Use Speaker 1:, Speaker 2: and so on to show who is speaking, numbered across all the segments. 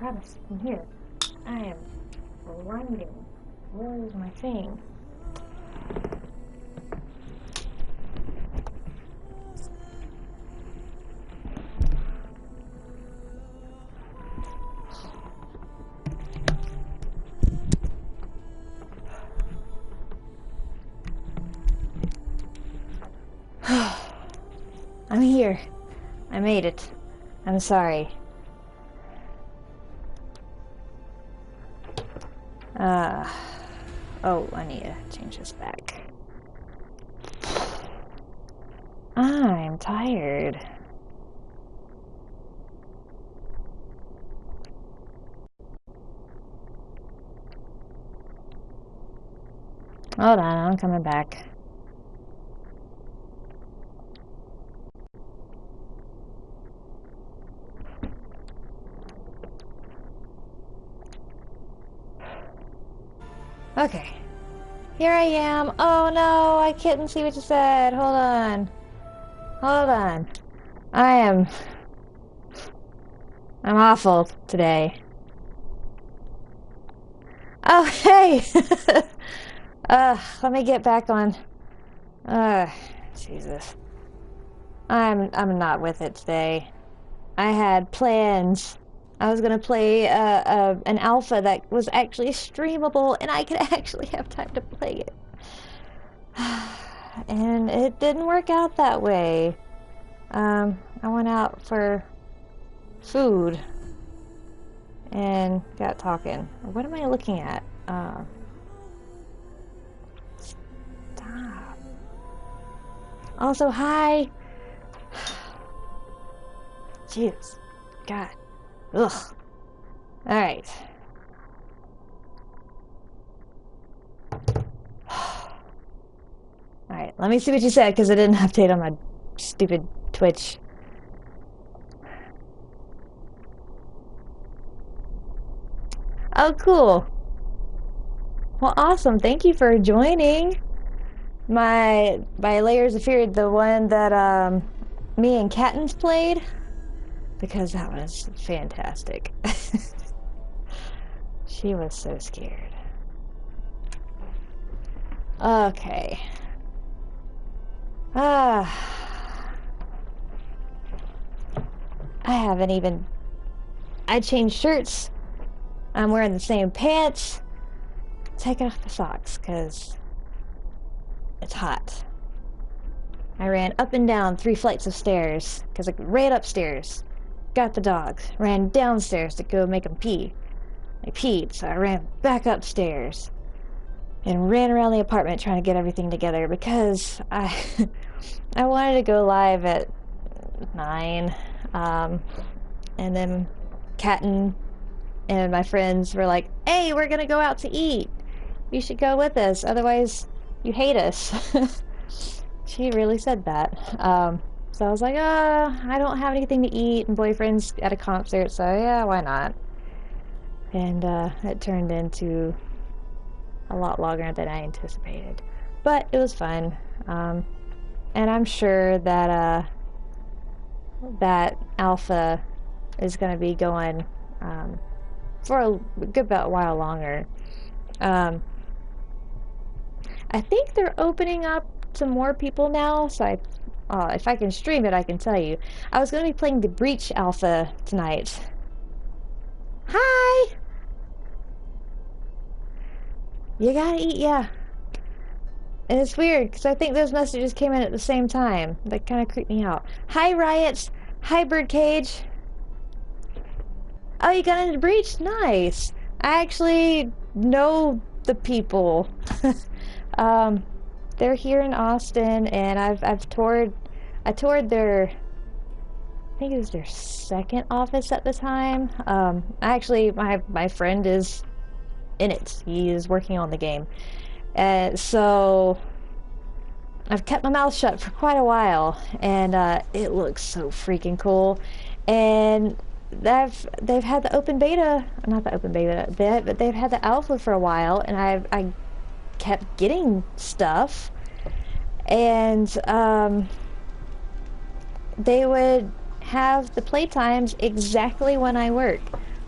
Speaker 1: have a thing here. I am grinding. Where is my thing? I'm here. I made it. I'm sorry. Oh, I need to change this back. I'm tired. Hold on, I'm coming back. Okay. Here I am. Oh no, I couldn't see what you said. Hold on. Hold on. I'm awful today. Oh, hey! Let me get back on. Jesus. I'm not with it today. I had plans. I was gonna play an alpha that was actually streamable, and I could actually have time to play it. And it didn't work out that way. I went out for food and got talking. What am I looking at? Stop. Also, hi. Jeez. God. Ugh. Alright. Alright, let me see what you said, because I didn't update on my stupid Twitch. Oh, cool. Well, awesome. Thank you for joining my Layers of Fear, the one that me and Kattens played, because that was fantastic. She was so scared. Okay. I haven't even... I changed shirts. I'm wearing the same pants. Taking off the socks, because it's hot. I ran up and down 3 flights of stairs, because I ran upstairs, got the dogs, ran downstairs to go make them pee. They peed, so I ran back upstairs, and ran around the apartment trying to get everything together, because I wanted to go live at 9, and then Katten and my friends were like, hey, we're gonna go out to eat. You should go with us, otherwise you hate us. She really said that. So I was like, I don't have anything to eat, and boyfriend's at a concert, so yeah, why not? And it turned into a lot longer than I anticipated. But it was fun. And I'm sure that that alpha is going to be going for a good while longer. I think they're opening up to more people now, so if I can stream it, I can tell you. I was going to be playing the Breach alpha tonight. Hi! You gotta eat, yeah. And it's weird, because I think those messages came in at the same time. That kind of creeped me out. Hi, Riots! Hi, Birdcage! Oh, you got into Breach? Nice! I actually know the people. They're here in Austin, and I toured their, I think it was their second office at the time. Actually, my friend is in it. He is working on the game. So I've kept my mouth shut for quite a while, and it looks so freaking cool. And they've had the open beta, not the open beta, but they've had the alpha for a while, and I kept getting stuff, and they would have the playtimes exactly when I work.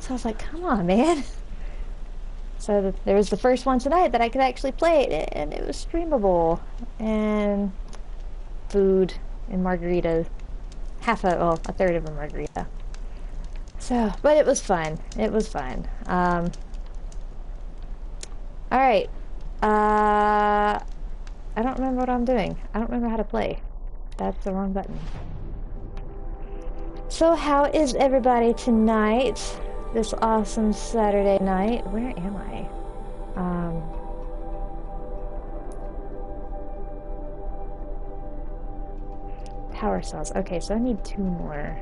Speaker 1: So I was like, come on, man. So there was the first one tonight that I could actually play it, and it was streamable. And food and margarita. A third of a margarita. So, but it was fun. It was fun. Alright. I don't remember what I'm doing. I don't remember how to play. That's the wrong button. So how is everybody tonight? This awesome Saturday night. Where am I? Power cells. Okay, so I need 2 more.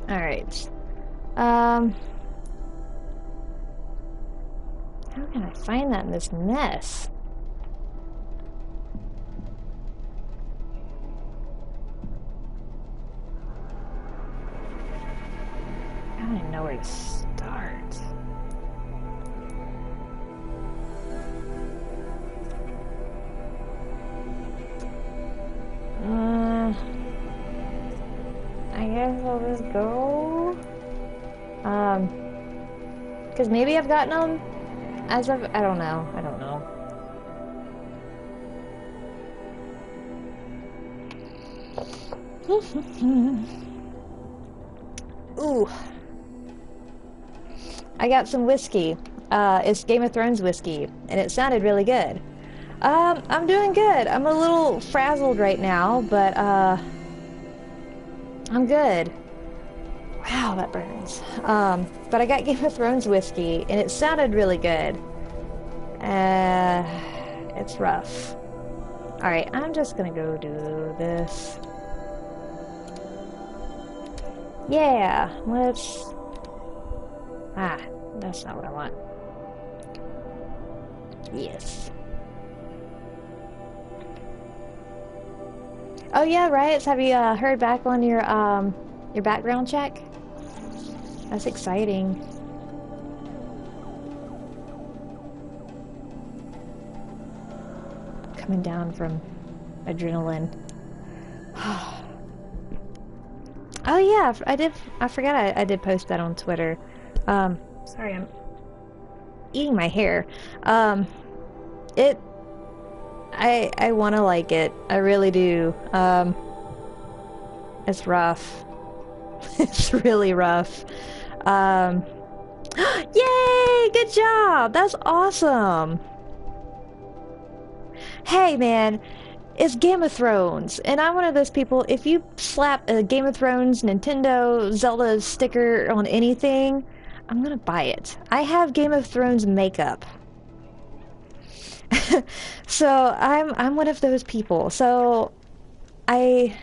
Speaker 1: Alright. How can I find that in this mess? I don't even know where to start. I guess I'll just go. Because maybe I've gotten them as of, I don't know. Ooh. I got some whiskey. It's Game of Thrones whiskey, and it sounded really good. I'm doing good. I'm a little frazzled right now, but, I'm good. Wow, that burns. But I got Game of Thrones whiskey, and it sounded really good. It's rough. Alright, I'm just gonna go do this. Yeah, let's... Ah, that's not what I want. Yes. Oh yeah, right. Have you heard back on your background check? That's exciting. Coming down from adrenaline. Oh yeah, I forgot I did post that on Twitter. Sorry, I'm eating my hair. I want to like it. I really do. It's rough. It's really rough. Yay! Good job! That's awesome! Hey, man. It's Game of Thrones, and I'm one of those people, if you slap a Game of Thrones, Nintendo, Zelda sticker on anything, I'm gonna buy it. I have Game of Thrones makeup. So I'm one of those people. So I've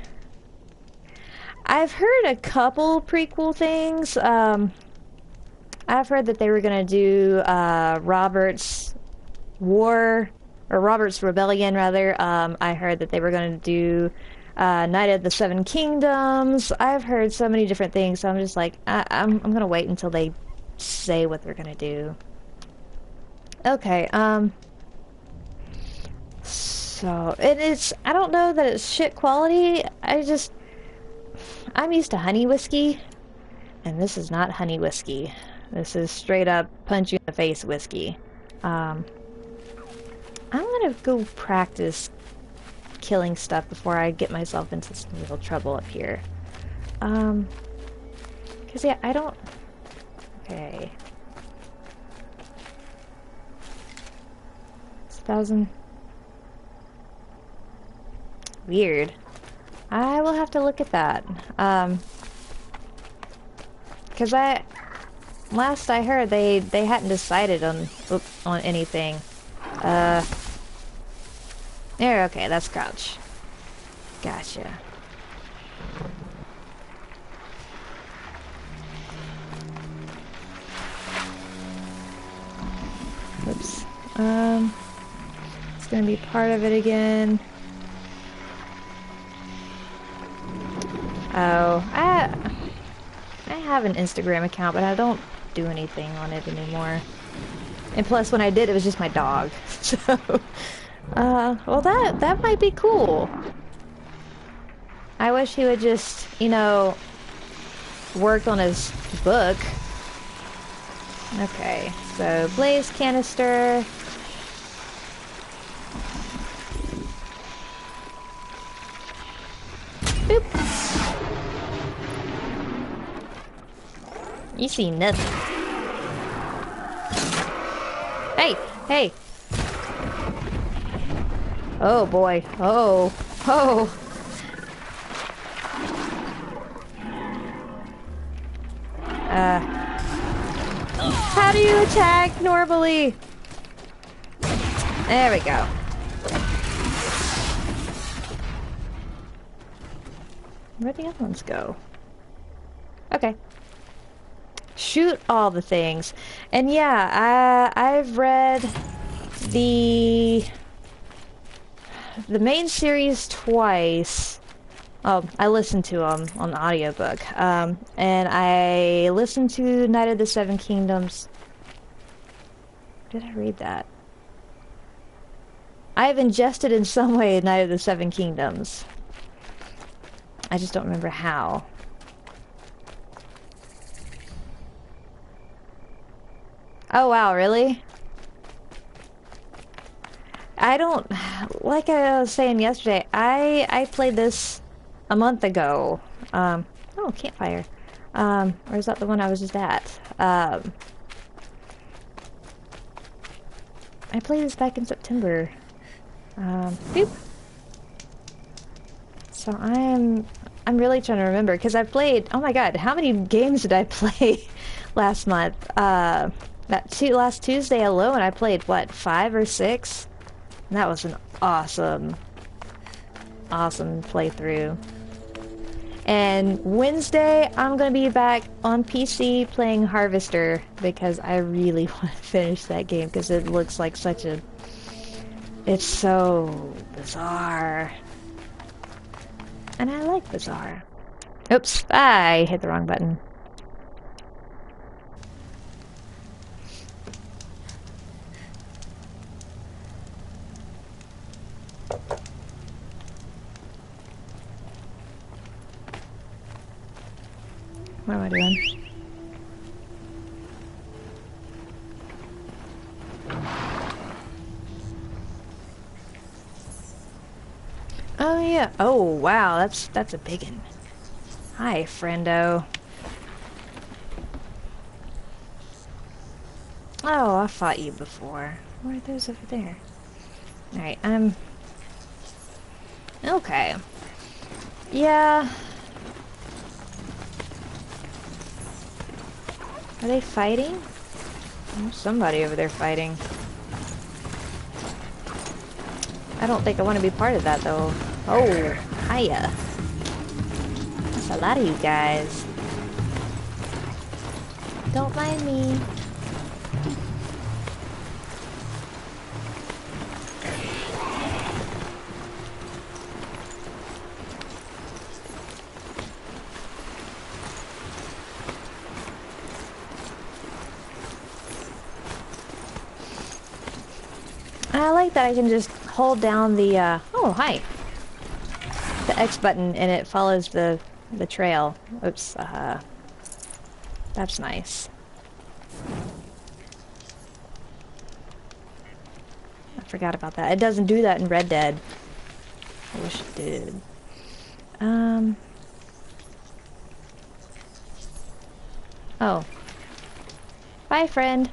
Speaker 1: heard a couple prequel things. I've heard that they were gonna do Robert's War, or Robert's Rebellion rather. I heard that they were gonna do Night of the Seven Kingdoms. I've heard so many different things, so I'm just like, I'm gonna wait until they say what they're gonna do. Okay, so I don't know that it's shit quality. I'm used to honey whiskey, and this is not honey whiskey. This is straight up punch you in the face whiskey. I'm gonna go practice killing stuff before I get myself into some real trouble up here. Cause yeah, I don't... Okay. 6,000... Weird. I will have to look at that. Cause last I heard they hadn't decided on anything. There, okay, that's crouch. Gotcha. Oops. It's gonna be part of it again. Oh, I have an Instagram account, but I don't do anything on it anymore. And plus, when I did, it was just my dog. So, well, that might be cool. I wish he would just, you know, worked on his book. Okay, so blaze canister. Boop. You see nothing. Hey, hey. Oh boy. Oh, oh. How do you attack normally? There we go. Where'd the other ones go? Okay. Shoot all the things. And yeah, I've read the main series twice. Oh, I listened to them on the audiobook. And I listened to Night of the Seven Kingdoms. Did I read that? I've ingested in some way Night of the Seven Kingdoms. I just don't remember how. Oh wow, really? I don't... Like I was saying yesterday, I played this a month ago. Oh, campfire. Or is that the one I was just at? I played this back in September. Boop. So I'm really trying to remember, because I played... Oh my god, how many games did I play last month? Last Tuesday alone, I played, what, 5 or 6? And that was an awesome playthrough. And Wednesday, I'm gonna be back on PC playing Harvester, because I really want to finish that game, because it looks like such a... It's so bizarre. And I like bizarre. Oops, I hit the wrong button. What am I doing? Oh yeah. Oh wow, that's a big one. Hi, friendo. Oh, I fought you before. Where are those over there? Alright, okay. Yeah. Are they fighting? There's somebody over there fighting. I don't think I want to be part of that, though. Oh, hiya. That's a lot of you guys. Don't mind me. I like that I can just hold down the, oh, hi. The X button and it follows the trail. Oops, that's nice. I forgot about that. It doesn't do that in Red Dead. I wish it did. Oh. Bye, friend.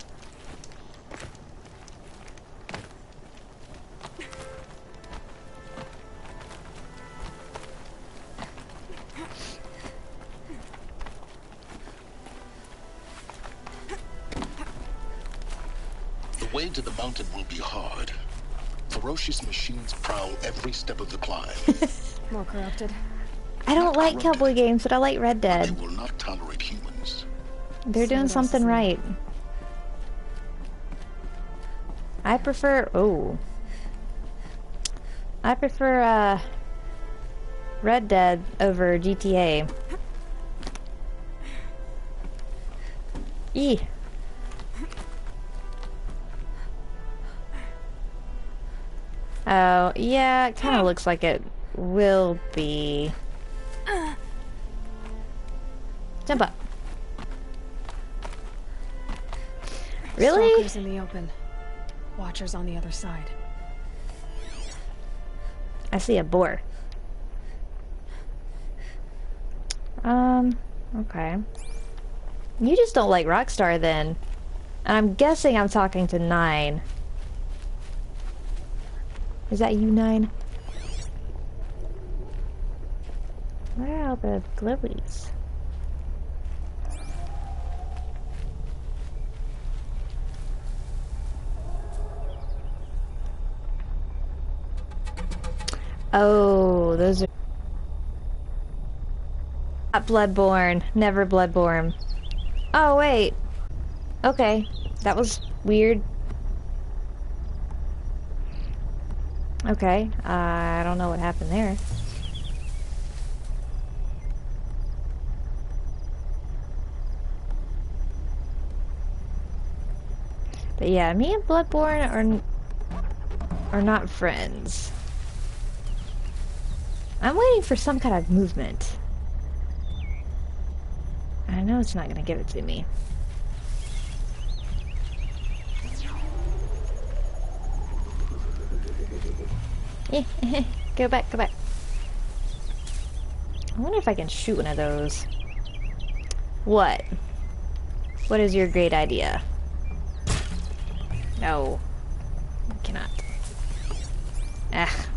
Speaker 2: The way to the mountain will be hard. Ferocious machines prowl every step of the climb.
Speaker 3: More corrupted.
Speaker 1: I don't like cowboy games, but I like Red Dead.
Speaker 2: They will not tolerate humans.
Speaker 1: They're doing something right. I prefer... Oh. I prefer, Red Dead over GTA. Eee. Oh, yeah, it kind of looks like it will be. Jump up. Really?
Speaker 3: Stalkers in the open. Watchers on the other side.
Speaker 1: I see a boar. Okay. You just don't like Rockstar then. And I'm guessing I'm talking to 9. Is that you, 9? Where are all the glowies? Oh, those are not Bloodborne. Never Bloodborne. Oh, wait. Okay. That was weird. Okay. I don't know what happened there. But yeah, me and Bloodborne are not friends. I'm waiting for some kind of movement. I know it's not gonna give it to me. Go back, go back. I wonder if I can shoot one of those. What? What is your great idea? No. I cannot. Ah.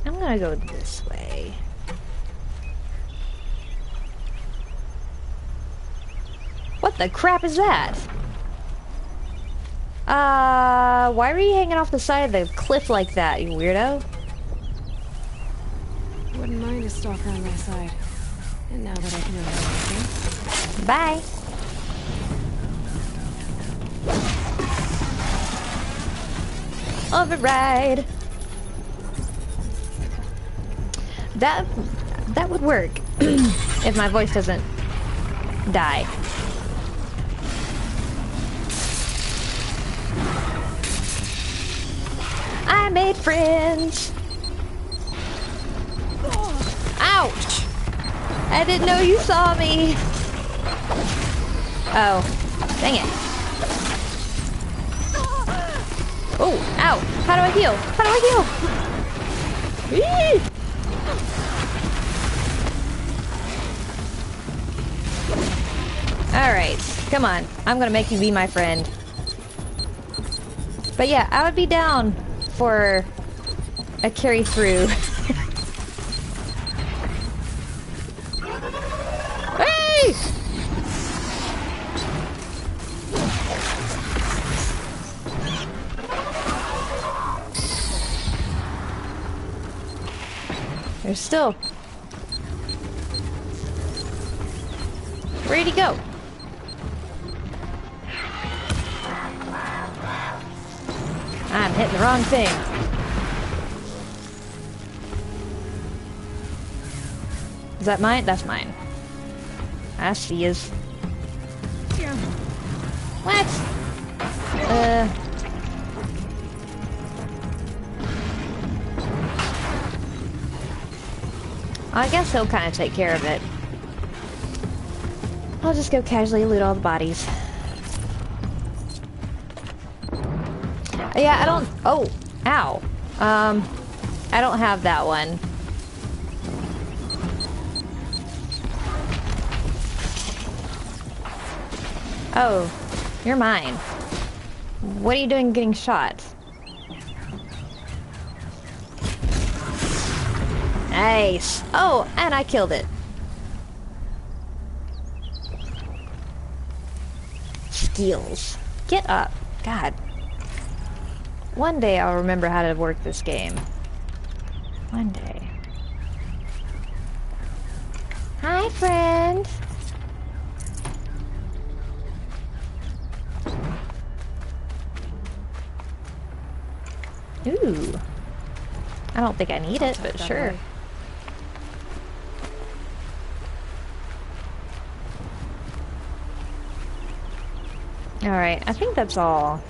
Speaker 1: I'm gonna go this way. What the crap is that? Why were you hanging off the side of the cliff like that, you weirdo?
Speaker 3: Wouldn't mind a stalker on my side. And now that I can remember everything.
Speaker 1: Bye. Override. That would work if my voice doesn't die. I made friends. Ouch! I didn't know you saw me. Oh, dang it. Oh, ow. How do I heal? How do I heal? Eee! Alright, come on. I'm gonna make you be my friend. But yeah, I would be down for a carry through. Hey! There's still... Where'd he go? I'm hitting the wrong thing. Is that mine? That's mine. Ah, she is. What? I guess he'll kind of take care of it. I'll just go casually loot all the bodies. Yeah, I don't... Oh, ow. I don't have that one. Oh, you're mine. What are you doing getting shot? Nice. Oh, and I killed it. Skills. Get up. God. One day I'll remember how to work this game. One day. Hi, friend. Ooh. I don't think I need it, but
Speaker 3: That
Speaker 1: sure.
Speaker 3: way.
Speaker 1: Alright, I think that's all.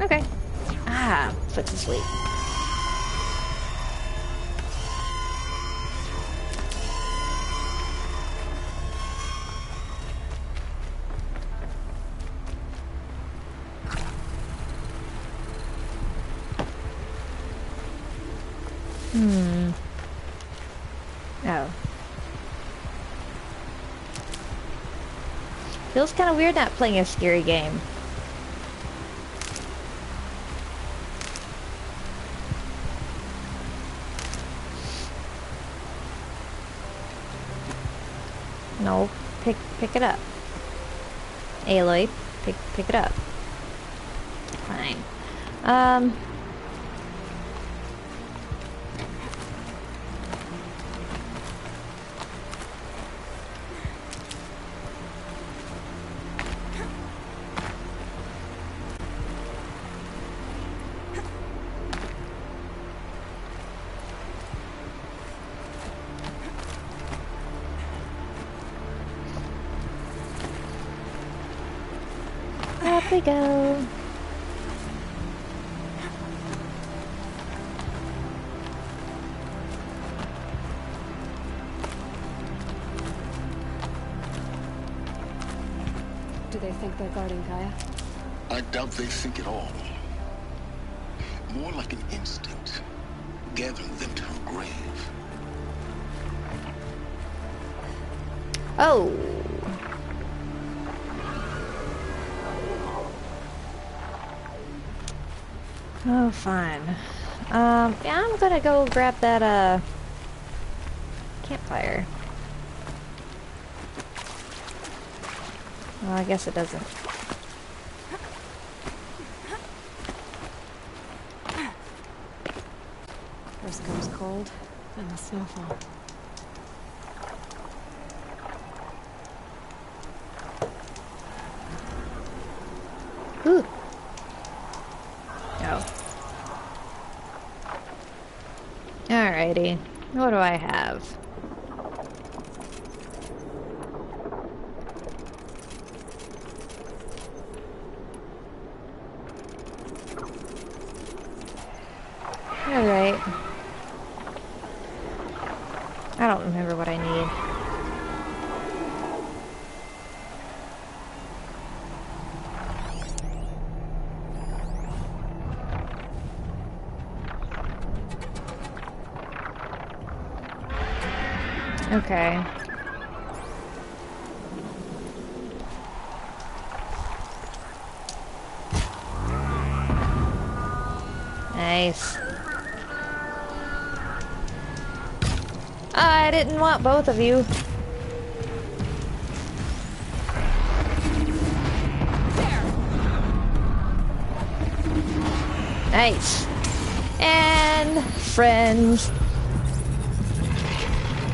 Speaker 1: Okay. Ah, foot's asleep. Oh. Feels kind of weird not playing a scary game. No, pick it up. Aloy, pick it up. Fine. Up we go.
Speaker 3: Do they think they're guarding Gaia?
Speaker 2: I doubt they think at all. More like an instinct, gathering them to her grave.
Speaker 1: Oh. Oh, fine. Yeah, I'm gonna go grab that, campfire. Well, I guess it doesn't.
Speaker 3: First comes cold, then the snowfall.
Speaker 1: Ooh. Oh. Alrighty. What do I have? Alright. I don't remember what I need. Okay. Nice. I didn't want both of you. Nice. And friends.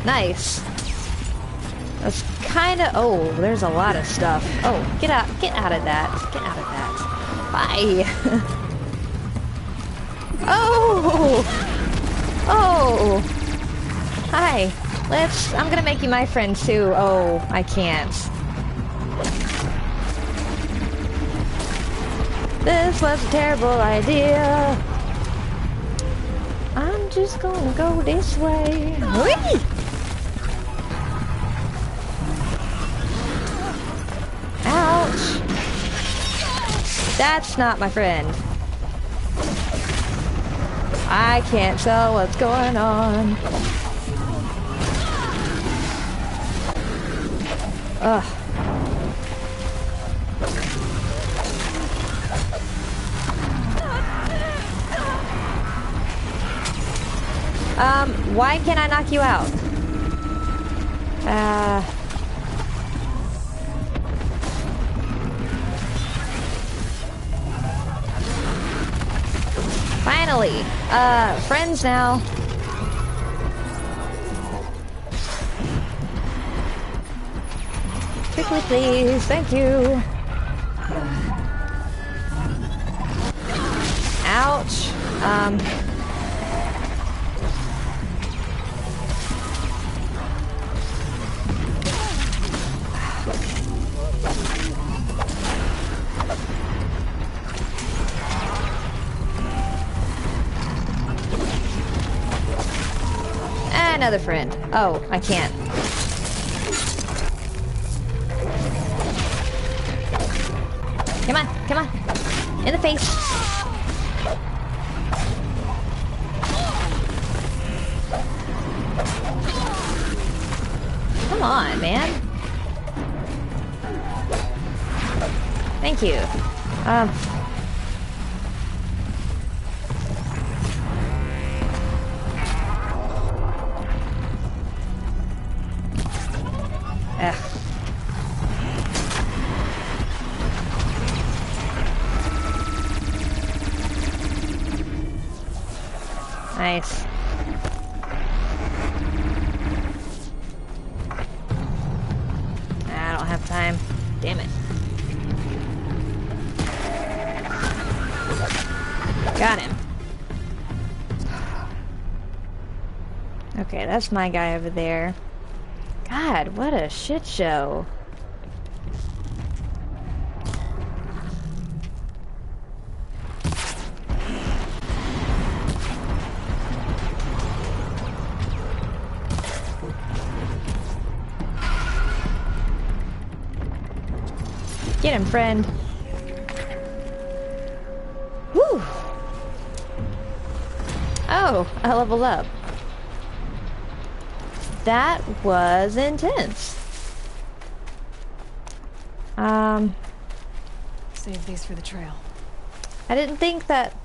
Speaker 1: Nice. That's kind of... Oh, there's a lot of stuff. Oh, get out of that. Get out of that. Bye. Oh! Oh! Hi. I'm gonna make you my friend too. Oh, I can't. This was a terrible idea. I'm just gonna go this way. Whee! Ouch! That's not my friend. I can't tell what's going on. Ugh. Why can't I knock you out? Finally! Friends now. Quickly, please. Thank you. Ouch. Another friend. Oh, I can't. Come on, come on. In the face. Come on, man. Thank you. Nice. I don't have time. Damn it. Got him. Okay, that's my guy over there. God, what a shit show. Get him, friend. Whew. Oh, I leveled up. That was intense.
Speaker 3: Save these for the trail.
Speaker 1: I didn't think that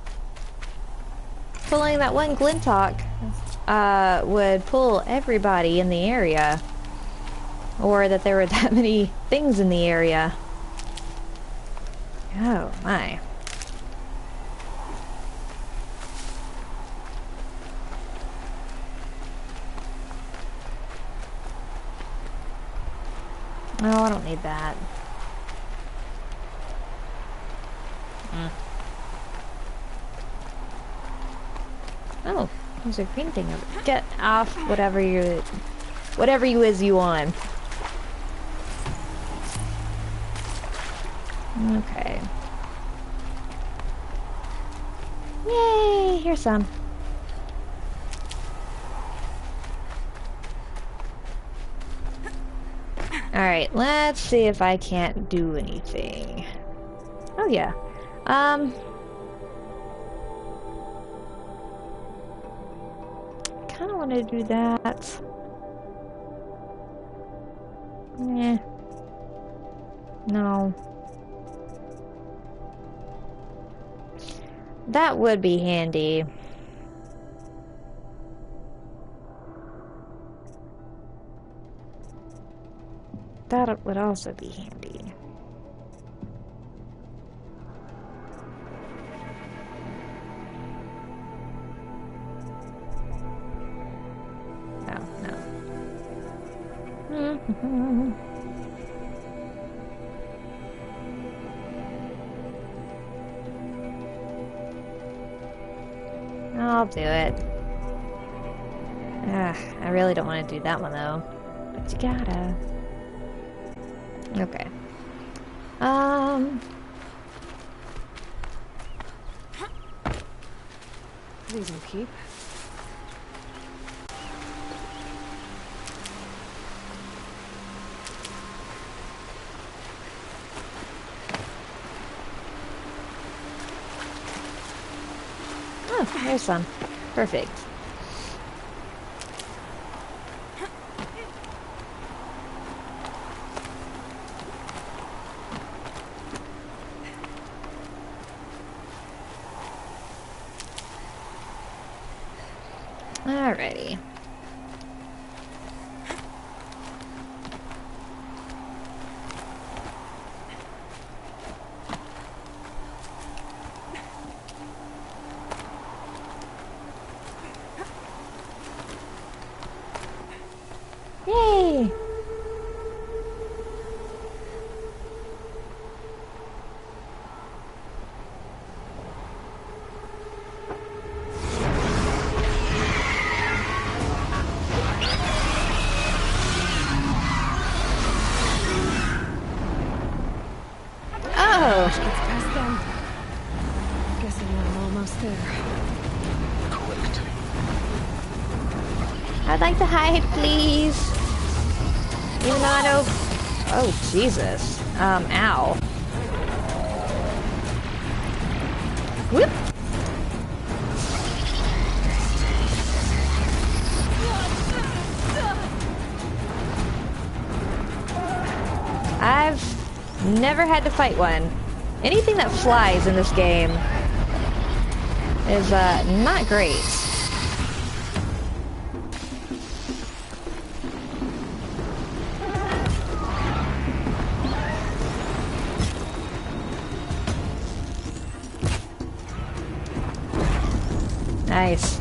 Speaker 1: pulling that one Glintock would pull everybody in the area. Or that there were that many things in the area. Oh my. Oh, I don't need that. Oh, there's a green thing over there. Get off whatever you is you on. Okay. Yay, here's some. Alright, let's see if I can't do anything. Oh yeah. Kinda wanna do that. Yeah. No. That would be handy. That would also be handy. No. I'll do it. Ugh, I really don't want to do that one though. But you gotta. Okay.
Speaker 3: These will keep.
Speaker 1: Oh, there's some. Perfect. Alrighty. Yay! I'd like to hide, please. Even though I know... Oh, Jesus. Ow. Whoop! I've never had to fight one. Anything that flies in this game is, not great. Nice.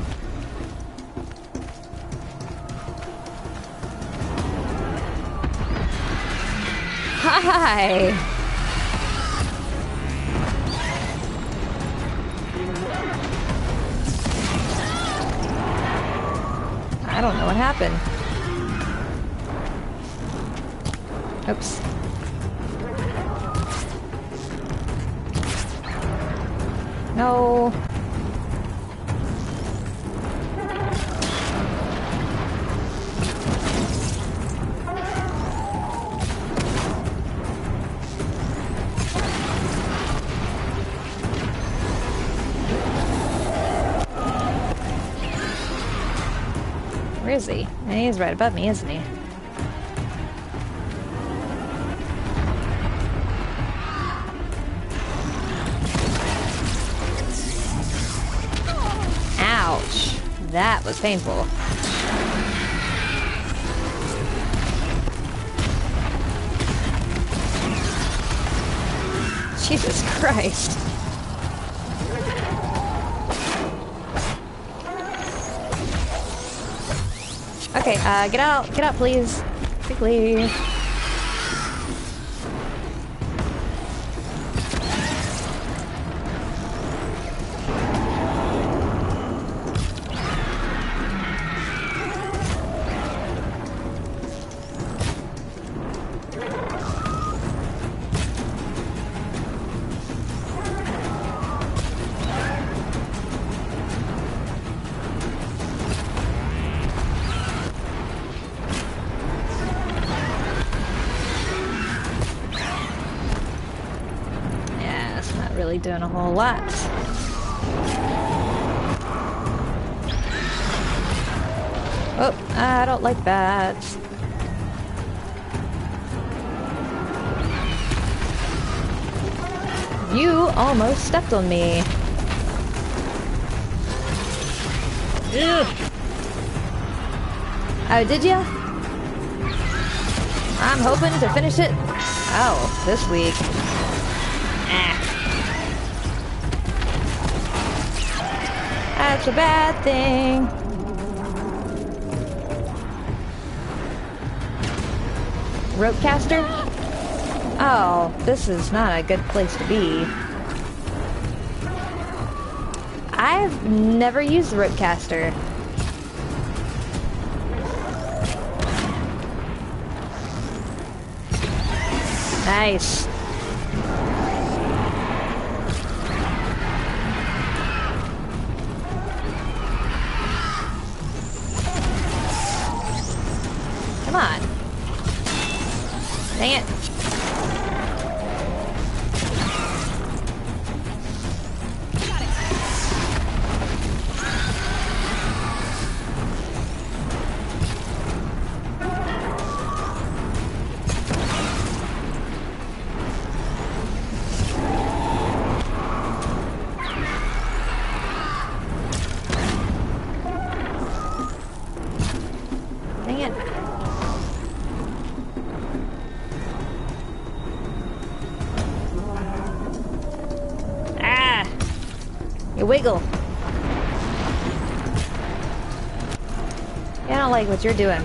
Speaker 1: Hi! I don't know what happened. Oops. No. Where is he? He is right above me, isn't he? Ouch. That was painful. Jesus Christ. Okay, get out, please. Quickly. Really doing a whole lot. Oh, I don't like that. You almost stepped on me. Ugh. Oh, did ya? I'm hoping to finish it. Oh, this week. That's a bad thing. Rope caster? Oh, this is not a good place to be. I've never used the rope caster. Nice. Come on. Dang it. Dang it. Ah! You wiggle. I don't like what you're doing.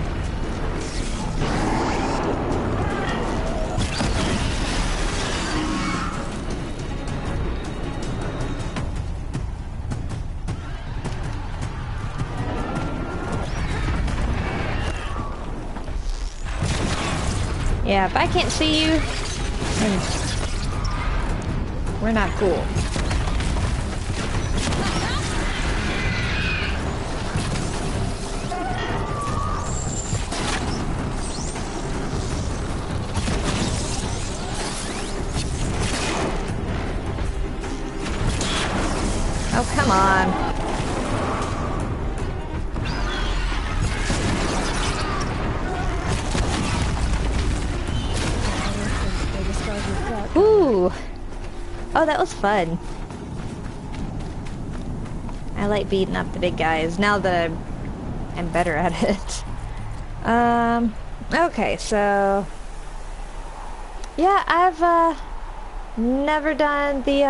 Speaker 1: Yeah, if I can't see you, then we're not cool. Ooh! Oh, that was fun. I like beating up the big guys now that I'm better at it. Okay, so... Yeah, I've, never done the,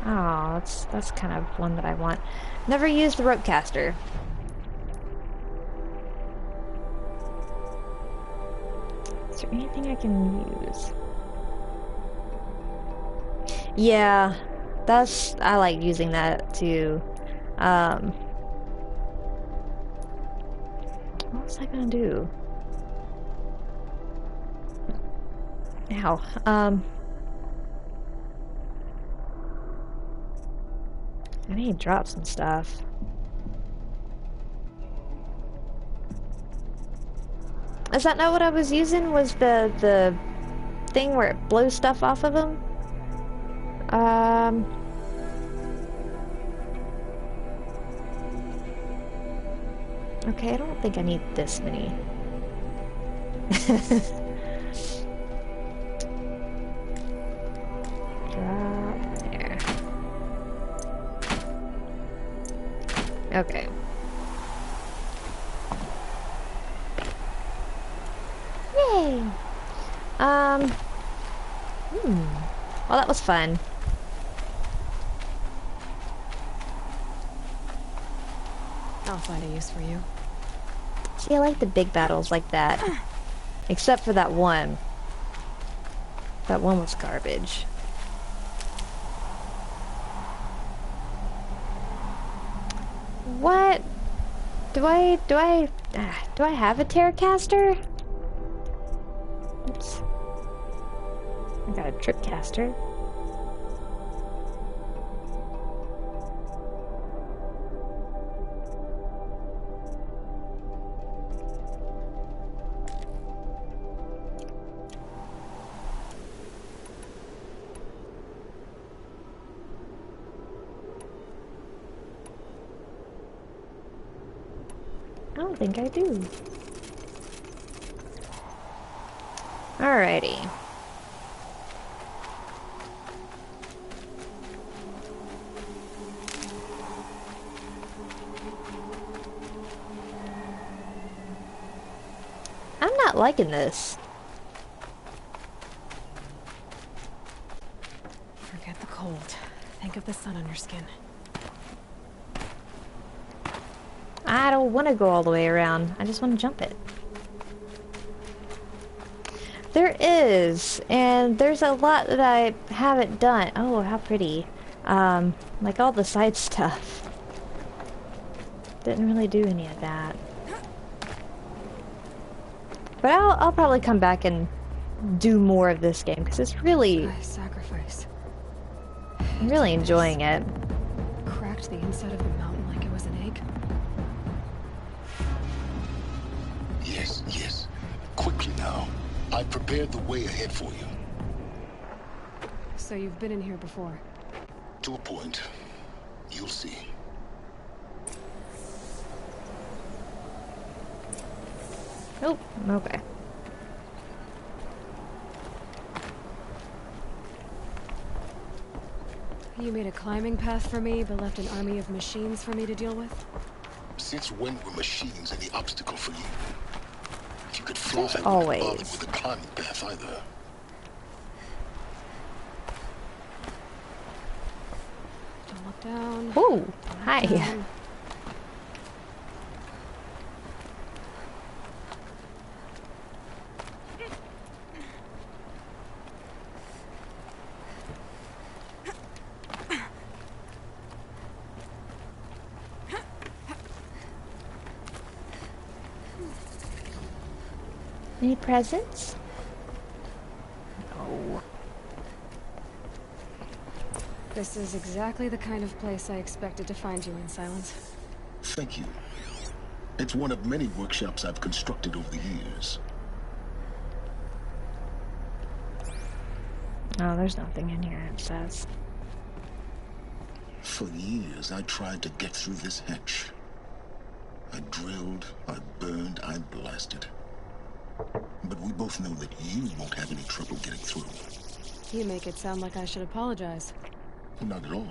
Speaker 1: Oh, that's kind of one that I want. Never used the rope caster. Is there anything I can use? Yeah, I like using that too. What was I gonna do? Ow. I need to drop some stuff. Is that not what I was using? Was the thing where it blows stuff off of them? Okay, I don't think I need this many. Drop there. Okay. Yay! Well, that was fun.
Speaker 3: I'll find a use for you.
Speaker 1: See, I like the big battles like that. Except for that one. That one was garbage. What? Do I have a Terracaster? Oops. I got a Tripcaster. I don't think I do. Alrighty. I'm not liking this.
Speaker 3: Forget the cold. Think of the sun on your skin.
Speaker 1: I don't want to go all the way around. I just want to jump it. There is, and there's a lot that I haven't done. Oh, how pretty. Like all the side stuff. Didn't really do any of that. But I'll probably come back and do more of this game because it's really,
Speaker 3: Sacrifice.
Speaker 1: I'm really enjoying it.
Speaker 3: Cracked the inside of the mountain like it was an egg.
Speaker 2: Yes, yes. Quickly now. I've prepared the way ahead for you.
Speaker 3: So you've been in here before?
Speaker 2: To a point. You'll see.
Speaker 1: Nope. Okay.
Speaker 3: You made a climbing path for me, but left an army of machines for me to deal with?
Speaker 2: Since when were machines any obstacle for you? If you could fly,
Speaker 1: Since
Speaker 2: I wouldn't bother
Speaker 1: always.
Speaker 2: with a climbing path either.
Speaker 3: Don't look down.
Speaker 1: Ooh, hi.
Speaker 3: Down.
Speaker 1: Any presents? No.
Speaker 3: This is exactly the kind of place I expected to find you in, Silence.
Speaker 2: Thank you. It's one of many workshops I've constructed over the years.
Speaker 1: Oh, there's nothing in here, it says.
Speaker 2: For years, I tried to get through this hatch. I drilled, I burned, I blasted. But we both know that you won't have any trouble getting through.
Speaker 3: You make it sound like I should apologize.
Speaker 2: Not at all.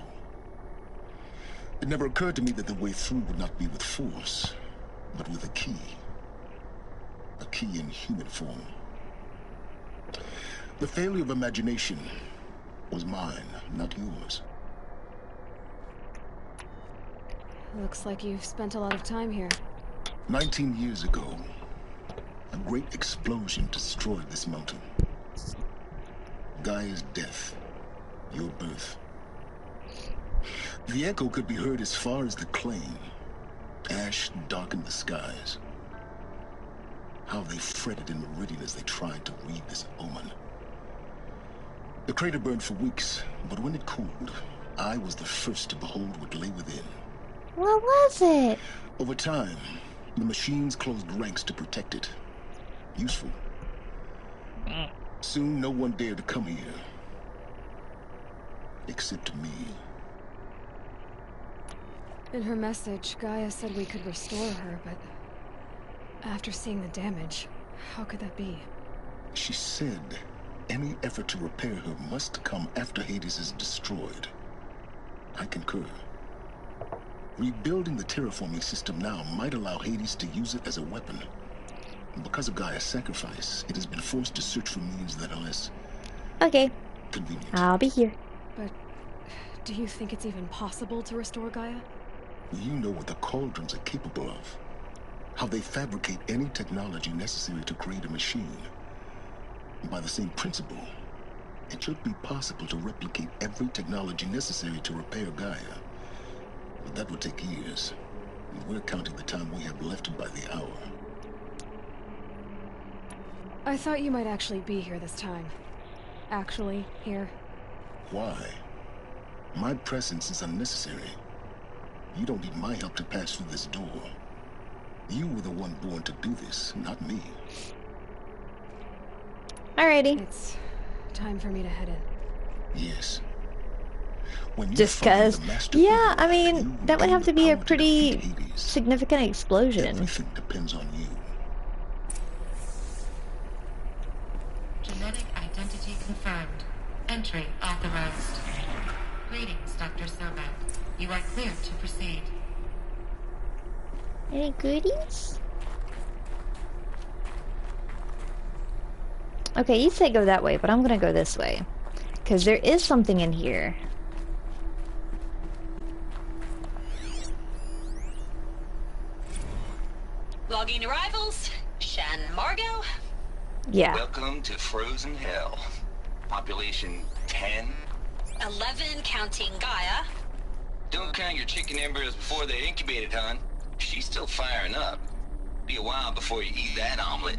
Speaker 2: It never occurred to me that the way through would not be with force, but with a key. A key in human form. The failure of imagination was mine, not yours.
Speaker 3: Looks like you've spent a lot of time here.
Speaker 2: 19 years ago, a great explosion destroyed this mountain. Gaia's death, your birth. The echo could be heard as far as the claim. Ash darkened the skies. How they fretted in Meridian as they tried to read this omen. The crater burned for weeks, but when it cooled, I was the first to behold what lay within.
Speaker 1: What was it?
Speaker 2: Over time, the machines closed ranks to protect it. Useful. Soon, no one dared to come here. Except me.
Speaker 3: In her message, Gaia said we could restore her, but after seeing the damage, how could that be?
Speaker 2: She said any effort to repair her must come after Hades is destroyed. I concur. Rebuilding the terraforming system now might allow Hades to use it as a weapon. Because of Gaia's sacrifice, it has been forced to search for means that are less
Speaker 1: Okay,
Speaker 2: convenient.
Speaker 1: I'll be here.
Speaker 3: But do you think it's even possible to restore Gaia?
Speaker 2: You know what the cauldrons are capable of. How they fabricate any technology necessary to create a machine. By the same principle, it should be possible to replicate every technology necessary to repair Gaia. But that would take years. And we're counting the time we have left by the hour.
Speaker 3: I thought you might actually be here this time. Actually, here.
Speaker 2: Why? My presence is unnecessary. You don't need my help to pass through this door. You were the one born to do this, not me.
Speaker 1: Alrighty.
Speaker 3: It's time for me to head in.
Speaker 2: Yes. When you
Speaker 1: Just
Speaker 2: find
Speaker 1: cause,
Speaker 2: the master
Speaker 1: yeah, I
Speaker 2: builder, you
Speaker 1: mean,
Speaker 2: will
Speaker 1: that would
Speaker 2: gain
Speaker 1: have
Speaker 2: the
Speaker 1: to be a
Speaker 2: power to
Speaker 1: pretty
Speaker 2: defeat Hades.
Speaker 1: significant explosion.
Speaker 2: Everything depends on you.
Speaker 4: Genetic identity confirmed. Entry authorized. Greetings, Dr. Sobat. You are clear to proceed.
Speaker 1: Any goodies? Okay, you say go that way, but I'm gonna go this way. Because there is something in here.
Speaker 5: Logging arrivals. Shan Margot.
Speaker 1: Yeah.
Speaker 6: Welcome to Frozen Hell. Population 10.
Speaker 5: 11 counting Gaia.
Speaker 6: Don't count your chicken embryos before they're incubated, hon. She's still firing up. Be a while before you eat that omelet.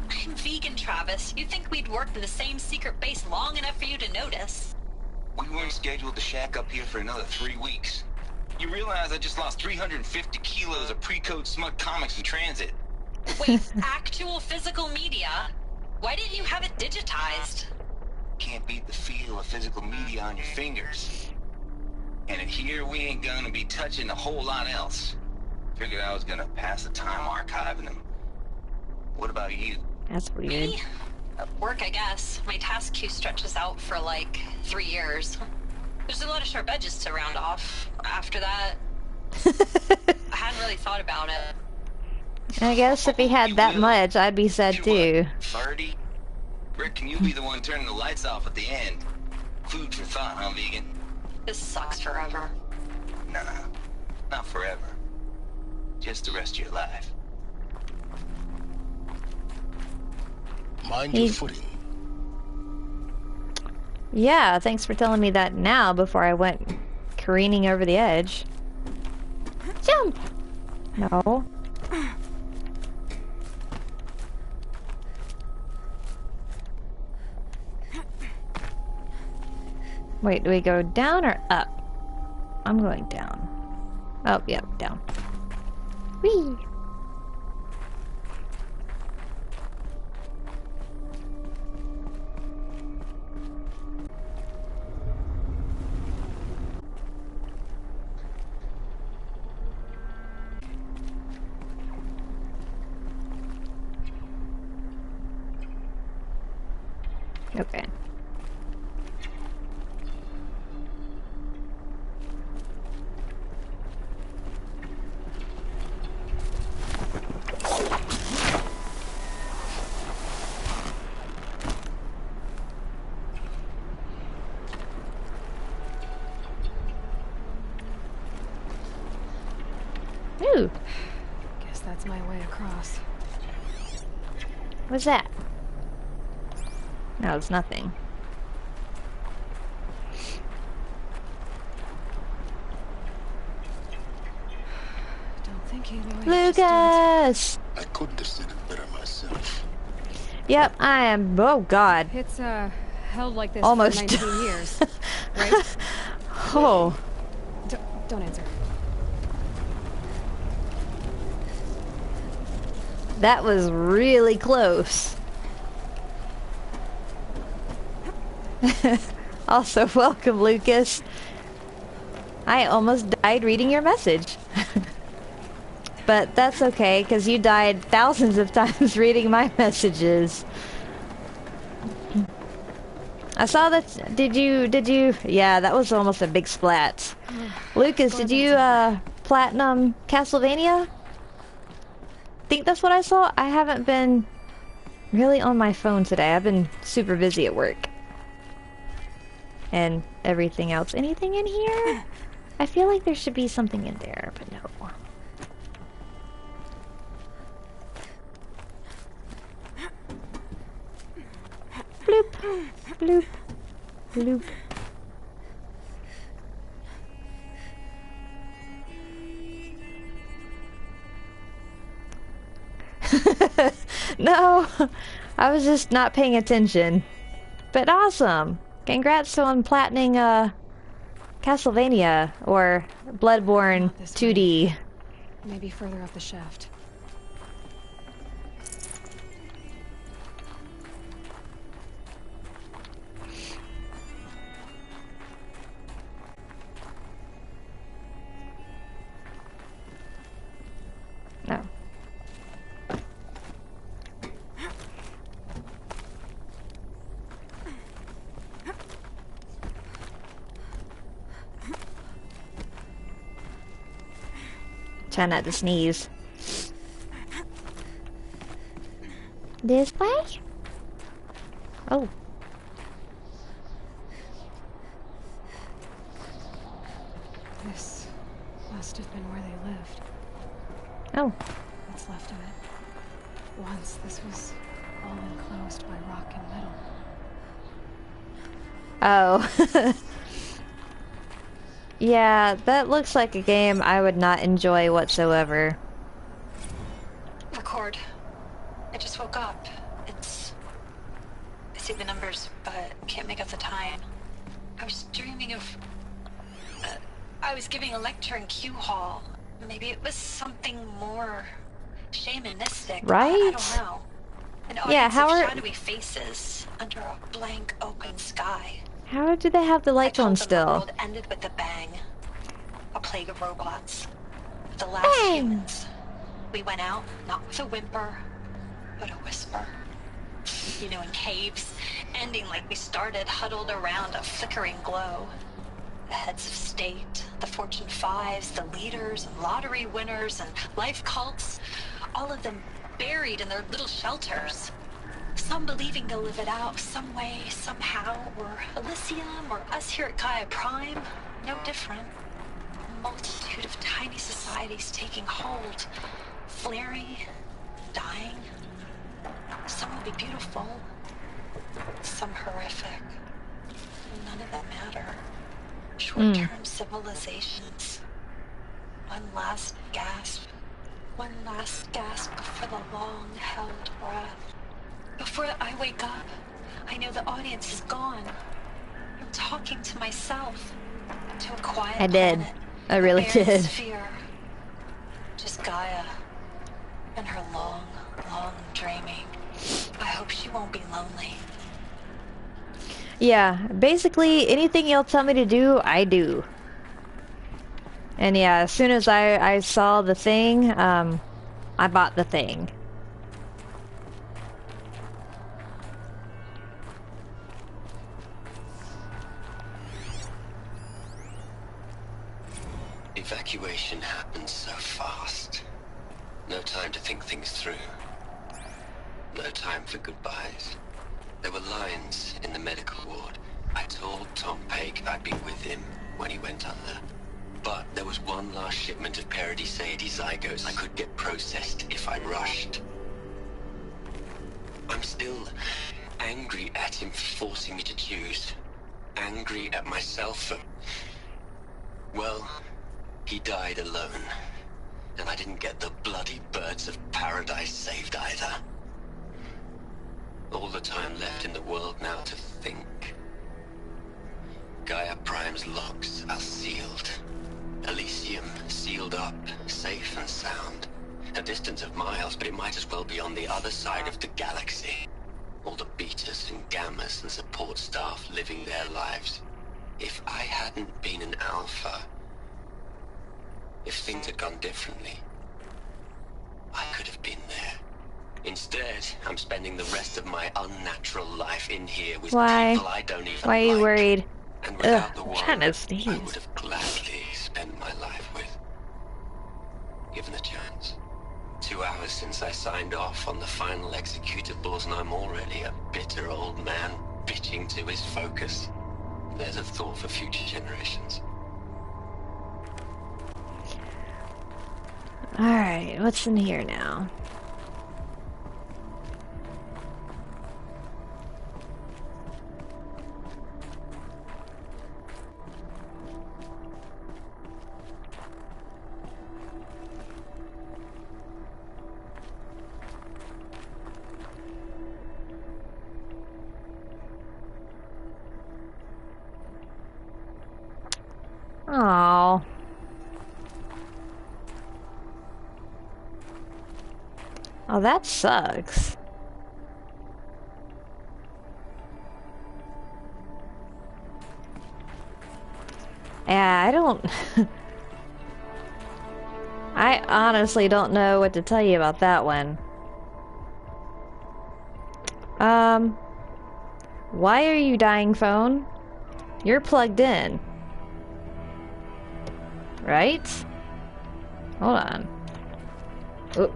Speaker 5: I'm vegan, Travis. You'd think we'd worked in the same secret base long enough for you to notice.
Speaker 6: We weren't scheduled to shack up here for another 3 weeks. You realize I just lost 350 kilos of pre-code smug comics in transit.
Speaker 5: Wait, actual physical media? Why didn't you have it digitized?
Speaker 6: Can't beat the feel of physical media on your fingers. And in here, we ain't gonna be touching a whole lot else. Figured I was gonna pass the time archiving them. What about you?
Speaker 1: That's weird.
Speaker 5: Me? Work, I guess. My task queue stretches out for like 3 years. There's a lot of sharp edges to round off. After that, I hadn't really thought about it.
Speaker 1: I guess if he had
Speaker 6: You
Speaker 1: that
Speaker 6: will.
Speaker 1: much, I'd be sad
Speaker 6: You
Speaker 1: too.
Speaker 6: what, 30? Reckon you'll be the one turning the lights off at the end. Food for thought, huh, vegan?
Speaker 5: This sucks forever.
Speaker 6: Nah, not forever. Just the rest of your life.
Speaker 2: Mind your
Speaker 1: He-
Speaker 2: footing.
Speaker 1: Yeah, thanks for telling me that now before I went careening over the edge. Jump! No. Wait, do we go down or up? I'm going down. Oh, yep, down. Whee! Okay. Ooh,
Speaker 3: Guess that's my way across.
Speaker 1: what's that? No, it's nothing.
Speaker 3: Don't think he would.
Speaker 1: Lucas!
Speaker 2: I couldn't have said it better myself.
Speaker 1: Yep, I am. Oh, God.
Speaker 3: It's held like this
Speaker 1: Almost.
Speaker 3: for 19 years, right?
Speaker 1: Oh.
Speaker 3: Don't answer.
Speaker 1: That was really close. Also, welcome, Lucas. I almost died reading your message. But that's okay, because you died thousands of times reading my messages. I saw that. Did you? Yeah, that was almost a big splat. Lucas, did you, platinum Castlevania? Think that's what I saw? I haven't been really on my phone today. I've been super busy at work. And everything else. Anything in here? I feel like there should be something in there, but no. Bloop, bloop, bloop. No, I was just not paying attention. But awesome. Congrats on platinum Castlevania or Bloodborne
Speaker 3: Not this
Speaker 1: 2D.
Speaker 3: Maybe further up the shaft.
Speaker 1: No. Try not to sneeze. This way? Oh.
Speaker 3: This must have been where they lived.
Speaker 1: Oh.
Speaker 3: What's left of it. Once this was all enclosed by rock and metal.
Speaker 1: Oh. Yeah, that looks like a game I would not enjoy whatsoever.
Speaker 5: Record. I just woke up. I see the numbers, but can't make out the time. I was dreaming of... I was giving a lecture in Q Hall. Maybe it was something more shamanistic.
Speaker 1: Right?
Speaker 5: I don't know. An audience
Speaker 1: Yeah, how
Speaker 5: of
Speaker 1: are...
Speaker 5: shadowy faces under a blank open sky.
Speaker 1: How do they have the lights on
Speaker 5: The
Speaker 1: still?
Speaker 5: world ended with a bang. A plague of robots. The last
Speaker 1: Bang!
Speaker 5: humans. We went out, not with a whimper, but a whisper. You know, in caves, ending like we started, huddled around a flickering glow. The heads of state, the Fortune 5s, the leaders, and lottery winners, and life cults, all of them buried in their little shelters. Some believing they'll live it out some way, somehow, or Elysium, or us here at Gaia Prime, no different. A multitude of tiny societies taking hold, flaring, dying. Some will be beautiful, some horrific. None of them matter. Short-term civilizations. One last gasp. One last gasp before the long-held breath. Before I wake up, I know the audience is gone. I'm talking to myself. To a quiet
Speaker 1: I did.
Speaker 5: planet,
Speaker 1: I really
Speaker 5: a barren
Speaker 1: did.
Speaker 5: sphere. Just Gaia. And her long, long dreaming. I hope she won't be lonely.
Speaker 1: Yeah, basically anything you'll tell me to do, I do. And yeah, as soon as I saw the thing, I bought the thing.
Speaker 7: evacuation happened so fast. No time to think things through. No time for goodbyes. There were lines in the medical ward. I told Tom Pake I'd be with him when he went under. But there was one last shipment of Paradis-Sadie zygotes I could get processed if I rushed. I'm still angry at him for forcing me to choose. Angry at myself for... Well, he died alone. And I didn't get the bloody birds of paradise saved either. All the time left in the world now to think. Gaia Prime's locks are sealed. Elysium sealed up, safe and sound. A distance of miles, but it might as well be on the other side of the galaxy. All the betas and gammas and support staff living their lives. If I hadn't been an alpha, if things had gone differently, I could have been there. Instead, I'm spending the rest of my unnatural life in here with people I don't even
Speaker 1: Why are you
Speaker 7: like.
Speaker 1: worried?
Speaker 7: And without the
Speaker 1: I'm
Speaker 7: one
Speaker 1: trying to
Speaker 7: I
Speaker 1: sneeze.
Speaker 7: would have gladly spent my life with. Given the chance. 2 hours since I signed off on the final executables, and I'm already a bitter old man bitching to his focus. There's a thought for future generations.
Speaker 1: Alright, what's in here now? Oh. Oh, that sucks. Yeah, I don't... I honestly don't know what to tell you about that one. Why are you dying, phone? You're plugged in. Right? Hold on. Oop.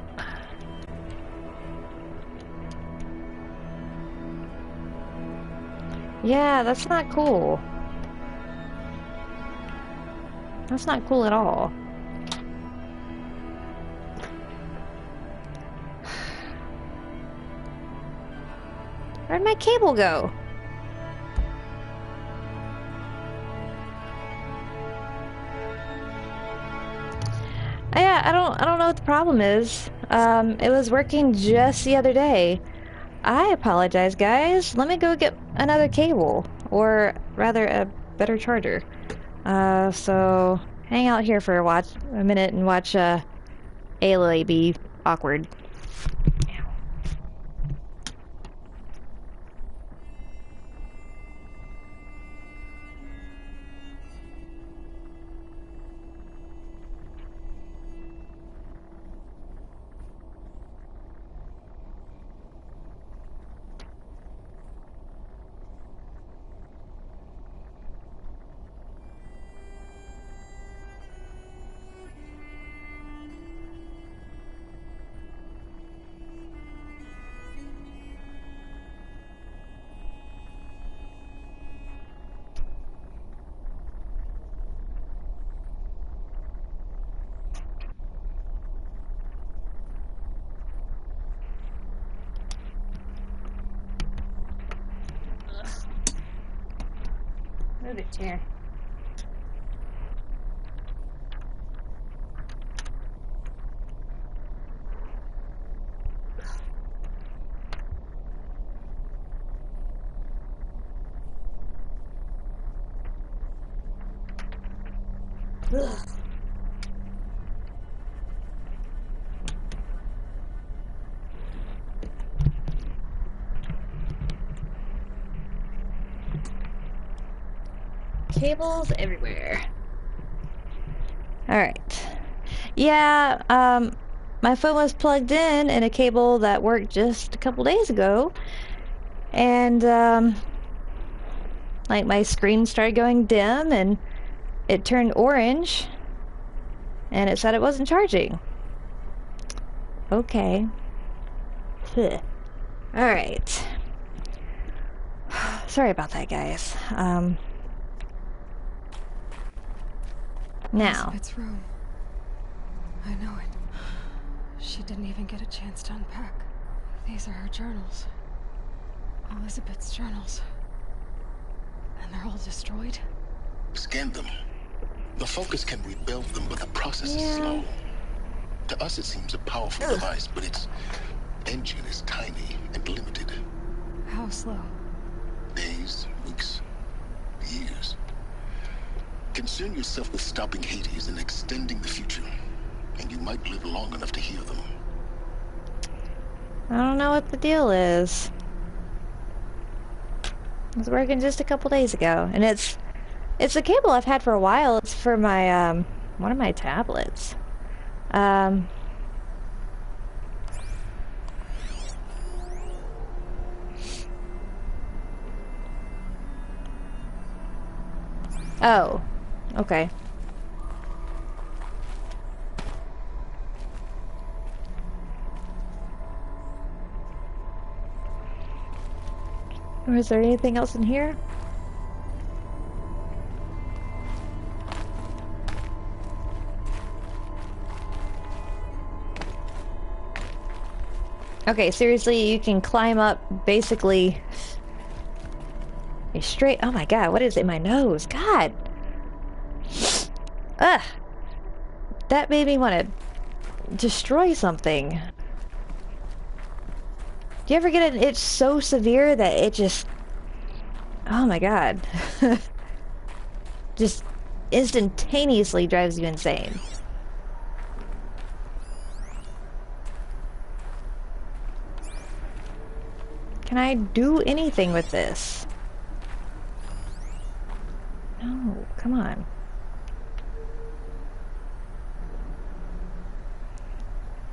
Speaker 1: Yeah, that's not cool. That's not cool at all. Where'd my cable go? Yeah, I don't know what the problem is. It was working just the other day. I apologize, guys. Let me go get another cable, or rather, a better charger. So hang out here for a minute and watch Ayla be awkward. Move it, chair. Ugh. Cables everywhere. Alright. Yeah, my phone was plugged in a cable that worked just a couple days ago. And, like, my screen started going dim and it turned orange. and it said it wasn't charging. Okay. Alright. Sorry about that, guys. Now.
Speaker 3: Elizabeth's room. I know it. She didn't even get a chance to unpack. These are her journals. Elizabeth's journals. And they're all destroyed?
Speaker 2: Scan them. The Focus can rebuild them, but the process is slow. To us, it seems a powerful device, but its engine is tiny and limited.
Speaker 3: How slow?
Speaker 2: Days, weeks, years. Concern yourself with stopping Hades and extending the future, and you might live long enough to hear them.
Speaker 1: I don't know what the deal is. It was working just a couple days ago, and it's a cable I've had for a while. It's for my one of my tablets. Oh, okay. Or is there anything else in here? Okay, seriously, you can climb up basically a straight... Oh my god, what is in my nose? God! Ugh! That made me want to destroy something. Do you ever get an itch so severe that it just... Oh my god. Just instantaneously drives you insane. Can I do anything with this? No, come on.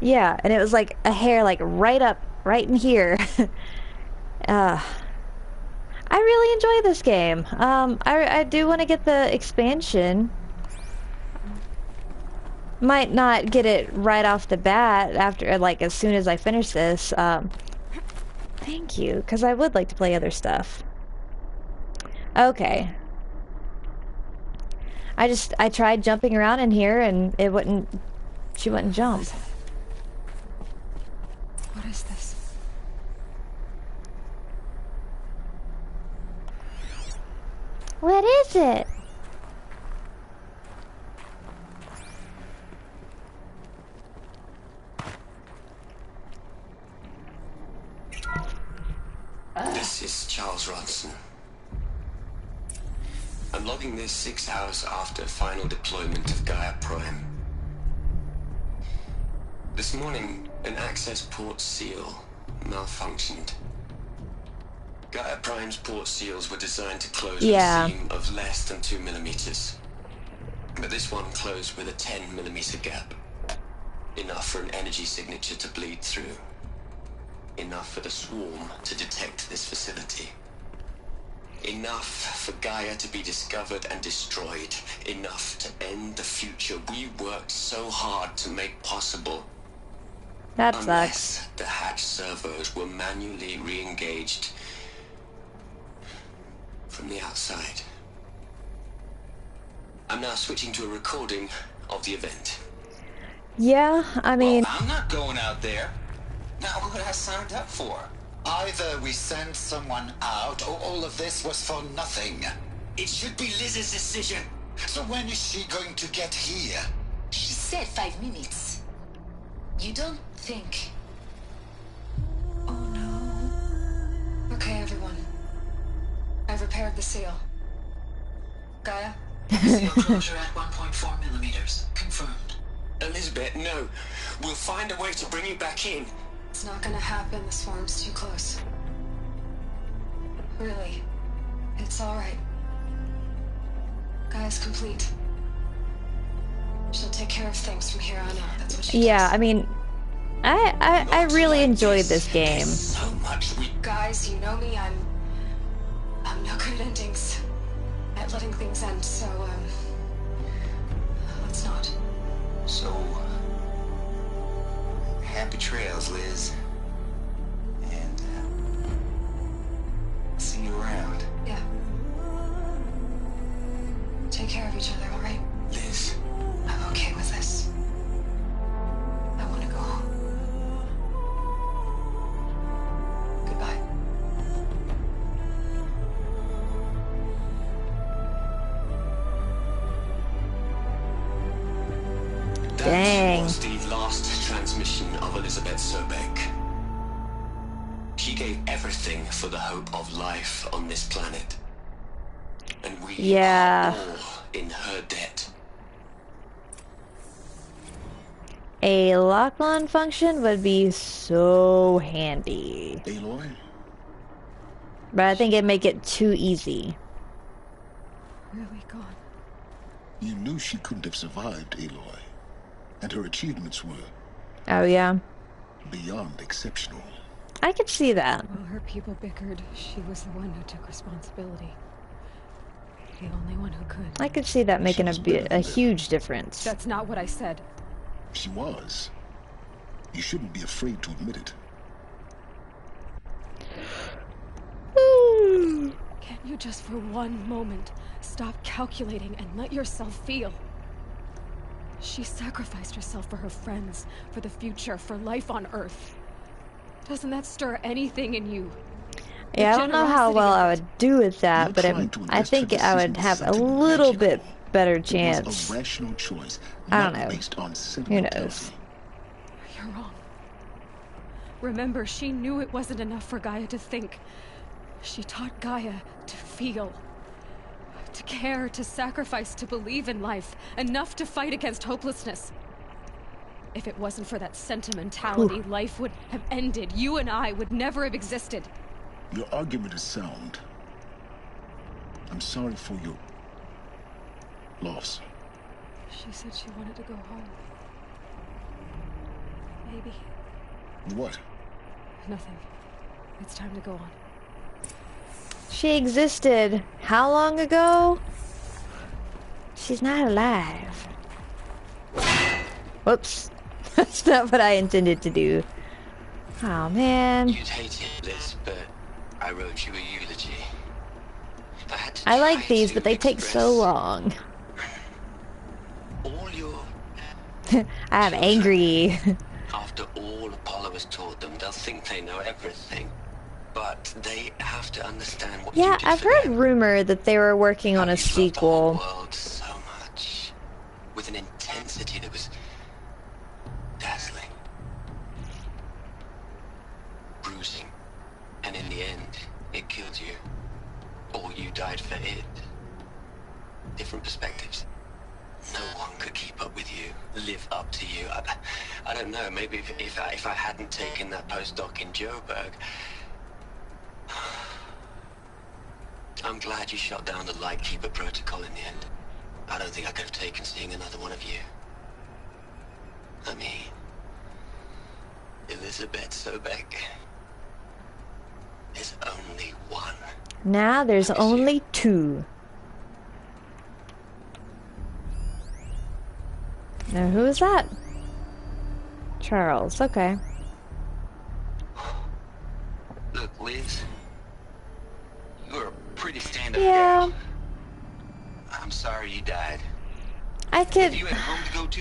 Speaker 1: Yeah, and it was like a hair like right in here. I really enjoy this game. I do want to get the expansion. Might not get it right off the bat after, like, as soon as I finish this. Thank you, because I would like to play other stuff. Okay. I tried jumping around in here and she wouldn't jump.
Speaker 3: What is this?
Speaker 1: What is it?
Speaker 7: This is Charles Ronson. I'm logging this 6 hours after final deployment of Gaia Prime. This morning, an access port seal malfunctioned. Gaia Prime's port seals were designed to close with a seam of less than 2 millimeters. But this one closed with a 10 millimeter gap. Enough for an energy signature to bleed through. Enough for the swarm to detect this facility. Enough for Gaia to be discovered and destroyed. Enough to end the future we worked so hard to make possible.
Speaker 1: That sucks.
Speaker 7: Unless the hatch servos were manually re-engaged from the outside. I'm now switching to a recording of the event.
Speaker 1: Yeah, I mean...
Speaker 6: Well, I'm not going out there. Now, what I signed up for?
Speaker 8: Either we send someone out, or all of this was for nothing.
Speaker 6: It should be Liz's decision.
Speaker 8: So when is she going to get here?
Speaker 9: She said 5 minutes. You don't think...
Speaker 3: Oh no. Okay, everyone. I've repaired the seal. Gaia?
Speaker 9: Seal closure at 1.4 millimeters. Confirmed.
Speaker 7: Elizabeth, no. We'll find a way to bring you back in.
Speaker 3: It's not gonna happen. The swarm's too close. Really. It's alright. Gaia's complete. She'll take care of things from here on out. That's what she does.
Speaker 1: I mean... I really enjoyed this game.
Speaker 7: So much we...
Speaker 3: Guys, you know me, I'm no good at endings. At letting things end, so, let's not.
Speaker 1: Dang.
Speaker 7: was the last transmission of Elizabeth Sobeck. She gave everything for the hope of life on this planet. And we are all in her debt.
Speaker 1: A lock-on function would be so handy.
Speaker 2: Aloy?
Speaker 1: But I think it'd make it too easy.
Speaker 3: Really gone.
Speaker 2: You knew she couldn't have survived, Aloy. And her achievements were
Speaker 1: Oh, yeah?
Speaker 2: beyond exceptional.
Speaker 1: I could see that.
Speaker 3: While her people bickered, she was the one who took responsibility. The only one who could.
Speaker 1: I could see that making a huge difference.
Speaker 3: That's not what I said.
Speaker 2: She was. You shouldn't be afraid to admit it.
Speaker 3: Can't you just for one moment stop calculating and let yourself feel? She sacrificed herself for her friends, for the future, for life on Earth. Doesn't that stir anything in you?
Speaker 1: Yeah, I don't know how well I would do with that, but I think I would have a little bit better chance.
Speaker 2: A rational choice,
Speaker 1: I don't know.
Speaker 2: based on
Speaker 1: Who knows?
Speaker 3: You're wrong. Remember, she knew it wasn't enough for Gaia to think. She taught Gaia to feel. To care, to sacrifice, to believe in life. Enough to fight against hopelessness. If it wasn't for that sentimentality, life would have ended. You and I would never have existed.
Speaker 2: Your argument is sound. I'm sorry for your loss.
Speaker 3: She said she wanted to go home. Maybe.
Speaker 2: What?
Speaker 3: Nothing. It's time to go on.
Speaker 1: She existed how long ago? She's not alive. Whoops. That's not what I intended to do. Oh, man.
Speaker 7: You'd hate it, Liz, but I wrote you a eulogy.
Speaker 1: I like these, but they take so long.
Speaker 7: All your...
Speaker 1: I'm angry.
Speaker 7: After all Apollo has taught them, they'll think they know everything. But they have to understand what you did
Speaker 1: I've
Speaker 7: for
Speaker 1: heard
Speaker 7: them.
Speaker 1: rumor that they were working on a
Speaker 7: You loved the whole
Speaker 1: sequel.
Speaker 7: world so much, with an intensity that was dazzling, bruising, and in the end, it killed you, or you died for it. Different perspectives. No one could keep up with you, live up to you. I don't know. Maybe if I hadn't taken that postdoc in Joburg. I'm glad you shot down the Lightkeeper protocol in the end. I don't think I could have taken seeing another one of you. I mean, Elizabeth Sobeck. There's only one.
Speaker 1: Now there's only two. Now who is that? Charles, okay.
Speaker 6: Look, Liz. You're a pretty stand-up
Speaker 1: Yeah.
Speaker 6: gal. I'm sorry you died.
Speaker 1: I
Speaker 6: If
Speaker 1: could...
Speaker 6: you had home to go to,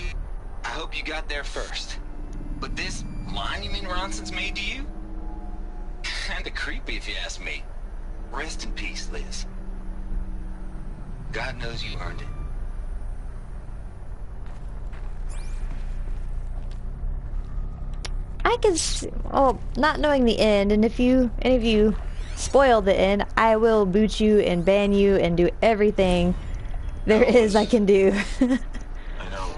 Speaker 6: I hope you got there first. But this monument Ronson's made to you? Kinda creepy if you ask me. Rest in peace, Liz. God knows you earned it.
Speaker 1: I could... Oh, not knowing the end, and if any of you spoil the end, I will boot you and ban you and do everything there is I can do.
Speaker 7: I know.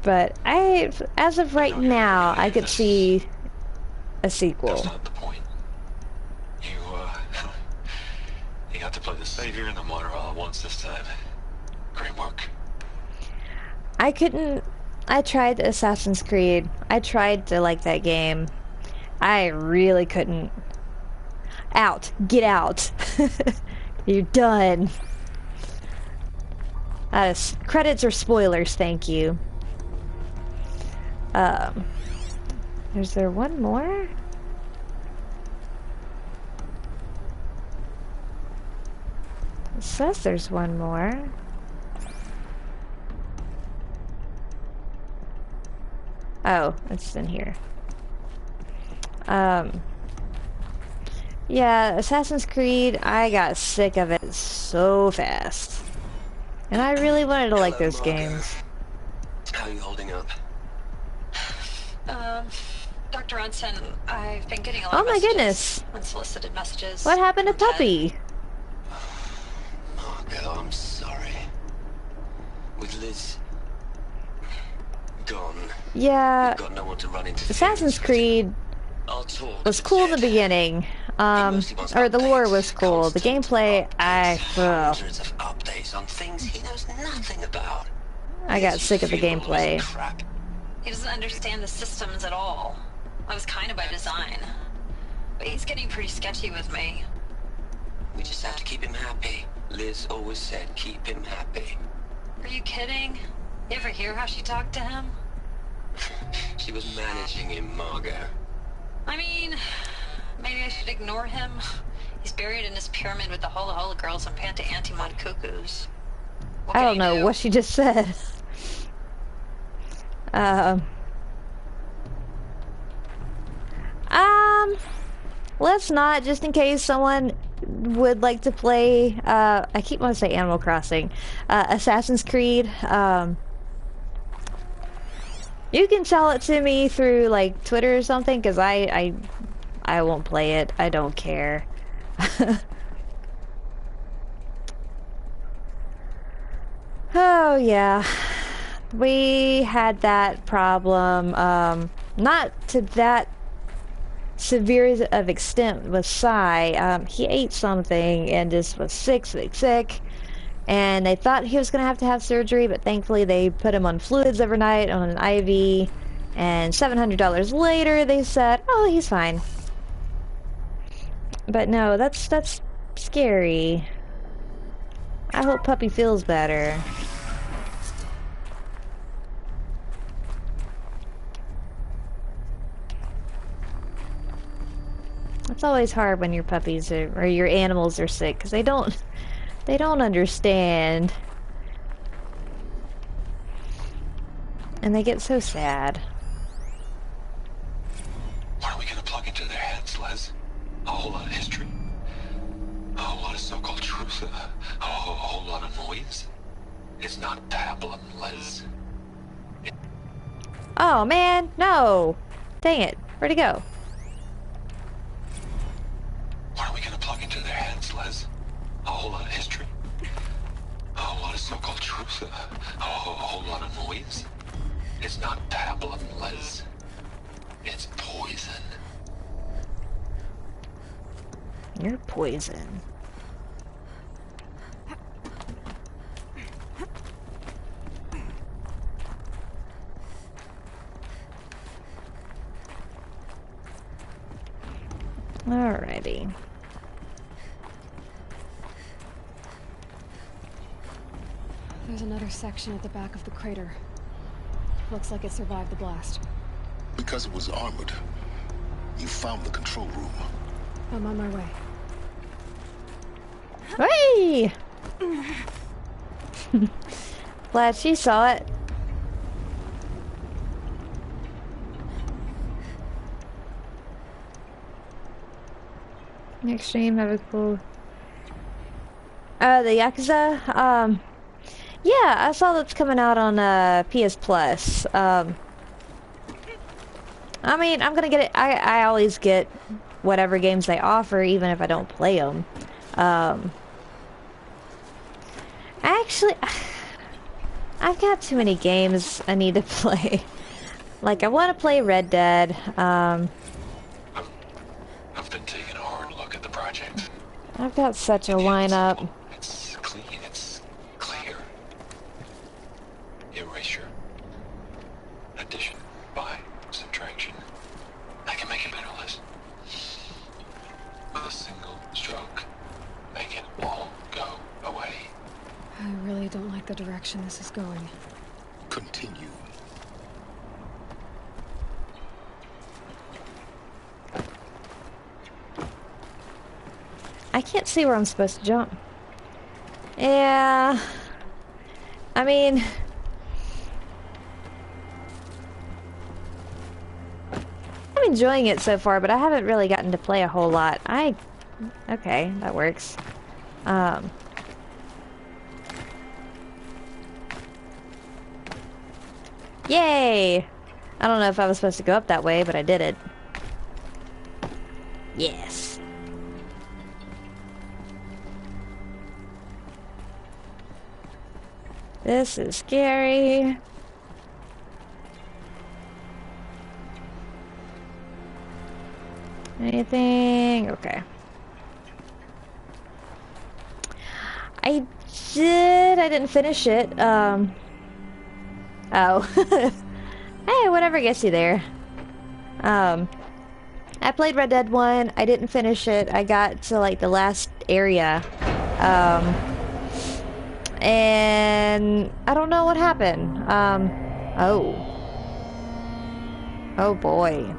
Speaker 1: But as of right now, I could see a sequel.
Speaker 7: That's not the point. You got to play the savior and the martyr all at once this time. Great work.
Speaker 1: I couldn't... I tried Assassin's Creed. I tried to like that game. I really couldn't. Out. Get out. You're done. Credits or spoilers, thank you. Is there one more? It says there's one more. Oh, it's in here. Yeah, Assassin's Creed, I got sick of it so fast. And I really wanted to like those games.
Speaker 7: How are you holding up?
Speaker 5: Dr. Unson, I've been getting a lot
Speaker 1: Oh
Speaker 5: of
Speaker 1: my
Speaker 5: messages,
Speaker 1: goodness.
Speaker 5: unsolicited messages.
Speaker 1: What happened to
Speaker 5: from Ted.
Speaker 1: Puppy?
Speaker 7: Margot, I'm sorry. With Liz gone,
Speaker 1: Yeah,
Speaker 7: we've got no one to run into.
Speaker 1: Assassin's Creed
Speaker 7: I'll talk
Speaker 1: was
Speaker 7: to
Speaker 1: cool in the
Speaker 7: Ted.
Speaker 1: beginning. Or the lore was cool. The gameplay,
Speaker 7: Hundreds of updates on things he knows nothing about.
Speaker 1: I got sick of the gameplay.
Speaker 7: Crap.
Speaker 5: He doesn't understand the systems at all. That was kind of by design. But he's getting pretty sketchy with me.
Speaker 7: We just have to keep him happy. Liz always said keep him happy.
Speaker 5: Are you kidding? You ever hear how she talked to him?
Speaker 7: She was managing him, Margot.
Speaker 5: I mean, maybe I should ignore him. He's buried in his pyramid with the Hola Hola girls and Panta Antimod cuckoos. What
Speaker 1: I
Speaker 5: can
Speaker 1: don't
Speaker 5: he
Speaker 1: know
Speaker 5: do?
Speaker 1: what she just said. Let's not, just in case someone would like to play, I keep wanting to say Animal Crossing, Assassin's Creed. You can sell it to me through, like, Twitter or something, because I won't play it. I don't care. Oh, yeah. We had that problem, not to that severe of extent with Sai. He ate something and just was sick. And they thought he was going to have surgery, but thankfully they put him on fluids overnight on an IV. And $700 later, they said, oh, he's fine. But no, that's scary. I hope Puppy feels better. It's always hard when your puppies or your animals are sick, because they don't understand. And they get so sad.
Speaker 10: What are we gonna plug into their heads, Les? A whole lot of history? A whole lot of so-called truth? A whole lot of noise? It's not pablum, Les.
Speaker 1: Oh man, no! Dang it, where'd he go?
Speaker 10: What are we gonna plug into their heads, Les? A whole lot of history? A whole lot of so-called truth? A whole lot of noise? It's not pablum, Les. It's poison.
Speaker 1: You're poison. Alrighty.
Speaker 3: There's another section at the back of the crater. Looks like it survived the blast.
Speaker 2: Because it was armored, you found the control room.
Speaker 3: I'm on my way.
Speaker 1: Hey! Glad she saw it. Next stream, have a cool... the Yakuza? Yeah, I saw that's coming out on, PS Plus. I mean, I'm gonna get it. I always get whatever games they offer, even if I don't play them. Actually, I've got too many games I need to play. Like, I want to play Red Dead.
Speaker 10: I've been taking a hard look at the project.
Speaker 1: I've got such a lineup.
Speaker 10: It's clean, it's clear. Erasure. Addition. By. Subtraction. I can make a better list. With a single stroke. Make it all go away.
Speaker 3: I really don't like the direction this is going.
Speaker 2: Continue.
Speaker 1: I can't see where I'm supposed to jump. Yeah. I mean... I'm enjoying it so far, but I haven't really gotten to play a whole lot. Okay, that works. Yay! I don't know if I was supposed to go up that way, but I did it. Yes. This is scary. Anything? Okay. I didn't finish it. Oh. Hey, whatever gets you there. I played Red Dead 1. I didn't finish it. I got to, like, the last area. And I don't know what happened. Oh. Oh, boy.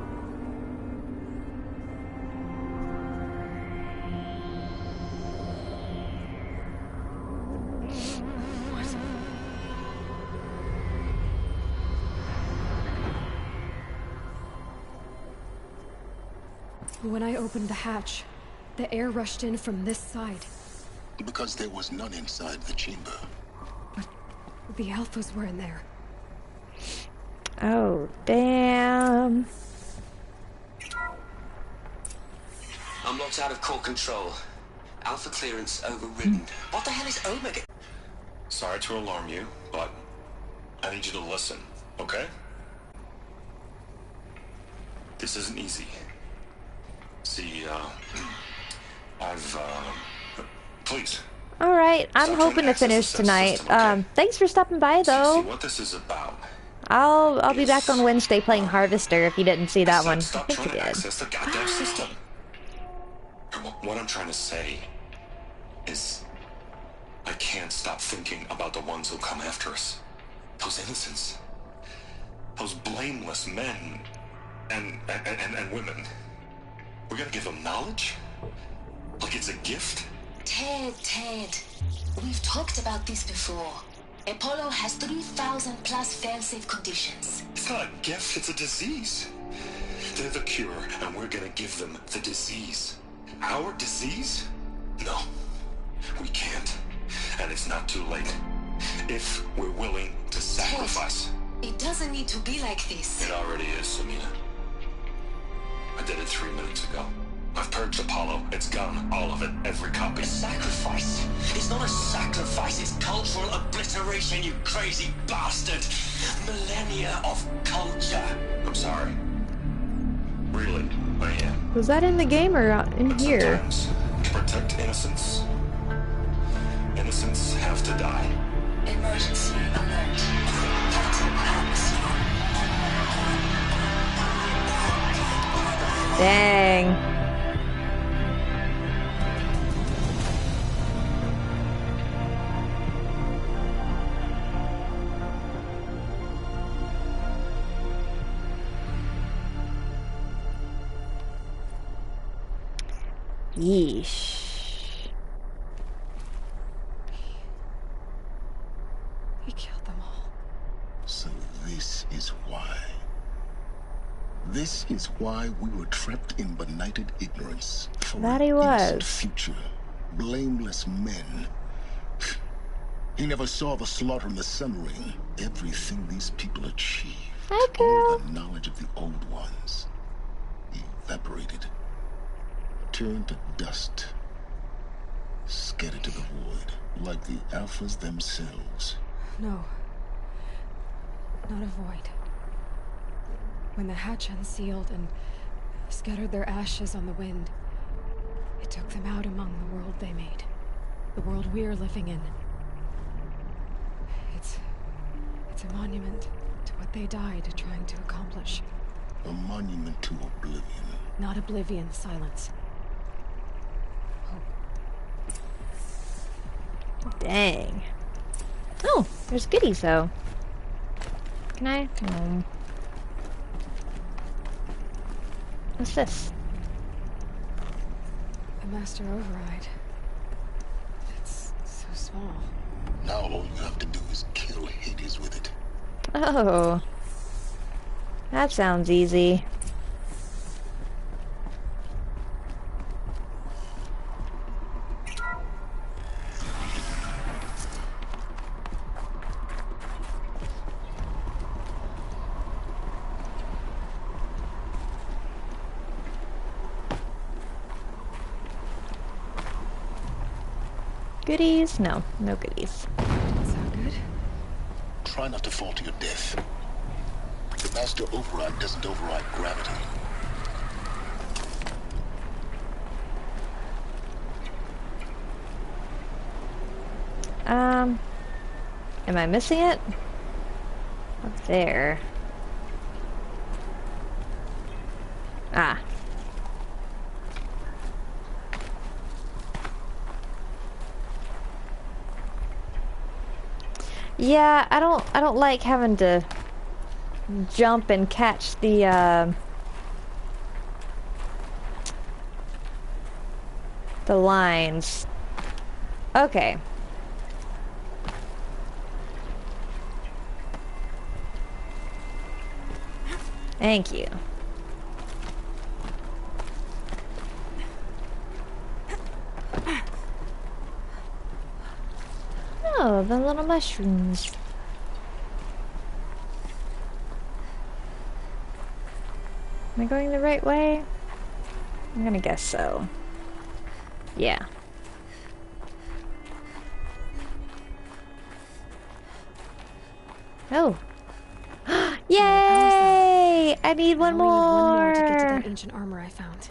Speaker 3: When I opened the hatch, the air rushed in from this side.
Speaker 2: Because there was none inside the chamber.
Speaker 3: But the alphas were in there.
Speaker 1: Oh, damn.
Speaker 7: I'm locked out of core control. Alpha clearance overridden. What the hell is Omega?
Speaker 10: Sorry to alarm you, but I need you to listen, okay? This isn't easy. See, please.
Speaker 1: Alright, I'm hoping to finish tonight.
Speaker 10: System, okay?
Speaker 1: Thanks for stopping by,
Speaker 10: See
Speaker 1: though.
Speaker 10: what this is about.
Speaker 1: I'll be back on Wednesday playing Harvester if you didn't see that one. I
Speaker 10: Stop
Speaker 1: think
Speaker 10: trying
Speaker 1: you
Speaker 10: to
Speaker 1: did.
Speaker 10: access the goddamn system. What I'm trying to say is I can't stop thinking about the ones who come after us. Those innocents. Those blameless men and women. We're gonna give them knowledge? Like it's a gift?
Speaker 9: Ted, we've talked about this before. Apollo has 3,000 plus fail-safe conditions.
Speaker 10: It's not a gift, it's a disease. They're the cure, and we're gonna give them the disease. Our disease? No, we can't. And it's not too late. If we're willing to sacrifice.
Speaker 9: Ted, it doesn't need to be like this.
Speaker 10: It already is, Samina. I did it 3 minutes ago. I've purged Apollo. It's gone. All of it. Every copy.
Speaker 7: A sacrifice? It's not a sacrifice, it's cultural obliteration, you crazy bastard! Millennia of culture!
Speaker 10: I'm sorry. Really, I am.
Speaker 1: Was that in the game or in
Speaker 10: But
Speaker 1: here?
Speaker 10: sometimes, to protect innocence, innocents have to die.
Speaker 9: Emergency alert. Captain Alex.
Speaker 1: Dang. Yeesh.
Speaker 3: He killed them all.
Speaker 2: So this is why. This is why we were trapped in benighted ignorance. For
Speaker 1: That he
Speaker 2: an innocent
Speaker 1: was.
Speaker 2: future. Blameless men. He never saw the slaughter in the Sun Ring. Everything these people achieved.
Speaker 1: Hi,
Speaker 2: All
Speaker 1: girl.
Speaker 2: the knowledge of the old ones. Evaporated. Turned to dust. Scattered to the void. Like the Alphas themselves.
Speaker 3: No. Not a void. When the hatch unsealed and scattered their ashes on the wind, it took them out among the world they made. The world we're living in. It's a monument to what they died trying to accomplish.
Speaker 2: A monument to oblivion.
Speaker 3: Not oblivion, silence.
Speaker 1: Dang. Oh, there's goodies though. Can I? No. What's this?
Speaker 3: A master override. It's so small.
Speaker 2: Now all you have to do is kill Hades with it.
Speaker 1: Oh. That sounds easy. Goodies? No, no goodies.
Speaker 3: Sound good?
Speaker 2: Try not to fall to your death. The master override doesn't override gravity.
Speaker 1: Am I missing it? Up there. Ah. Yeah, I don't like having to jump and catch the lines. Okay. Thank you. Oh, the little mushrooms. Am I going the right way? I'm gonna guess so. Yeah. Oh. Yay! I need one more.
Speaker 3: One more to get to that ancient armor I found.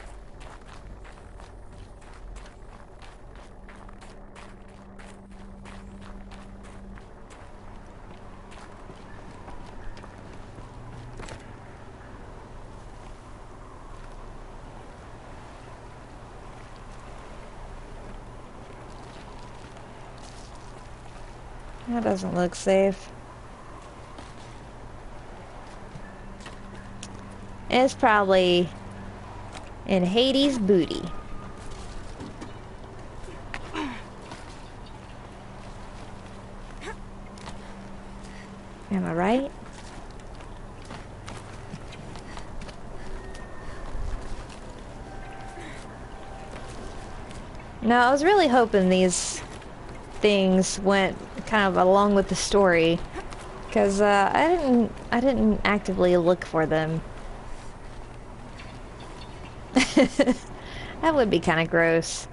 Speaker 1: That doesn't look safe. It's probably in Hades' booty. Am I right? No, I was really hoping these things went kind of along with the story, because I didn't actively look for them. That would be kind of gross.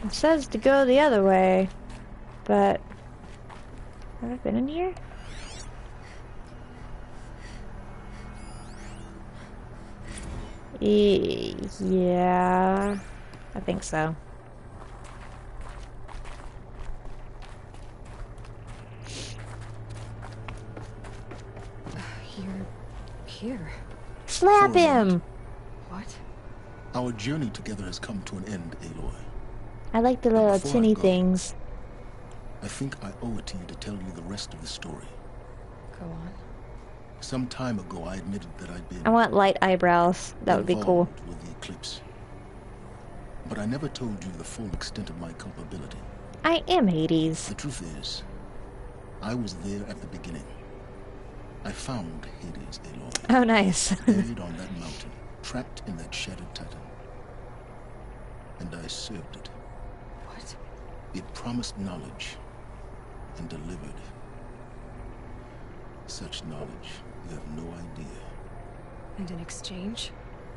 Speaker 1: It says to go the other way, but have I been in here? Yeah, I think so.
Speaker 3: You're here.
Speaker 1: Slap him!
Speaker 3: What?
Speaker 2: Our journey together has come to an end, Aloy.
Speaker 1: I like the little
Speaker 2: before I
Speaker 1: tinny
Speaker 2: go,
Speaker 1: things.
Speaker 2: I think I owe it to you to tell you the rest of the story.
Speaker 3: Go on.
Speaker 2: Some time ago, I admitted that I'd been
Speaker 1: I want light eyebrows. That would be cool.
Speaker 2: involved with the eclipse. But I never told you the full extent of my culpability.
Speaker 1: I am Hades.
Speaker 2: The truth is, I was there at the beginning. I found Hades, Aloy.
Speaker 1: Oh, nice.
Speaker 2: Buried on that mountain, trapped in that shattered titan. And I served it.
Speaker 3: What?
Speaker 2: It promised knowledge and delivered. Such knowledge, you have no idea.
Speaker 3: And in exchange?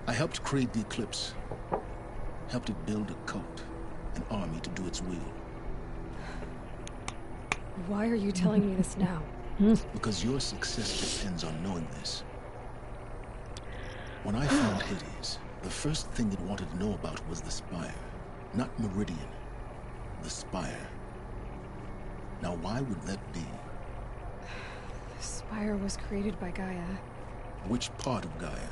Speaker 2: I helped create the eclipse. Helped it build a cult, an army to do its will.
Speaker 3: Why are you telling me this now?
Speaker 2: Because your success depends on knowing this. When I found Hades, the first thing it wanted to know about was the Spire. Not Meridian. The Spire. Now why would that be?
Speaker 3: The Spire was created by Gaia.
Speaker 2: Which part of Gaia?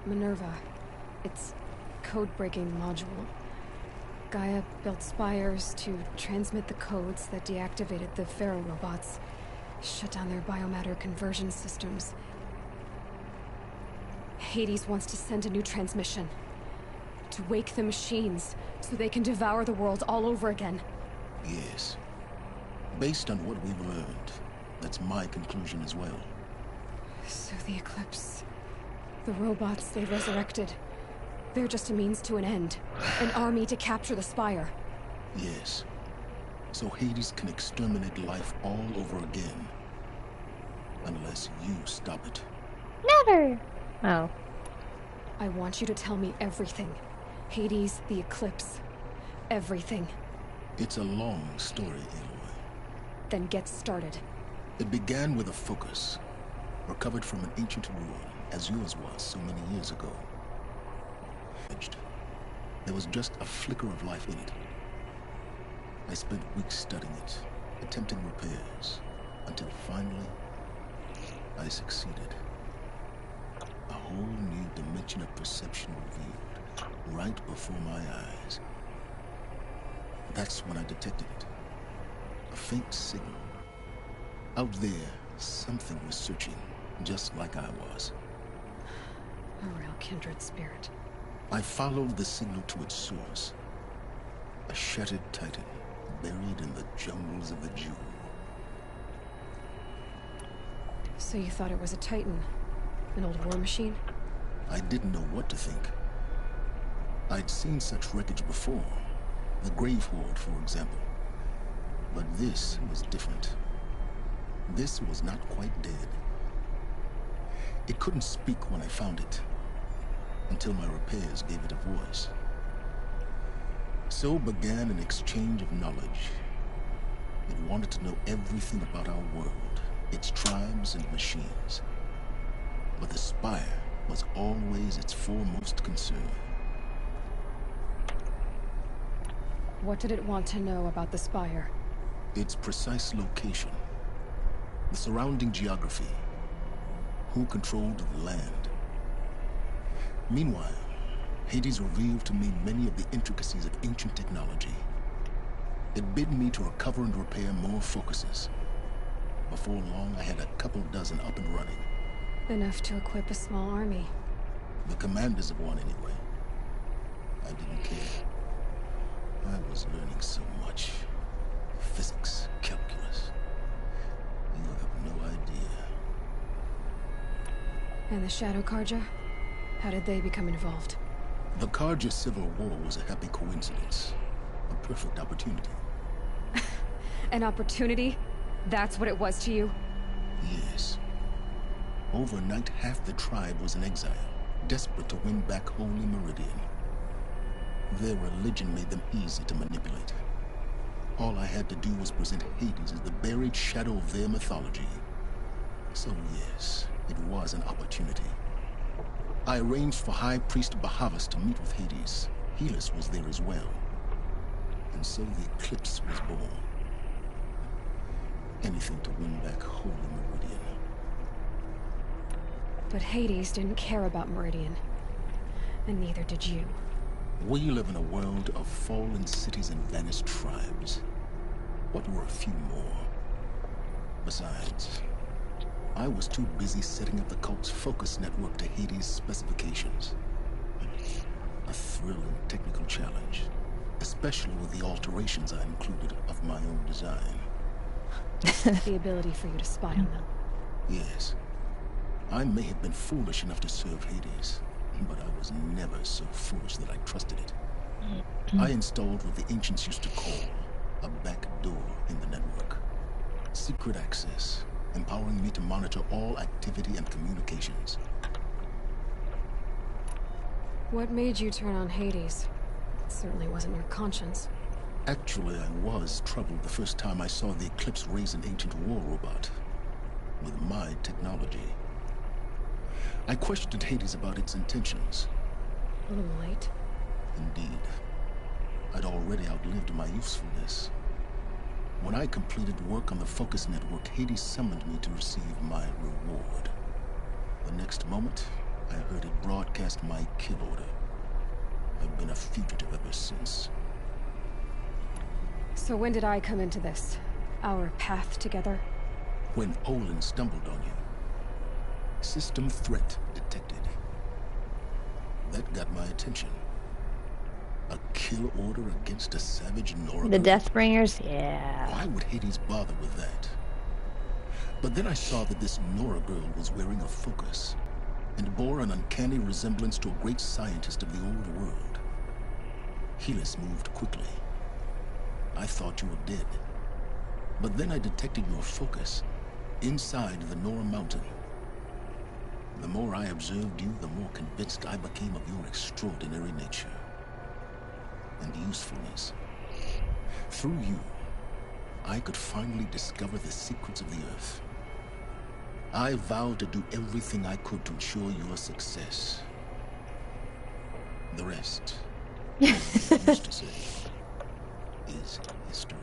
Speaker 3: Minerva. It's code-breaking module. Gaia built spires to transmit the codes that deactivated the Pharaoh robots, shut down their biomatter conversion systems. Hades wants to send a new transmission. To wake the machines, so they can devour the world all over again.
Speaker 2: Yes. Based on what we've learned, that's my conclusion as well.
Speaker 3: So the eclipse... The robots they resurrected. They're just a means to an end. An army to capture the Spire.
Speaker 2: Yes. So Hades can exterminate life all over again. Unless you stop it.
Speaker 1: Never! Oh.
Speaker 3: I want you to tell me everything. Hades, the Eclipse. Everything.
Speaker 2: It's a long story, Aloy.
Speaker 3: Then get started.
Speaker 2: It began with a focus, recovered from an ancient ruin, as yours was so many years ago. There was just a flicker of life in it. I spent weeks studying it, attempting repairs, until finally, I succeeded. A whole new dimension of perception revealed, right before my eyes. That's when I detected it. A faint signal. Out there, something was searching, just like I was.
Speaker 3: A real kindred spirit.
Speaker 2: I followed the signal to its source. A shattered titan, buried in the jungles of the Jew.
Speaker 3: So you thought it was a titan? An old war machine?
Speaker 2: I didn't know what to think. I'd seen such wreckage before. The Grave Horde, for example. But this was different. This was not quite dead. It couldn't speak when I found it, until my repairs gave it a voice. So began an exchange of knowledge. It wanted to know everything about our world, its tribes and machines. But the Spire was always its foremost concern.
Speaker 3: What did it want to know about the Spire?
Speaker 2: Its precise location, the surrounding geography, who controlled the land. Meanwhile, Hades revealed to me many of the intricacies of ancient technology. It bid me to recover and repair more focuses. Before long, I had a couple dozen up and running.
Speaker 3: Enough to equip a small army.
Speaker 2: The commanders of one, anyway. I didn't care. I was learning so much. Physics, calculus. You have no idea.
Speaker 3: And the Shadow Carja? How did they become involved?
Speaker 2: The Carja Civil War was a happy coincidence. A perfect opportunity.
Speaker 3: An opportunity? That's what it was to you?
Speaker 2: Yes. Overnight, half the tribe was in exile, desperate to win back Holy Meridian. Their religion made them easy to manipulate. All I had to do was present Hades as the buried shadow of their mythology. So yes, it was an opportunity. I arranged for High Priest Bahavas to meet with Hades. Helis was there as well. And so the Eclipse was born. Anything to win back Holy Meridian.
Speaker 3: But Hades didn't care about Meridian. And neither did you.
Speaker 2: We live in a world of fallen cities and vanished tribes. What were a few more? Besides, I was too busy setting up the cult's focus network to Hades' specifications. A thrilling technical challenge, especially with the alterations I included of my own design.
Speaker 3: The ability for you to spy on them.
Speaker 2: Yes. I may have been foolish enough to serve Hades, but I was never so foolish that I trusted it. I installed what the ancients used to call a back door in the network. Secret access, empowering me to monitor all activity and communications.
Speaker 3: What made you turn on Hades? It certainly wasn't your conscience.
Speaker 2: Actually, I was troubled the first time I saw the Eclipse raise an ancient war robot with my technology. I questioned Hades about its intentions.
Speaker 3: A little late.
Speaker 2: Indeed. I'd already outlived my usefulness. When I completed work on the Focus Network, Hades summoned me to receive my reward. The next moment, I heard it broadcast my kill order. I've been a fugitive ever since.
Speaker 3: So when did I come into this? Our path together?
Speaker 2: When Olin stumbled on you. System threat detected. That got my attention. A kill order against a savage Nora.
Speaker 1: The Deathbringers? Yeah.
Speaker 2: Why would Hades bother with that? But then I saw that this Nora girl was wearing a focus. and bore an uncanny resemblance to a great scientist of the old world. Helis moved quickly. I thought you were dead. But then I detected your focus inside the Nora Mountain. The more I observed you, the more convinced I became of your extraordinary nature and usefulness. Through you, I could finally discover the secrets of the Earth. I vowed to do everything I could to ensure your success. The rest, as I used to say, is history.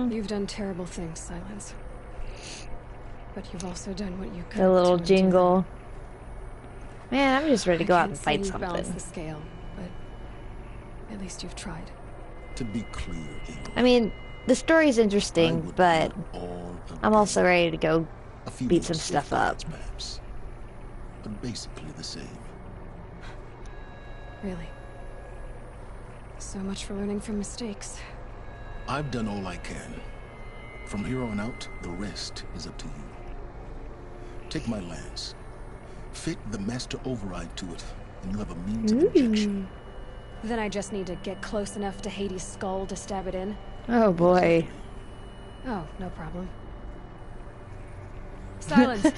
Speaker 3: You've done terrible things, Silence. But you've also done what you could.
Speaker 1: The little jingle. Man, I'm just ready to go out and fight
Speaker 3: something.
Speaker 1: something.
Speaker 3: The scale, but at least you've tried.
Speaker 2: To be clear, Aloy,
Speaker 1: I mean, the story's interesting, but I'm also ready to go beat some stuff up.
Speaker 2: Maps, but basically the same.
Speaker 3: Really? So much for learning from mistakes.
Speaker 2: I've done all I can. From here on out, the rest is up to you. Take my lance. Fit the master override to it, and you have a means of injection.
Speaker 3: Then I just need to get close enough to Hades' skull to stab it in?
Speaker 1: Oh boy.
Speaker 3: Oh, no problem. Silence!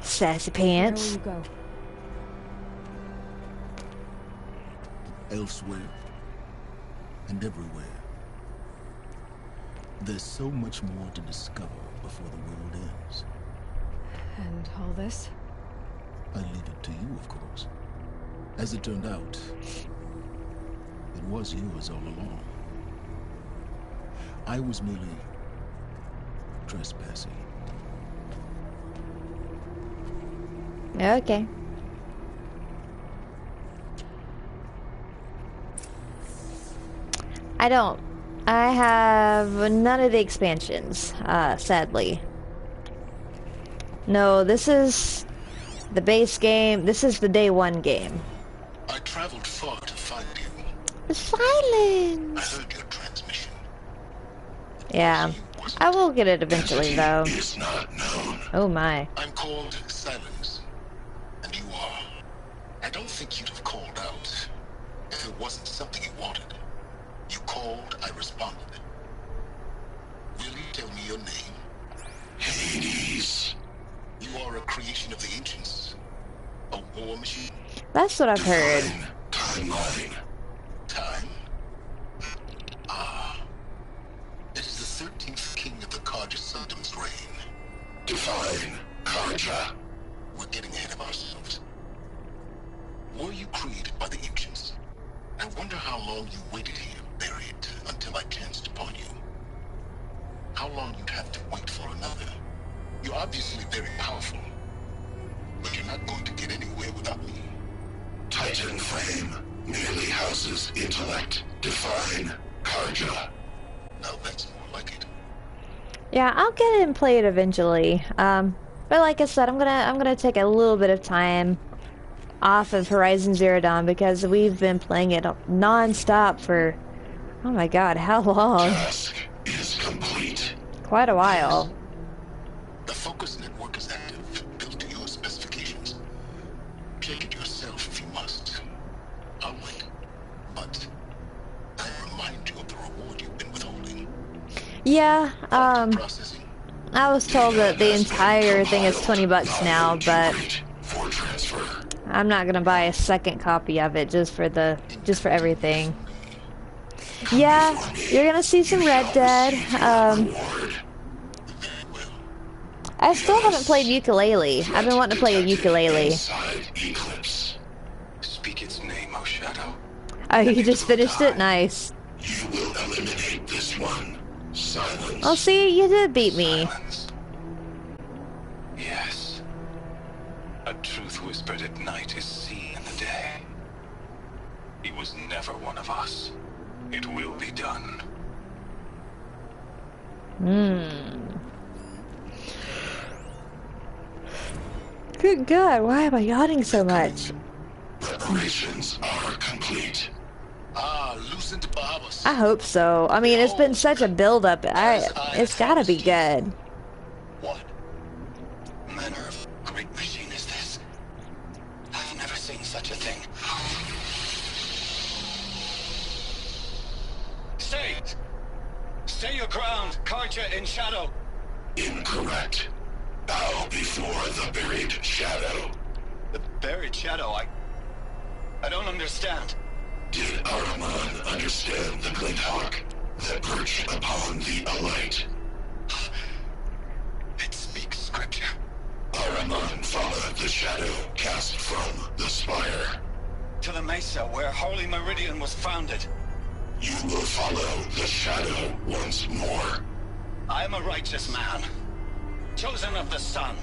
Speaker 1: Sassy pants.
Speaker 3: Where will you go?
Speaker 2: Elsewhere and everywhere. There's so much more to discover before the world ends.
Speaker 3: And all this?
Speaker 2: I leave it to you, of course. As it turned out, it was yours all along. I was merely trespassing.
Speaker 1: Okay. I have none of the expansions, sadly. No, this is the base game. This is the day one game.
Speaker 2: I traveled far to find you.
Speaker 1: The silence!
Speaker 2: I heard your transmission.
Speaker 1: Yeah. I will get it eventually, though.
Speaker 2: Is not known.
Speaker 1: Oh my.
Speaker 2: I'm called Silence, and you are. I don't think you'd have called out if it wasn't something you wanted. You called, I responded. Will you tell me your name? Hades. You are a creation of the ancients. A war machine.
Speaker 1: That's what I've heard.
Speaker 2: Timeline. Time? Ah. It is the 13th king of the Karja Sanctum's reign. Define Karja. We're getting ahead of ourselves. Were you created by the ancients? I wonder how long you waited here, buried, until I chanced upon you. How long you'd have to wait for another. You're obviously very powerful, but you're not going to get anywhere without me. Titan fame merely houses intellect. Define Karja. Now that's more like it.
Speaker 1: Yeah, I'll get it and play it eventually. But like I said, I'm gonna take a little bit of time off of Horizon Zero Dawn because we've been playing it non-stop for, oh my god, how long?
Speaker 2: Task is complete.
Speaker 1: Quite a while.
Speaker 2: The focus network is active, built to your specifications. Check it yourself if you must. I'll wait, but I remind you of the reward you've been withholding.
Speaker 1: Yeah,
Speaker 2: Processing.
Speaker 1: I was told that the entire thing is $20 now, but
Speaker 2: For transfer.
Speaker 1: I'm not gonna buy a second copy of it just for everything. Yeah, you're gonna see some Red Dead. I still haven't played ukulele. I've been wanting to play a ukulele.
Speaker 10: Speak its name, O Shadow.
Speaker 1: Oh, you just finished it? Nice.
Speaker 2: You will eliminate this one. Silence.
Speaker 1: Oh, see, you did beat me.
Speaker 10: Silence. Yes. A truth whispered at night is seen in the day. He was never one of us. It will be done.
Speaker 1: Good God, why am I yawning so much?
Speaker 2: Preparations are complete. Ah, Lucent Barbus.
Speaker 1: I hope so. I mean, it's been such a build-up. It's gotta be good.
Speaker 7: What manner of great machine is this? I've never seen such a thing. Stay! Stay your ground, Carja in shadow.
Speaker 10: Incorrect. Bow before the buried shadow.
Speaker 7: The buried shadow, I don't understand.
Speaker 10: Did Ahriman understand the glint hawk that perched upon the alight?
Speaker 7: It speaks scripture.
Speaker 10: Ahriman followed the shadow cast from the spire.
Speaker 7: To the mesa where Holy Meridian was founded.
Speaker 10: You will follow the shadow once more.
Speaker 7: I am a righteous man, chosen of the sun.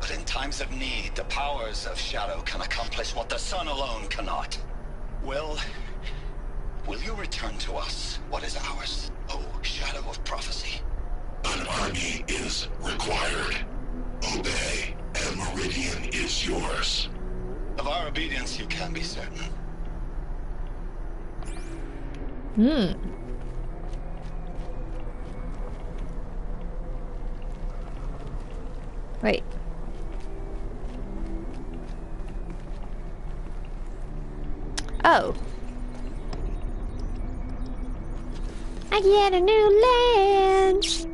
Speaker 7: But in times of need, the powers of shadow can accomplish what the sun alone cannot. Will you return to us what is ours, O shadow of prophecy?
Speaker 10: An army is required. Obey, and Meridian is yours.
Speaker 7: Of our obedience you can be certain.
Speaker 1: Wait. Oh. I get a new lens.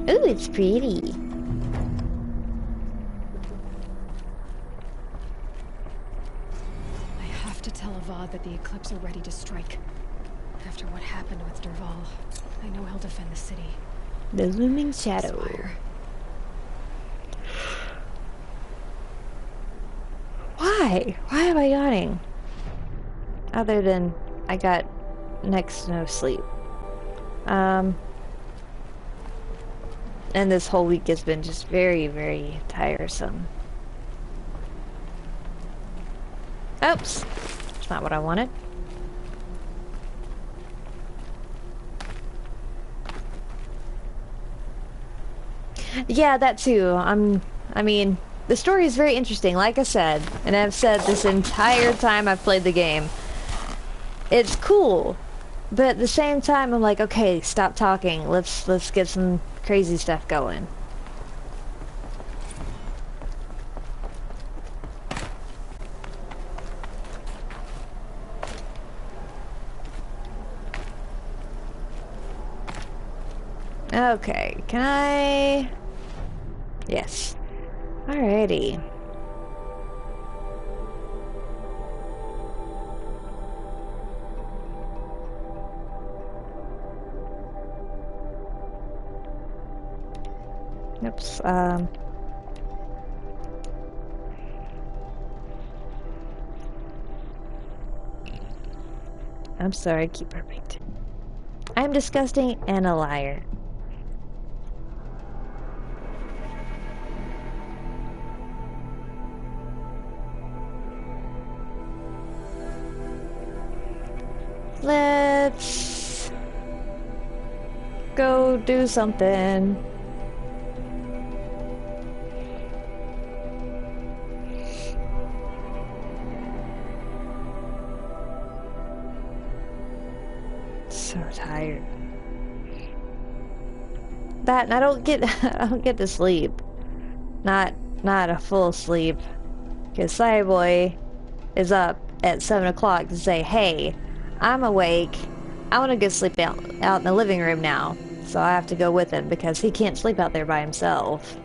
Speaker 1: Ooh, it's pretty.
Speaker 3: I have to tell Avad that the Eclipse are ready to strike. After what happened with Derval, I know he'll defend the city.
Speaker 1: The looming shadow.
Speaker 3: Spire.
Speaker 1: Why? Why am I yawning? Other than I got next to no sleep. And this whole week has been just very, very tiresome. Oops. That's not what I wanted. Yeah, that too. I mean, the story is very interesting, like I said, and I've said this entire time I've played the game. It's cool, but at the same time, I'm like, okay, stop talking. Let's get some crazy stuff going. Okay, can I? Yes. Alrighty. Oops, I'm sorry, I keep burping too. I'm disgusting and a liar. Let's go do something. So tired. That and I don't get to sleep. Not a full sleep. Because Cyboy is up at 7 o'clock to say, hey, I'm awake. I want to go sleep out in the living room now. So I have to go with him because he can't sleep out there by himself.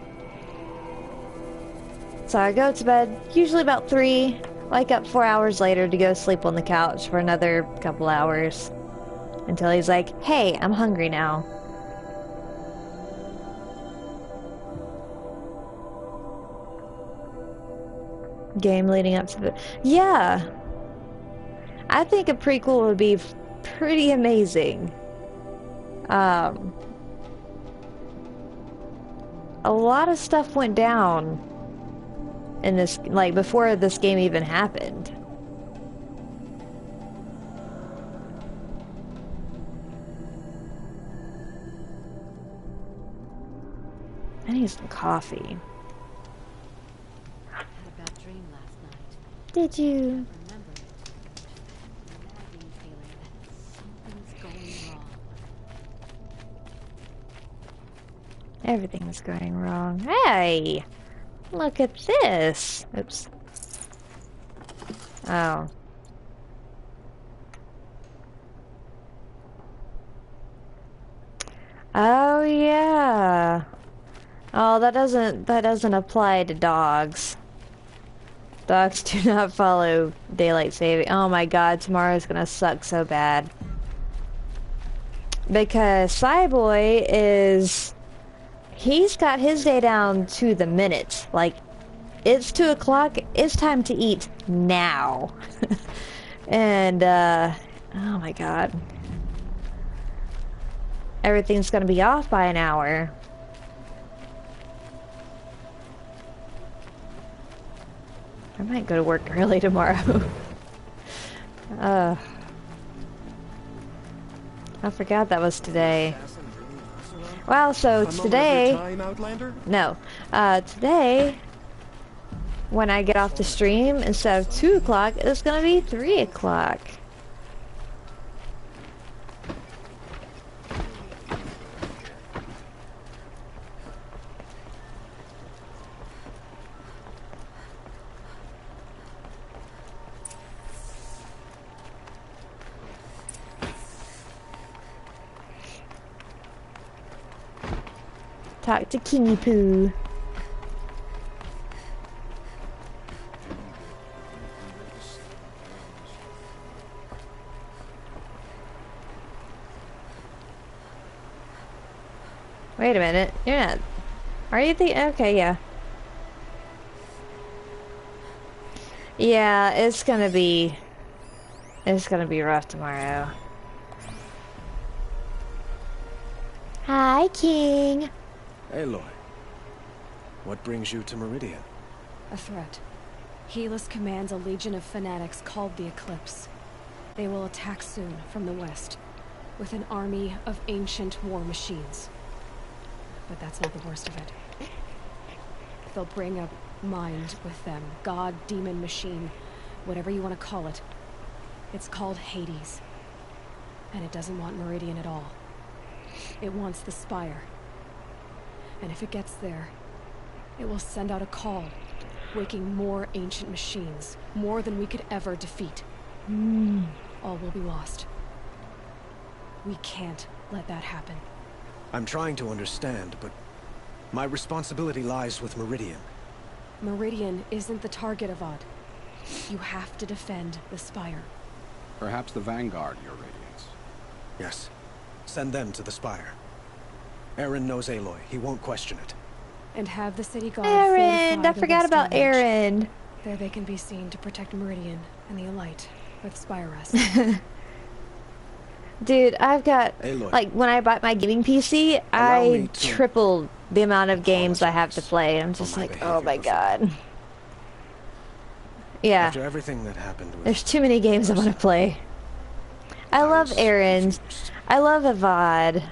Speaker 1: So I go to bed, usually about 3, wake up 4 hours later to go sleep on the couch for another couple hours. Until he's like, hey, I'm hungry now. Game leading up to the... Yeah! I think a prequel would be pretty amazing. A lot of stuff went down in this, like, before this game even happened. I need some coffee.
Speaker 3: I had a bad dream last night.
Speaker 1: Did you?
Speaker 3: I remember it. Nagging feeling that something's going wrong.
Speaker 1: Everything's going wrong. Hey! Look at this! Oops. Oh. Oh yeah. Oh, that doesn't apply to dogs. Dogs do not follow daylight saving. Oh my god, tomorrow's gonna suck so bad. Because Cyboy he's got his day down to the minute. Like, it's 2 o'clock, it's time to eat now. And, oh my god. Everything's gonna be off by an hour. I might go to work early tomorrow. I forgot that was today. Well, so today... No. Today, when I get off the stream, instead of 2 o'clock, it's gonna be 3 o'clock. Talk to Kingy Poo. Wait a minute, you're not... Are you the... Okay, yeah. Yeah, it's gonna be rough tomorrow. Hi, King.
Speaker 11: Aloy, what brings you to Meridian?
Speaker 3: A threat. Helis commands a legion of fanatics called the Eclipse. They will attack soon from the west, with an army of ancient war machines. But that's not the worst of it. They'll bring a mind with them. God, demon, machine, whatever you want to call it. It's called Hades. And it doesn't want Meridian at all. It wants the Spire. And if it gets there, it will send out a call, waking more ancient machines, more than we could ever defeat. All will be lost. We can't let that happen.
Speaker 11: I'm trying to understand, but my responsibility lies with Meridian.
Speaker 3: Meridian isn't the target, Avad. You have to defend the Spire.
Speaker 12: Perhaps the Vanguard, Your Radiance.
Speaker 11: Yes. Send them to the Spire. Aaron knows Aloy. He won't question it.
Speaker 3: And have the city guard
Speaker 1: Aaron! I
Speaker 3: fortify the
Speaker 1: forgot about
Speaker 3: western edge.
Speaker 1: Aaron.
Speaker 3: There they can be seen to protect Meridian and the Elite with Spire rest.
Speaker 1: Dude, I've got...
Speaker 11: Aloy,
Speaker 1: like, when I bought my gaming PC, I tripled the amount of games I have to play. I'm just like, oh my god. Yeah.
Speaker 11: After everything that happened with
Speaker 1: There's too many games I want to play. I love Aaron. I love Avad.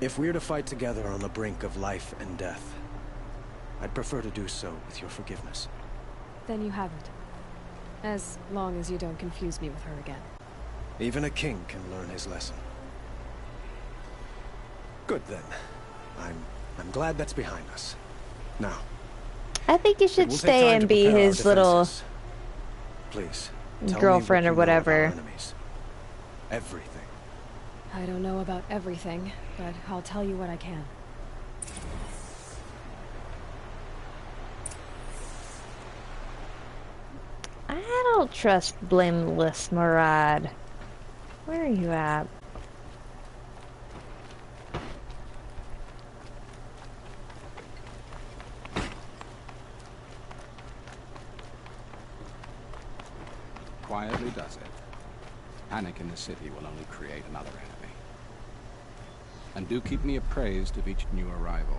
Speaker 11: If we're to fight together on the brink of life and death, I'd prefer to do so with your forgiveness.
Speaker 3: Then you have it. As long as you don't confuse me with her again.
Speaker 11: Even a king can learn his lesson. Good then. I'm glad that's behind us. Now,
Speaker 1: I think you should stay and be his little
Speaker 11: please
Speaker 1: girlfriend or whatever.
Speaker 11: Everything.
Speaker 3: I don't know about everything, but I'll tell you what I can.
Speaker 1: I don't trust Blameless Murad. Where are you at?
Speaker 12: Quietly does it. Panic in the city will only create another enemy. And do keep me appraised of each new arrival.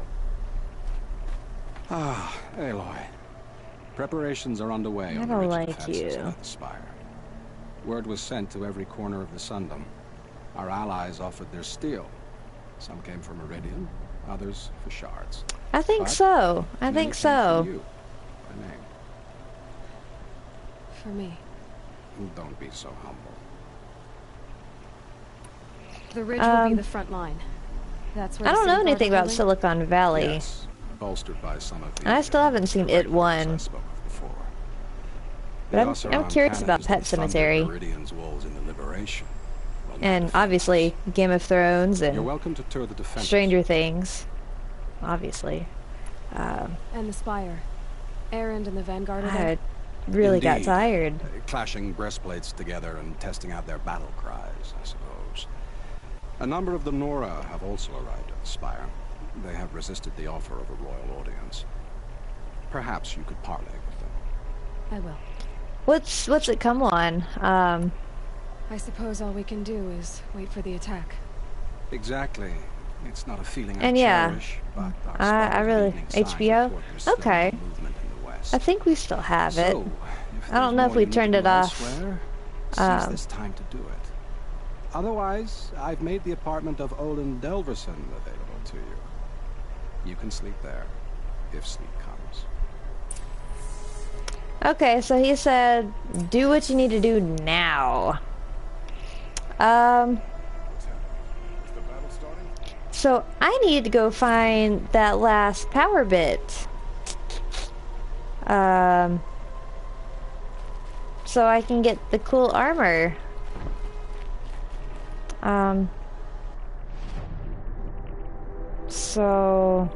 Speaker 12: Ah, Aloy. Preparations are underway on the rich defenses of the Spire. Word was sent to every corner of the Sundom. Our allies offered their steel. Some came for Meridian, others for shards.
Speaker 1: I think
Speaker 12: But
Speaker 1: so. I
Speaker 12: many
Speaker 1: think
Speaker 12: came
Speaker 1: so.
Speaker 12: For you, by name.
Speaker 3: For me.
Speaker 12: Don't be so humble.
Speaker 3: The ridge will be the front line. That's where
Speaker 1: I don't know
Speaker 3: the city
Speaker 1: anything
Speaker 3: guard
Speaker 1: about
Speaker 3: building?
Speaker 1: Silicon Valley.
Speaker 12: Yes, bolstered by some of the
Speaker 1: And I still haven't seen It
Speaker 12: regulars I
Speaker 1: 1.
Speaker 12: spoke of before.
Speaker 1: But
Speaker 12: The
Speaker 1: I'm
Speaker 12: Oseram
Speaker 1: curious
Speaker 12: Panic
Speaker 1: about
Speaker 12: is
Speaker 1: Pet
Speaker 12: the thunder
Speaker 1: Cemetery.
Speaker 12: Meridian's walls in the liberation. Will not
Speaker 1: And
Speaker 12: defend
Speaker 1: obviously,
Speaker 12: us.
Speaker 1: Game of Thrones
Speaker 12: You're
Speaker 1: and
Speaker 12: welcome to tour the defense.
Speaker 1: Stranger Things. Obviously.
Speaker 3: And the Spire. Erend and the Vanguard are
Speaker 1: I
Speaker 3: there.
Speaker 1: really got
Speaker 12: Indeed.
Speaker 1: tired.
Speaker 12: Clashing breastplates together and testing out their battle cries, I suppose. A number of the Nora have also arrived at the Spire. They have resisted the offer of a royal audience. Perhaps you could parley with them.
Speaker 3: I will.
Speaker 1: What's it come on?
Speaker 3: I suppose all we can do is wait for the attack.
Speaker 12: Exactly. It's not a feeling I
Speaker 1: And yeah,
Speaker 12: cherish, but our
Speaker 1: I
Speaker 12: spotted
Speaker 1: really
Speaker 12: evening signs
Speaker 1: HBO.
Speaker 12: report there's still
Speaker 1: Okay.
Speaker 12: no movement in the west.
Speaker 1: I think we still have it.
Speaker 12: So,
Speaker 1: I don't know if we turned it off.
Speaker 12: Seize this time to do it. Otherwise, I've made the apartment of Olin Delverson available to you. You can sleep there, if sleep comes.
Speaker 1: Okay, so he said, do what you need to do now. So I need to go find that last power bit. So I can get the cool armor. So...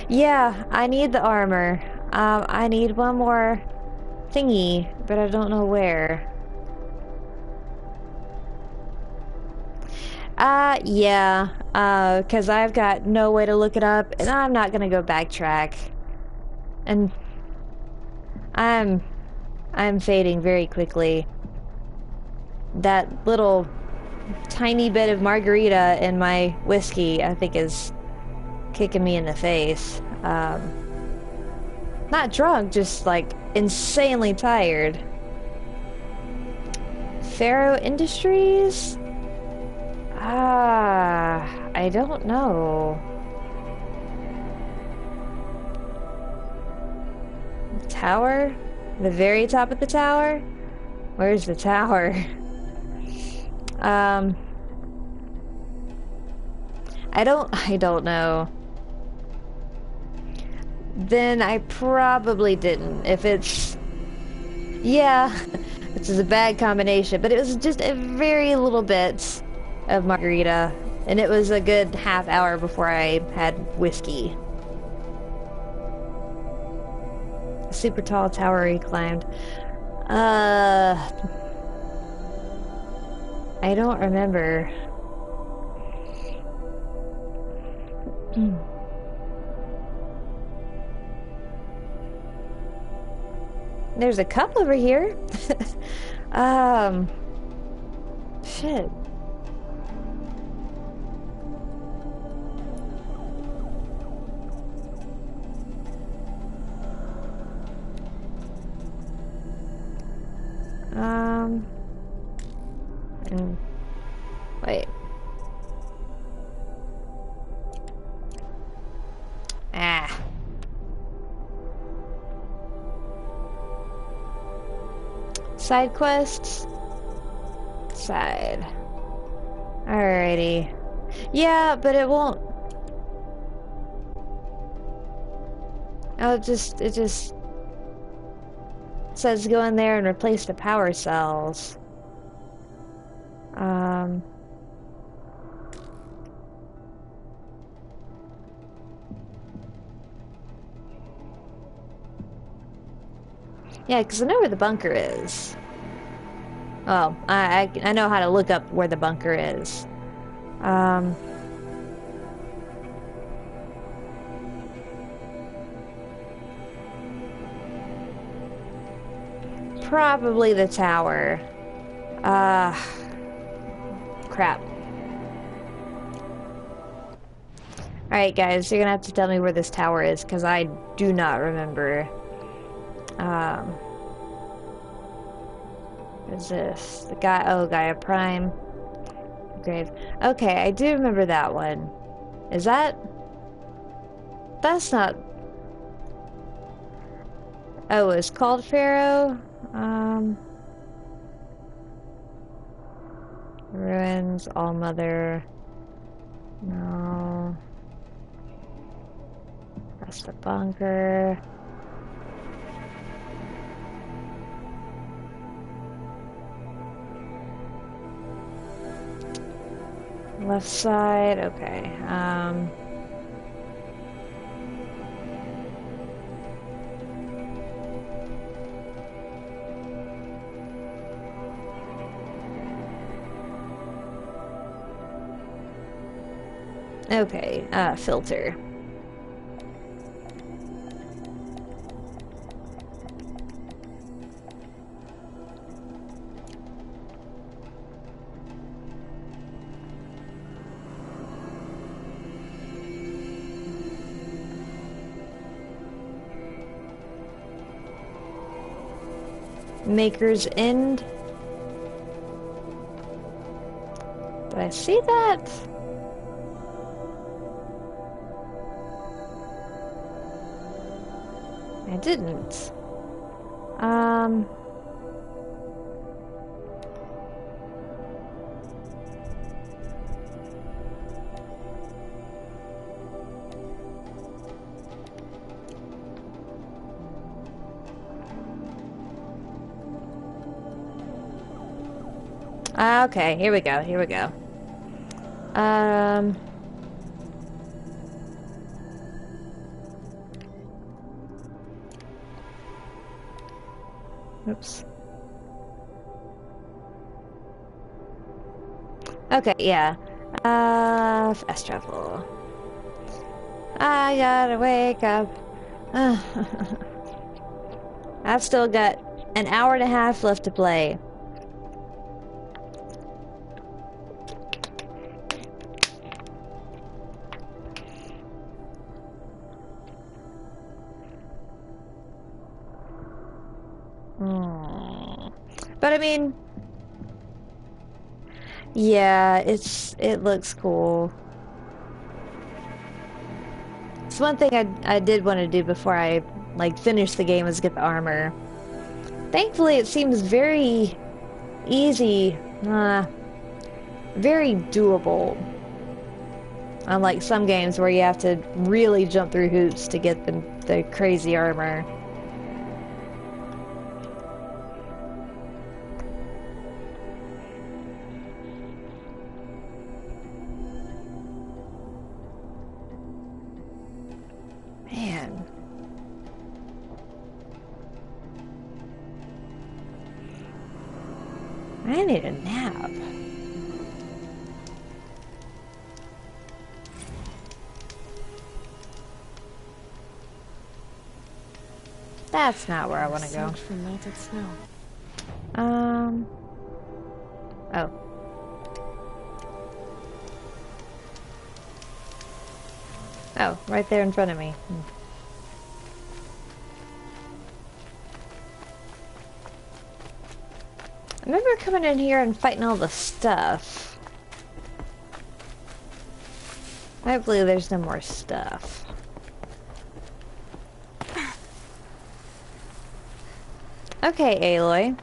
Speaker 1: yeah, I need the armor. I need one more thingy, but I don't know where. Yeah, cause I've got no way to look it up, and I'm not gonna go backtrack. And I'm fading very quickly. That little tiny bit of margarita in my whiskey, I think, is kicking me in the face. Not drunk, just like insanely tired. Faro Industries? I don't know. Tower? The very top of the tower? Where's the tower? I don't know. Then I probably didn't. If it's... yeah, this is a bad combination, but it was just a very little bit of margarita, and it was a good half hour before I had whiskey. A super tall tower he climbed. I don't remember. There's a cup over here. Shit. And wait. Side quests? Side. Alrighty. Yeah, but it won't... oh, it just says go in there and replace the power cells. Yeah, because I know where the bunker is. Well, I know how to look up where the bunker is. Probably the tower. Crap. Alright guys, you're gonna have to tell me where this tower is, because I do not remember. is this? The guy, oh, Gaia Prime. Grave. Okay, I do remember that one. Is that? That's not. Oh, it's called Pharaoh? Ruins, All Mother. No. That's the bunker. Left side, okay. Okay, filter. Maker's End. Did I see that? I didn't. Okay, here we go, here we go. Oops. Okay, yeah. Fast travel. I gotta wake up. I've still got an hour and a half left to play. But I mean, yeah, it looks cool. It's one thing I did want to do before I like finish the game is get the armor. Thankfully, it seems very easy, very doable. Unlike some games where you have to really jump through hoops to get the crazy armor. Man. I need a nap. That's not where I want to go.
Speaker 3: For melted snow.
Speaker 1: Oh. Oh, right there in front of me. I remember coming in here and fighting all the stuff. Hopefully there's no more stuff. Okay, Aloy.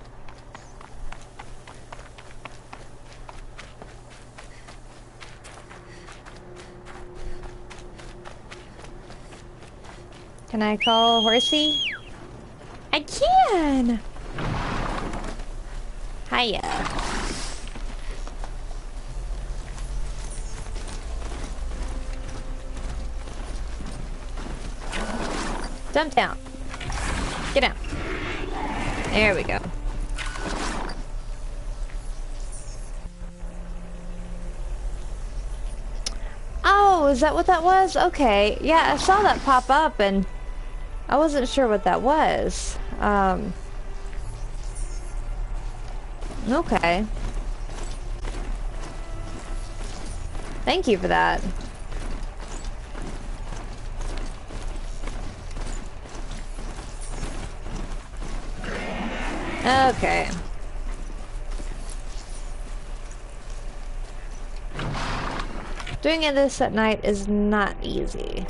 Speaker 1: Can I call Horsey? I can! Hiya. Jump down. Get down. There we go. Oh, is that what that was? Okay. Yeah, I saw that pop up and I wasn't sure what that was. Okay. Thank you for that. Okay. Doing this at night is not easy.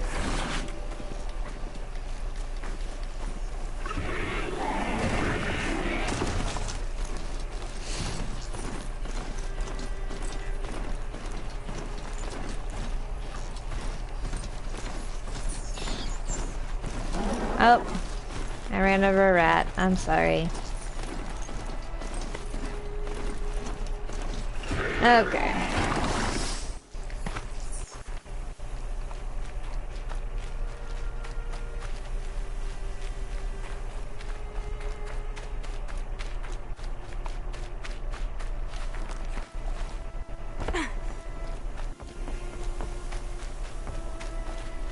Speaker 1: Oh, I ran over a rat. I'm sorry. Okay.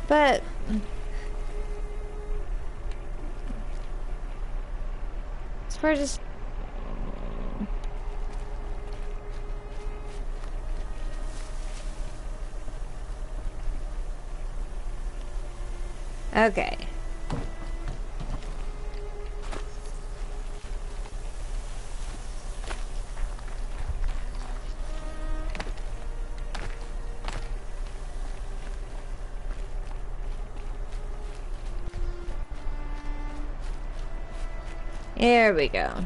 Speaker 1: But we're just okay. Here we go.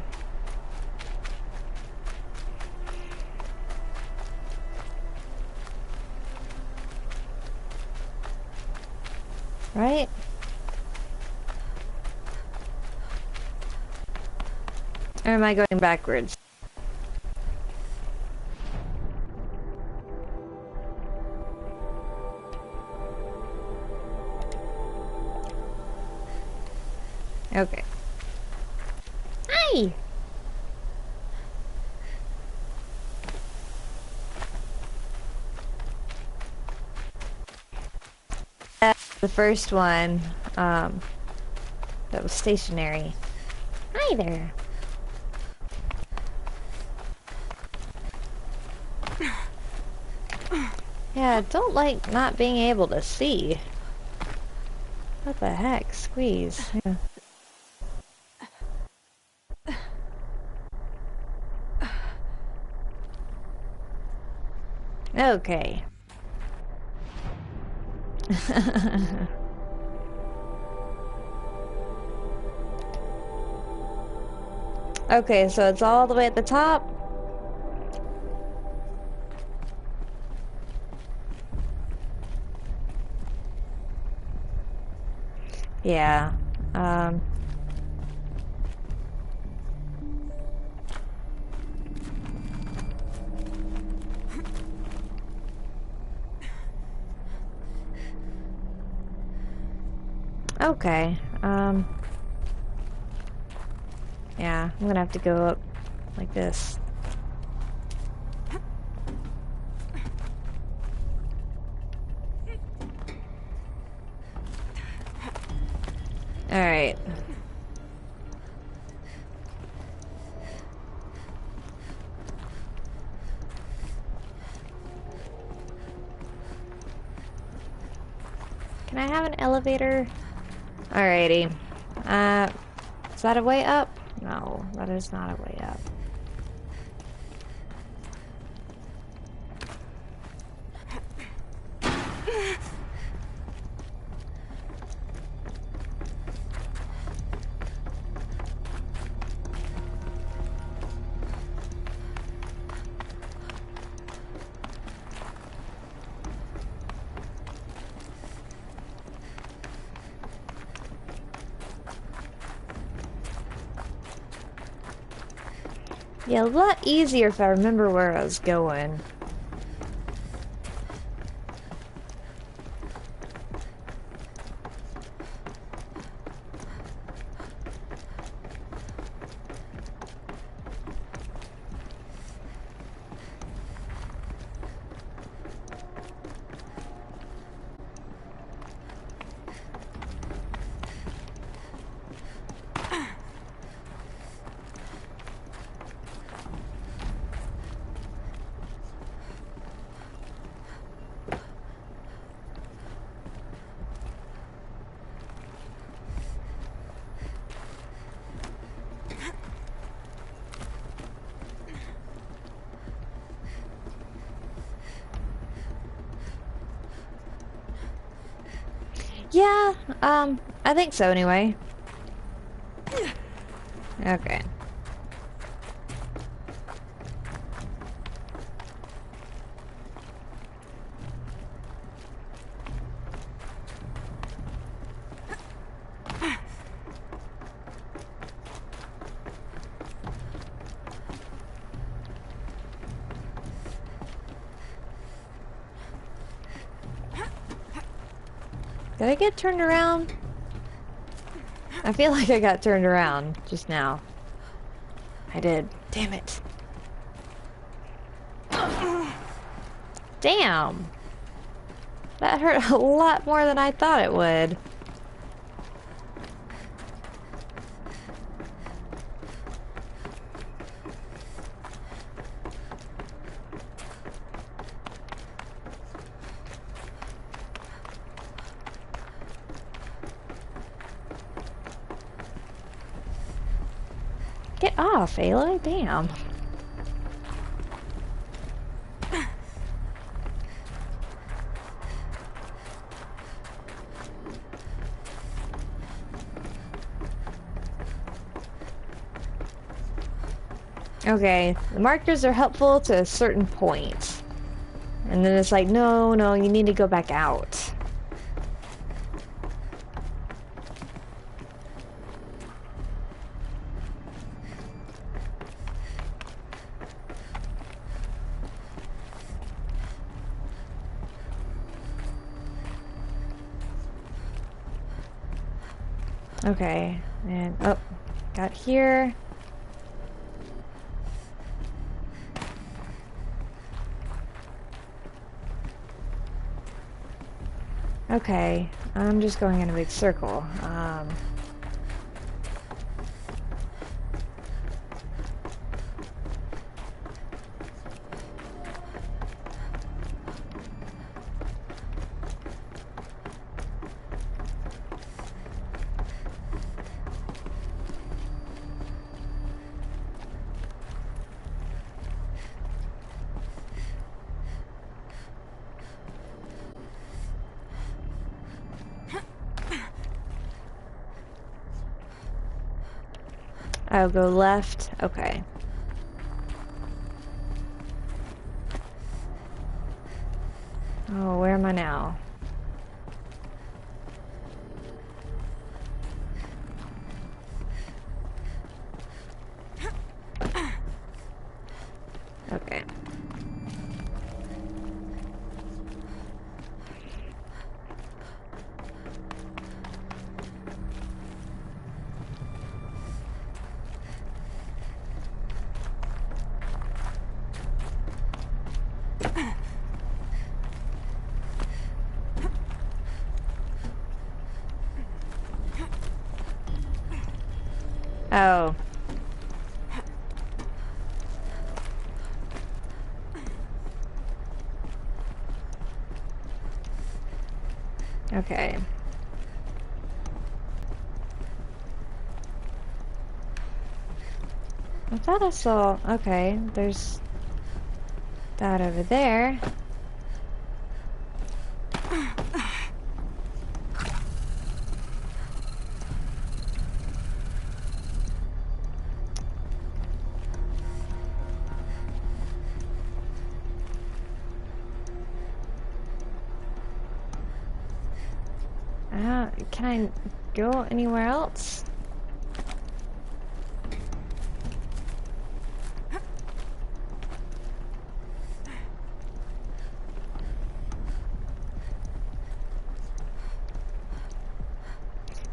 Speaker 1: Right? Or am I going backwards? Okay. Hi! The first one, that was stationary. Hi there. Yeah, don't like not being able to see. What the heck? Squeeze. Yeah. Okay. Okay, so it's all the way at the top. Yeah. Okay. Yeah, I'm gonna have to go up like this. Alright. Can I have an elevator? Alrighty. Is that a way up? No, that is not a way up. Yeah, a lot easier if I remember where I was going. Yeah, I think so anyway. Okay. Did I get turned around? I feel like I got turned around just now. I did. Damn it. Damn. That hurt a lot more than I thought it would. Get off, Ayla. Damn. Okay, the markers are helpful to a certain point. And then it's like, no, no, you need to go back out. Okay, and oh, got here. Okay, I'm just going in a big circle. I'll go left. Okay. Oh, where am I now? Okay. Oh. Okay. I thought I saw... Okay, there's that over there. Can I go anywhere else?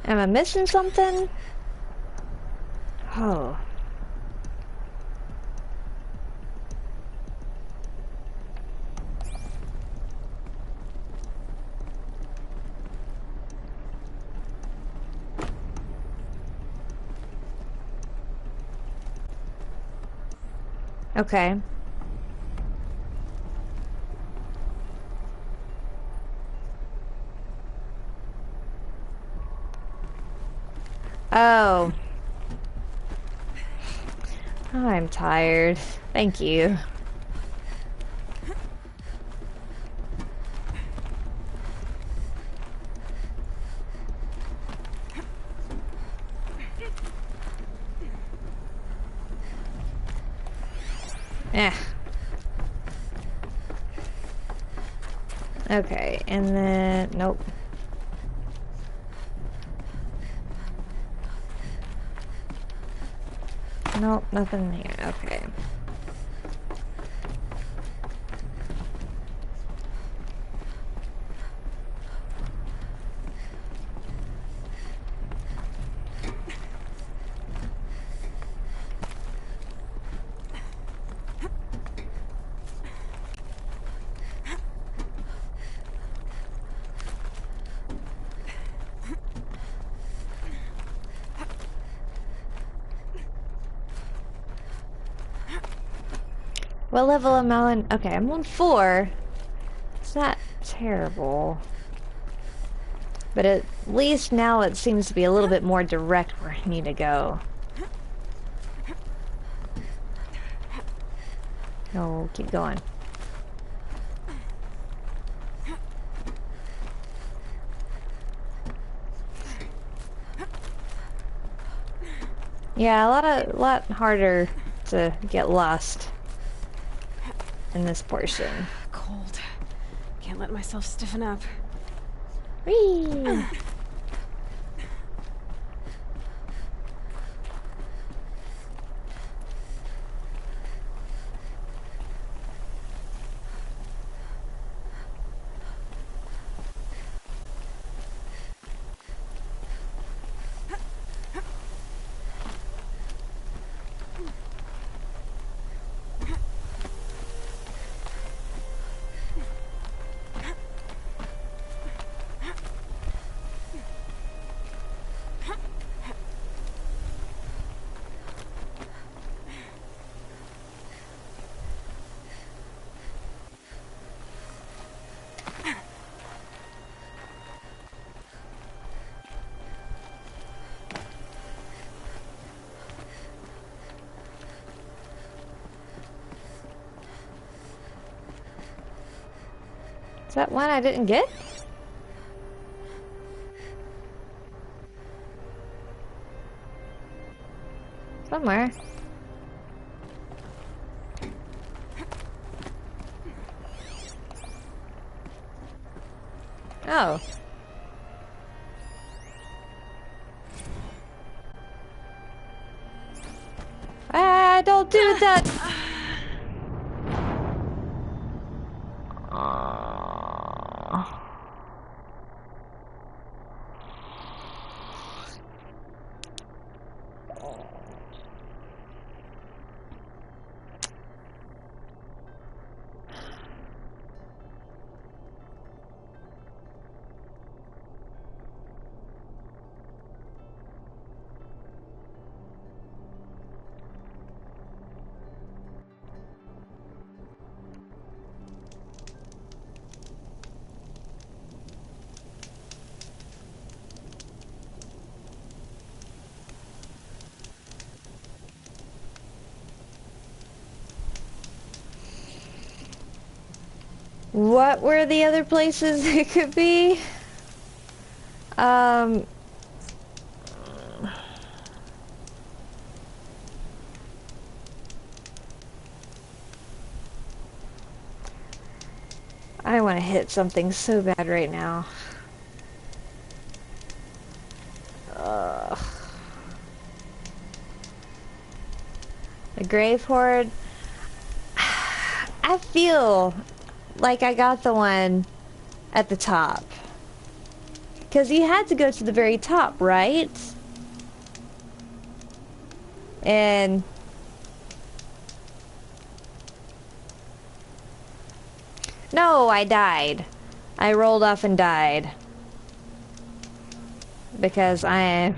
Speaker 1: Am I missing something? Oh. Okay. Oh. I'm tired. Thank you. Eh. Okay, and then... Nope. Nope, nothing here. Okay. What level am I on? Okay, I'm on 4. It's not terrible. But at least now it seems to be a little bit more direct where I need to go. Oh, keep going. Yeah, a lot harder to get lost in this portion.
Speaker 3: Cold. Can't let myself stiffen up.
Speaker 1: Whee! Is that one I didn't get? Somewhere. Oh. Ah, don't do that! What were the other places it could be? I want to hit something so bad right now. The Grave Horde. I feel like I got the one at the top. Because you had to go to the very top, right? And... no, I died. I rolled off and died. Because I am...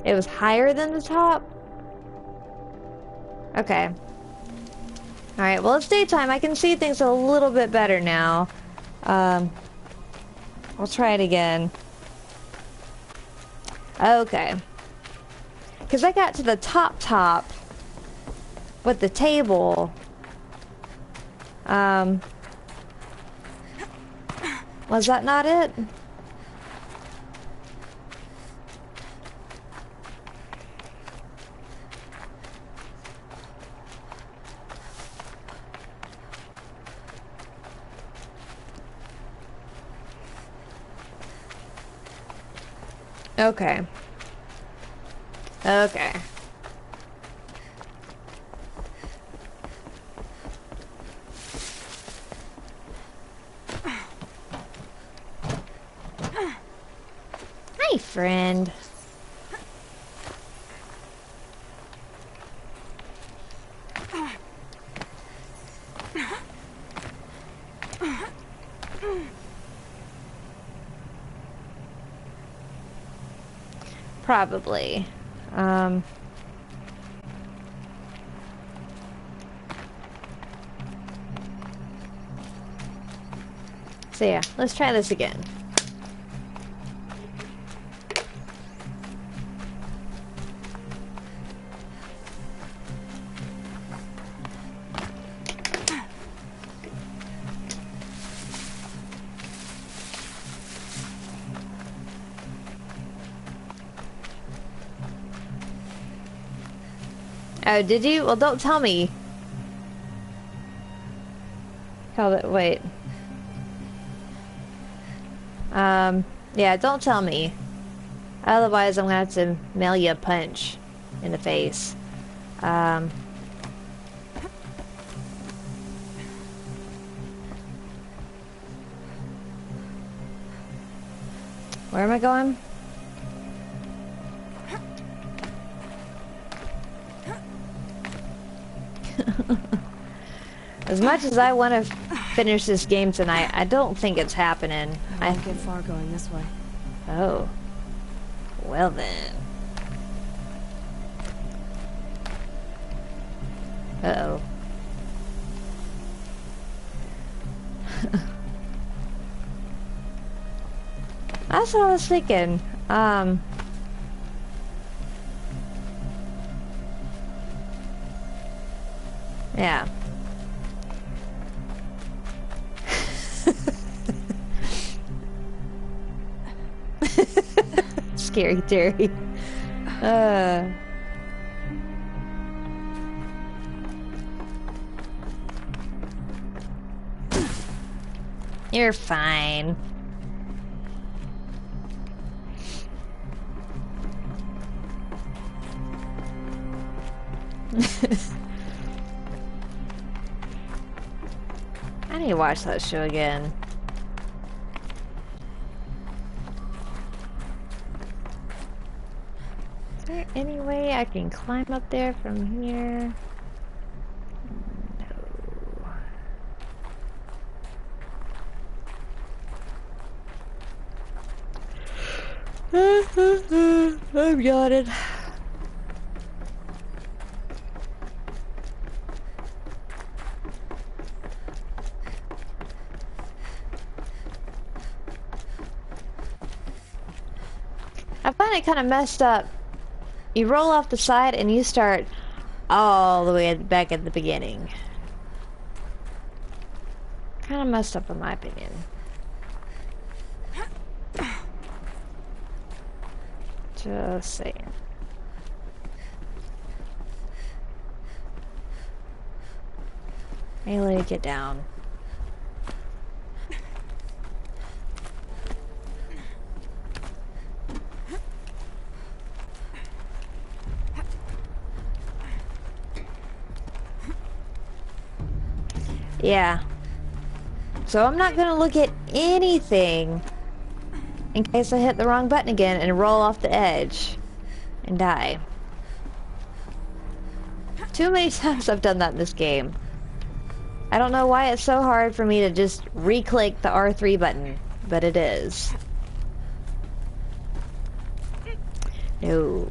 Speaker 1: It was higher than the top? Okay. Alright, well it's daytime. I can see things a little bit better now. I'll try it again. Okay. Because I got to the top with the table. Was that not it? Okay. Okay. Hi, friend. Probably. So yeah, let's try this again. Oh, did you? Well, don't tell me. Wait. Yeah, don't tell me. Otherwise, I'm gonna have to mail you a punch in the face. Where am I going? As much as I want to finish this game tonight, I don't think it's happening.
Speaker 3: I won't get far going this way.
Speaker 1: Oh. Well then. Uh-oh. That's what I was thinking. Yeah. Scary Terry. You're fine. I need to watch that show again. Is there any way I can climb up there from here? No. I'm yawning. I find it kind of messed up. You roll off the side and you start all the way back at the beginning. Kind of messed up in my opinion. Just saying. Hey, lady, get down. Yeah. So I'm not gonna look at anything in case I hit the wrong button again and roll off the edge and die. Too many times I've done that in this game. I don't know why it's so hard for me to just re-click the R3 button, but it is. No.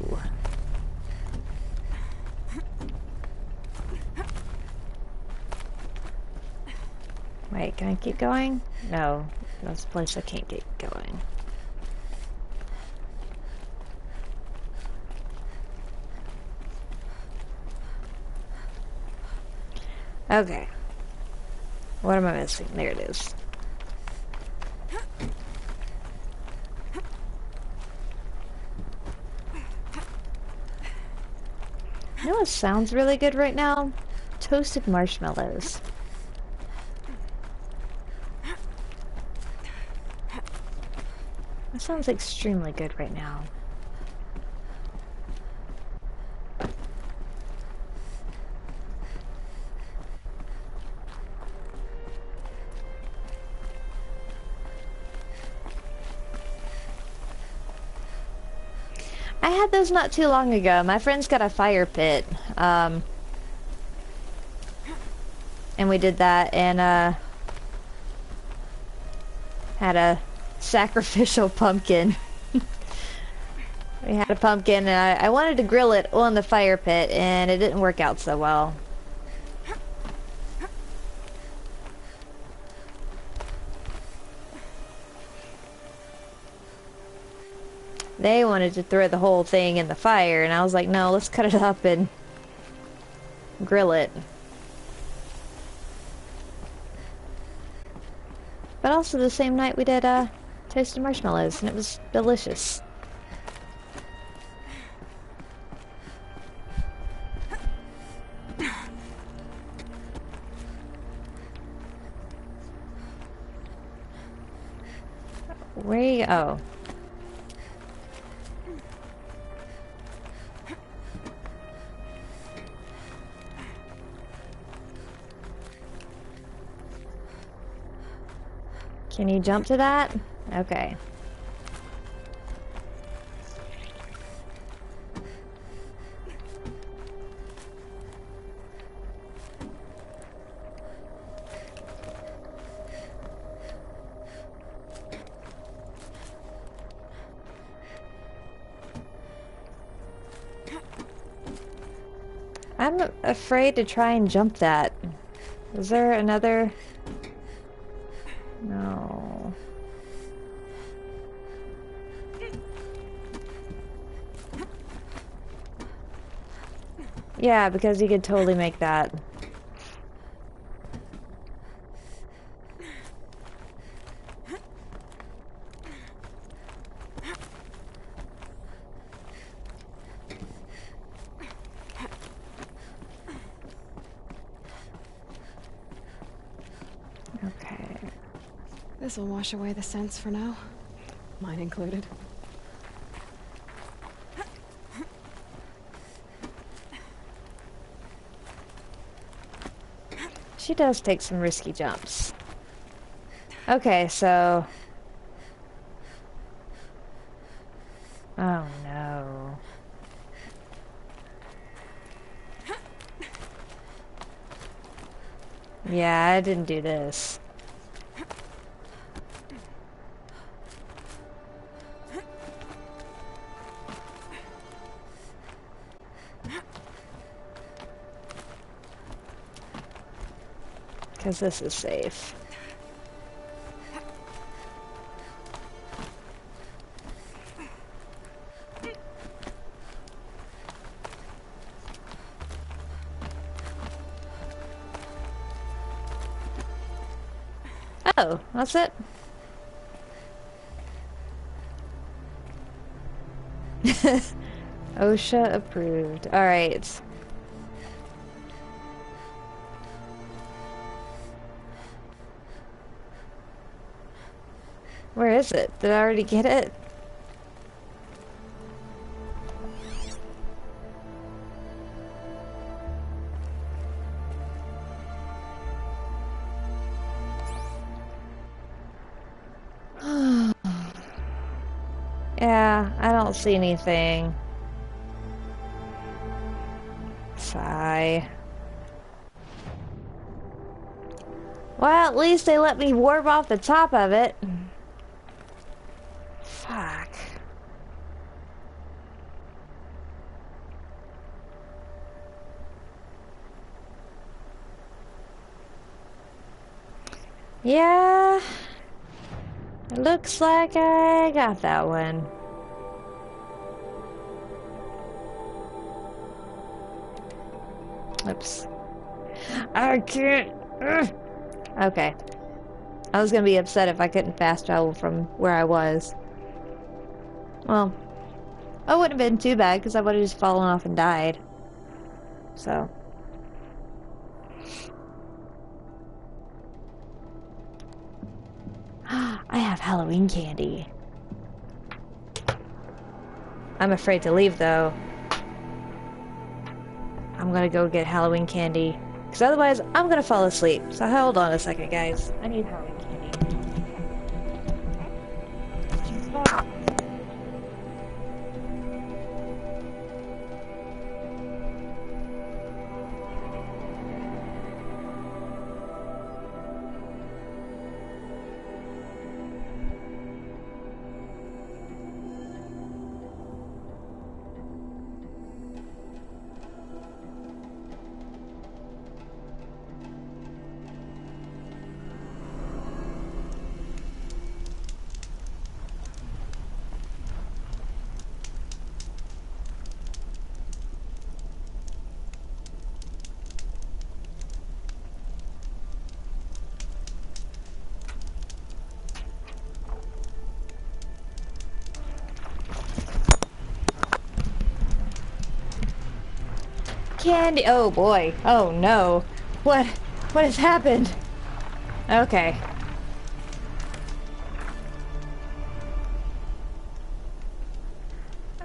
Speaker 1: Wait, can I keep going? No, that's a place I can't keep going. Okay. What am I missing? There it is. You know what sounds really good right now? Toasted marshmallows. That sounds extremely good right now. I had those not too long ago. My friend's got a fire pit. And we did that and had a sacrificial pumpkin. We had a pumpkin and I wanted to grill it on the fire pit and it didn't work out so well. They wanted to throw the whole thing in the fire and I was like, no, let's cut it up and grill it. But also the same night we did toasted marshmallows and it was delicious. Where you go? Oh. Can you jump to that? Okay. I'm afraid to try and jump that. Is there another? No. Yeah, because you could totally make that. Okay.
Speaker 3: This'll wash away the scents for now. Mine included.
Speaker 1: She does take some risky jumps. Okay, so... Oh no. Yeah, I didn't do this. Because this is safe. Oh, that's it? OSHA approved. Alright. Where is it? Did I already get it? Yeah, I don't see anything. Sigh. Well, at least they let me warp off the top of it. Fuck. Yeah. It looks like I got that one. Oops. I can't. Ugh. Okay. I was gonna be upset if I couldn't fast travel from where I was. Well, it wouldn't have been too bad because I would have just fallen off and died. So. I have Halloween candy. I'm afraid to leave though. I'm gonna go get Halloween candy. Because otherwise, I'm gonna fall asleep. So hold on a second, guys. I need Halloween candy. Candy. Oh boy. Oh no. What has happened? Okay.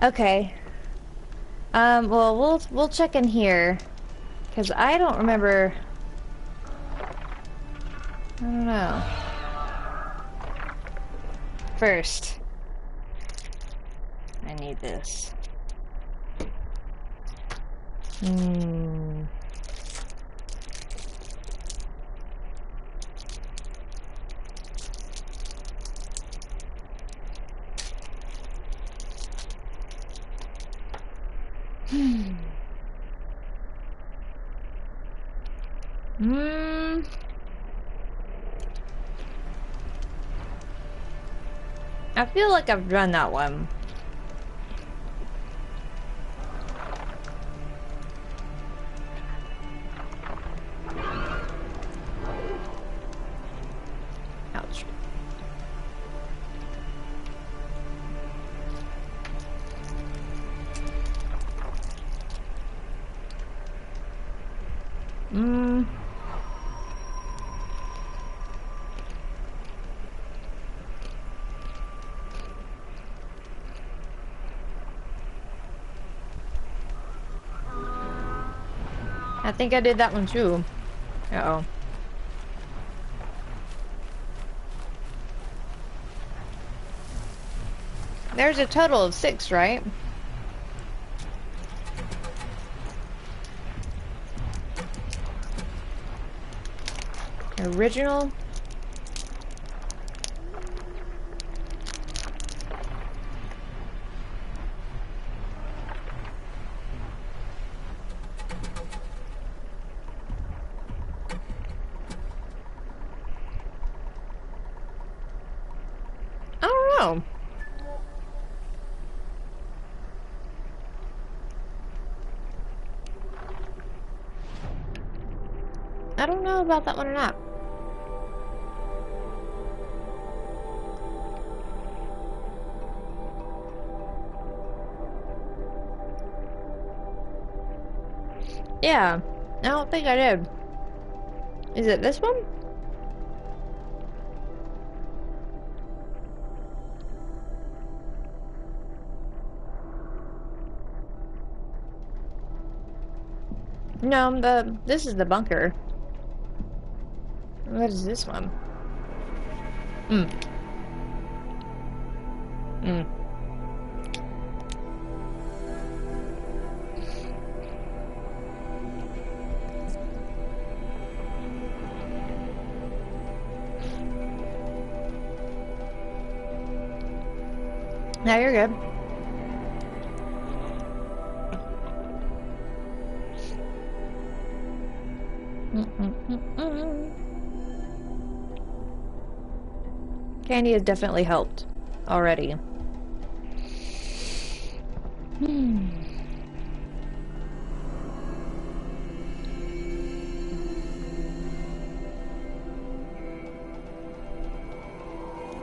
Speaker 1: Okay. Well, we'll check in here, cause I don't remember. I don't know. First, I need this. I feel like I've done that one. Ouch. I think I did that one too. Uh-oh. There's a total of 6, right? Original. I don't know. I don't know about that one or not. Yeah, I don't think I did. Is it this one? No, this is the bunker. What is this one? Now you're good. Candy has definitely helped already.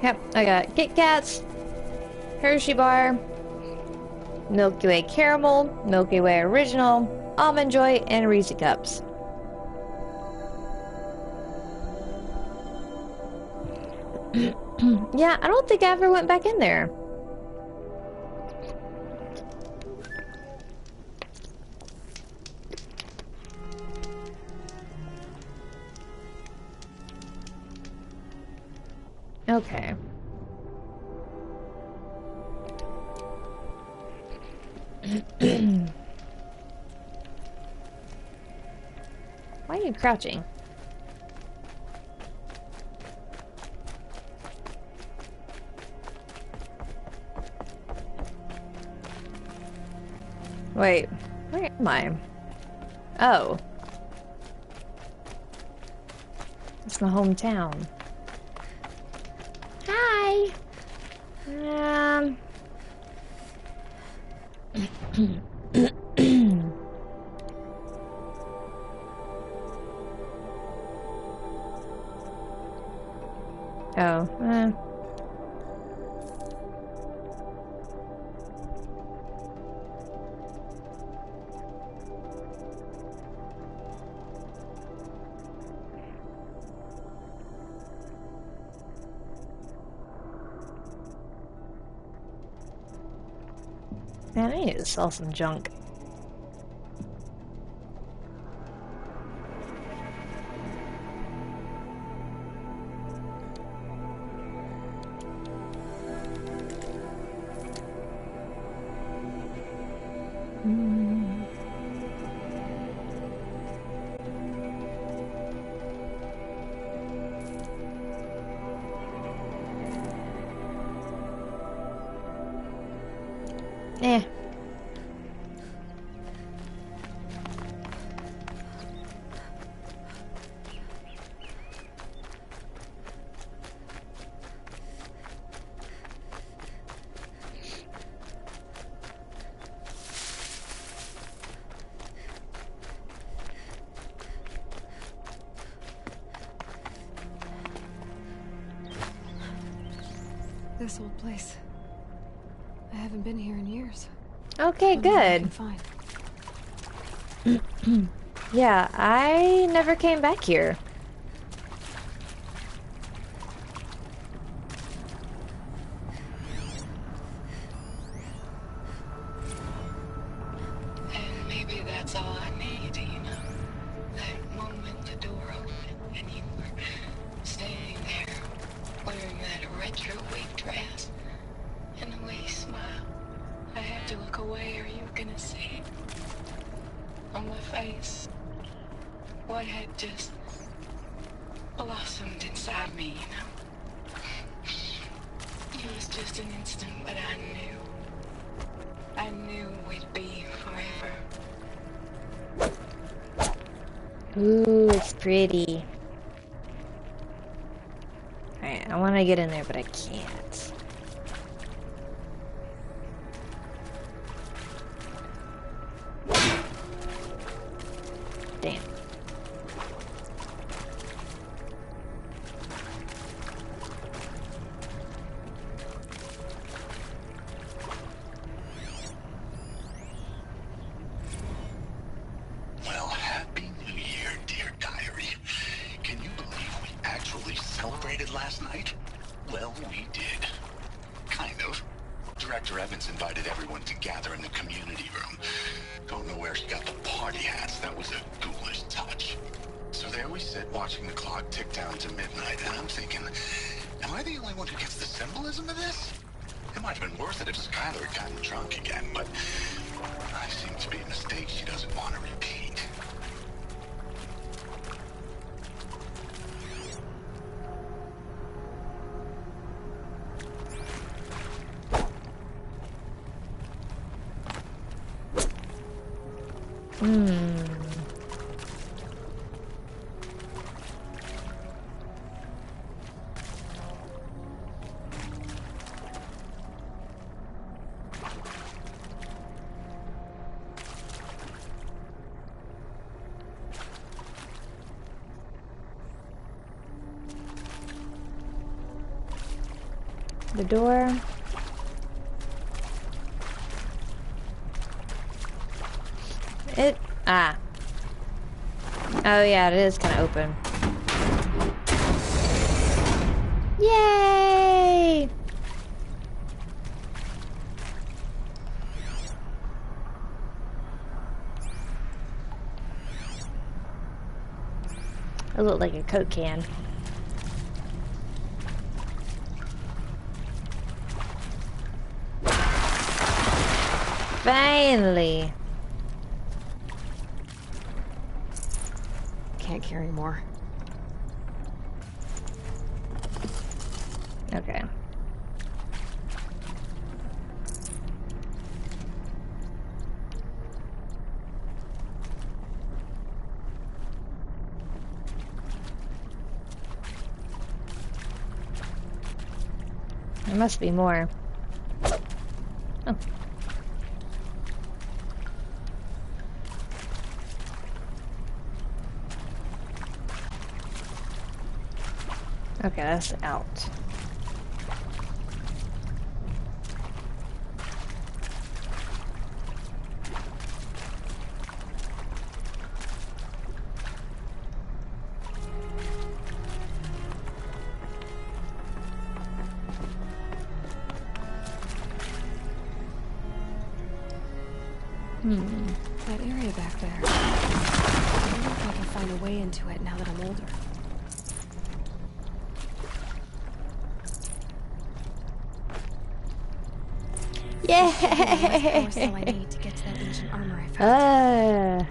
Speaker 1: Yep, I got Kit Kats, Hershey Bar, Milky Way Caramel, Milky Way Original, Almond Joy, and Reese Cups. Yeah, I don't think I ever went back in there. Okay. Why are you crouching? Wait, where am I? Oh. It's my hometown. Hi! Oh, Man, I need to sell some junk. Eh.
Speaker 3: This old place. I haven't been here in years.
Speaker 1: Okay, good. Yeah, I never came back here.
Speaker 9: And maybe that's all I need, you know? That moment the door opened and you were standing there wearing that retro wig dress and the way you smiled. I had to look away or you were gonna see on my face what had just blossomed inside me, you know? It was just an instant, but I knew we'd be forever.
Speaker 1: Ooh, it's pretty. Alright, I want to get in there, but I can't. Damn.
Speaker 10: Well, Happy New Year, dear diary. Can you believe we actually celebrated last night? Well, we did. Kind of. Director Evans invited everyone to gather in the community room. Don't know where she got the party hats. That was a ghoulish touch. So there we sit, watching the clock tick down to midnight, and I'm thinking, am I the only one who gets the symbolism of this? It might have been worth it if Skylar had gotten drunk again, but I seem to be a mistake she doesn't want to repeat.
Speaker 1: The door. Ah. Oh yeah, it is kind of open. Yay! It looked like a Coke can. Finally!
Speaker 3: Can't carry more.
Speaker 1: Okay. There must be more. Oh. Okay, that's out.
Speaker 3: That area back there. I wonder if I can find a way into it now that I'm older.
Speaker 1: Yay!
Speaker 3: Power cell I need to get to that ancient armor I found.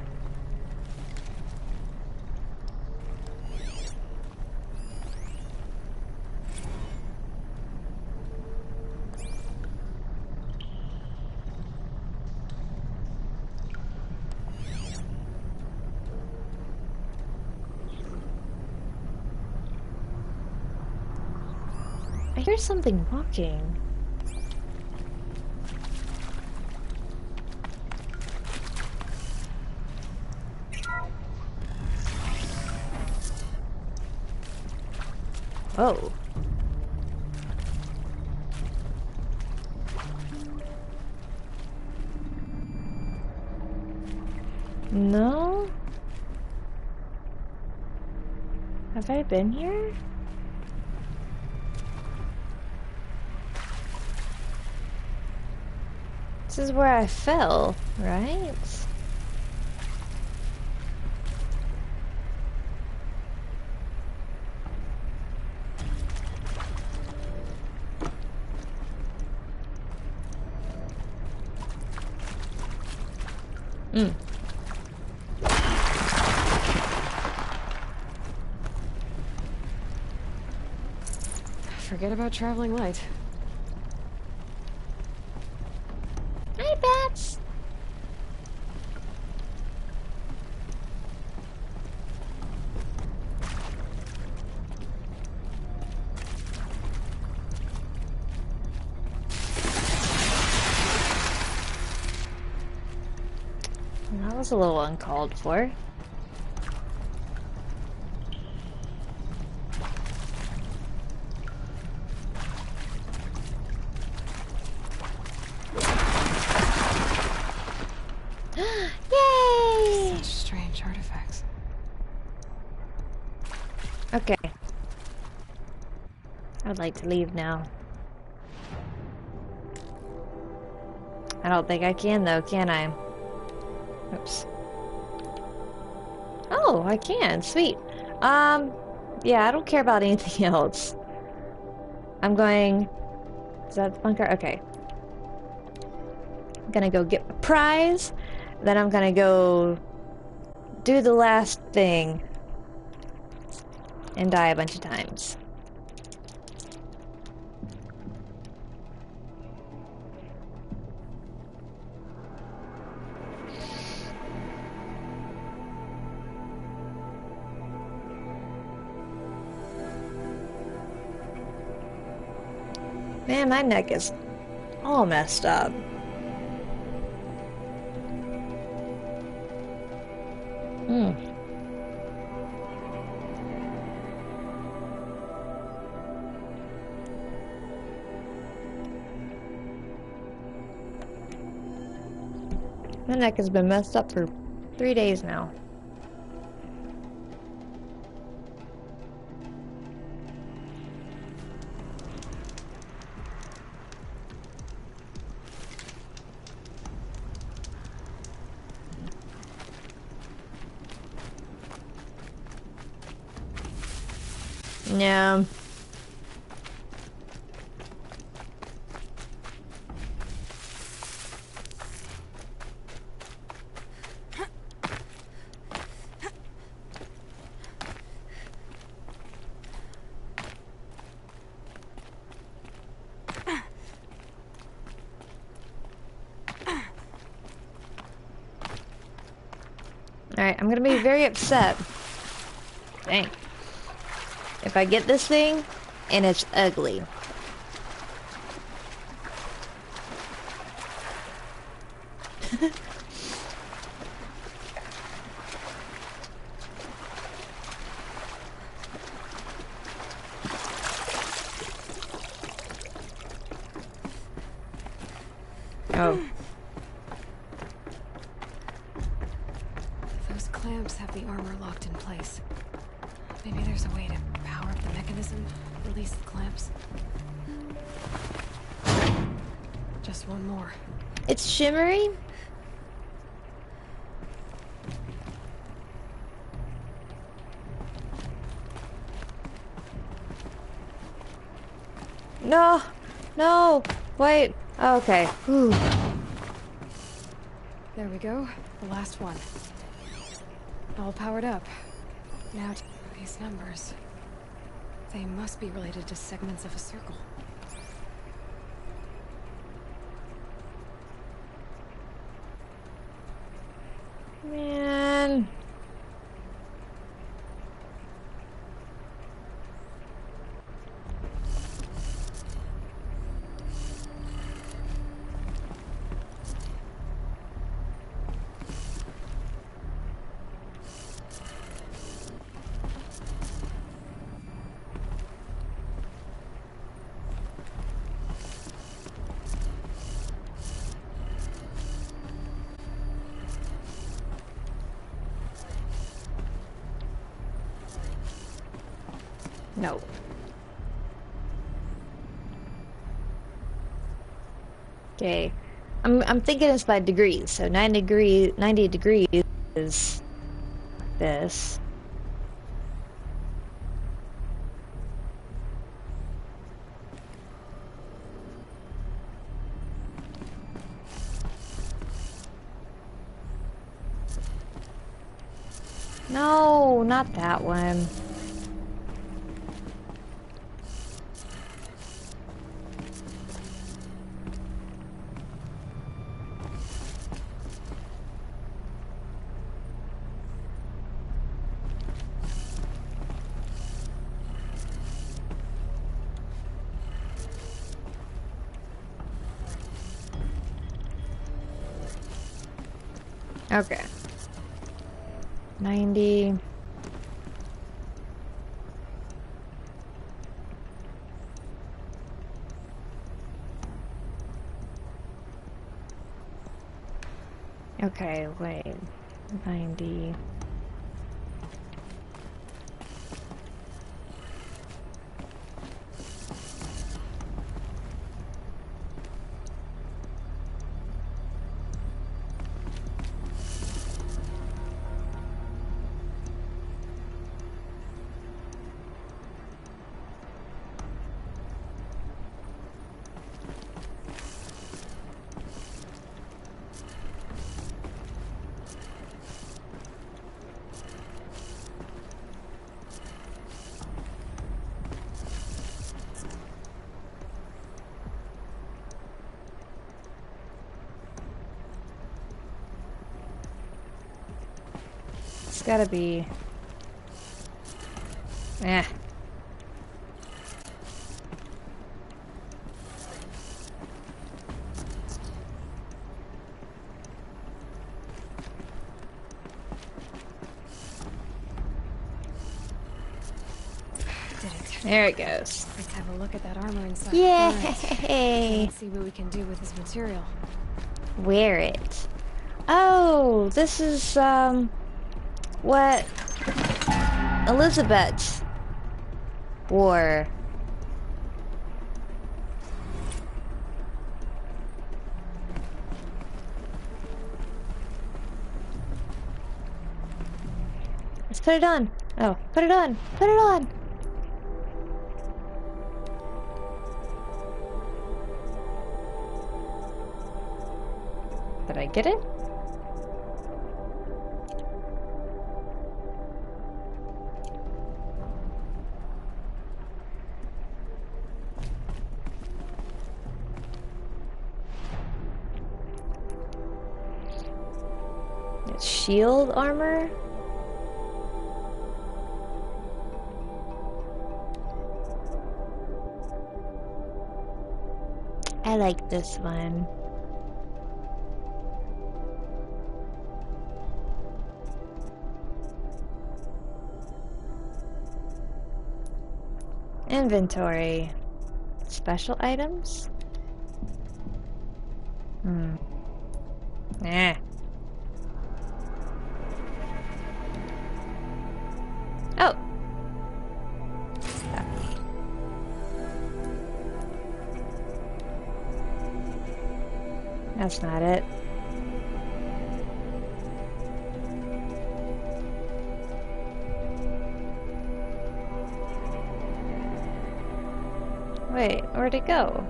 Speaker 1: I hear something walking. Oh. No? Have I been here? This is where I fell, right?
Speaker 3: Forget about traveling light.
Speaker 1: Hi, bats! That was a little uncalled for. Yay!
Speaker 3: Such strange artifacts.
Speaker 1: Okay. I'd like to leave now. I don't think I can though, can I? Oops. Oh, I can. Sweet. Yeah, I don't care about anything else. I'm going... Is that the bunker? Okay. I'm gonna go get my prize. Then I'm gonna go do the last thing. And die a bunch of times. Man, my neck is all messed up. My neck has been messed up for 3 days now. Yeah. Alright, I'm gonna be very upset. Dang. If I get this thing, and it's ugly. Oh.
Speaker 3: Those clamps have the armor locked in place. Maybe there's a way to power up the mechanism, release the clamps. Just one more.
Speaker 1: It's shimmery? No! No! Wait! Oh, okay. Whew.
Speaker 3: There we go. The last one. All powered up. Now, these numbers. They must be related to segments of a circle.
Speaker 1: Man. No. Okay. I'm thinking it's by degrees. So 90 degrees is this. No, not that one. Okay. 90. Okay, wait. 90. It's gotta be... Eh.
Speaker 3: Did it.
Speaker 1: There it goes.
Speaker 3: Let's have a look at that armor inside.
Speaker 1: Yay!
Speaker 3: Let's see what we can do with this material.
Speaker 1: Wear it. Oh, this is, what Elizabeth wore. Let's put it on. Oh, put it on. Put it on. Did I get it? It's shield armor? I like this one. Inventory. Special items? Eh. Oh. That's not it. Wait, where'd it go?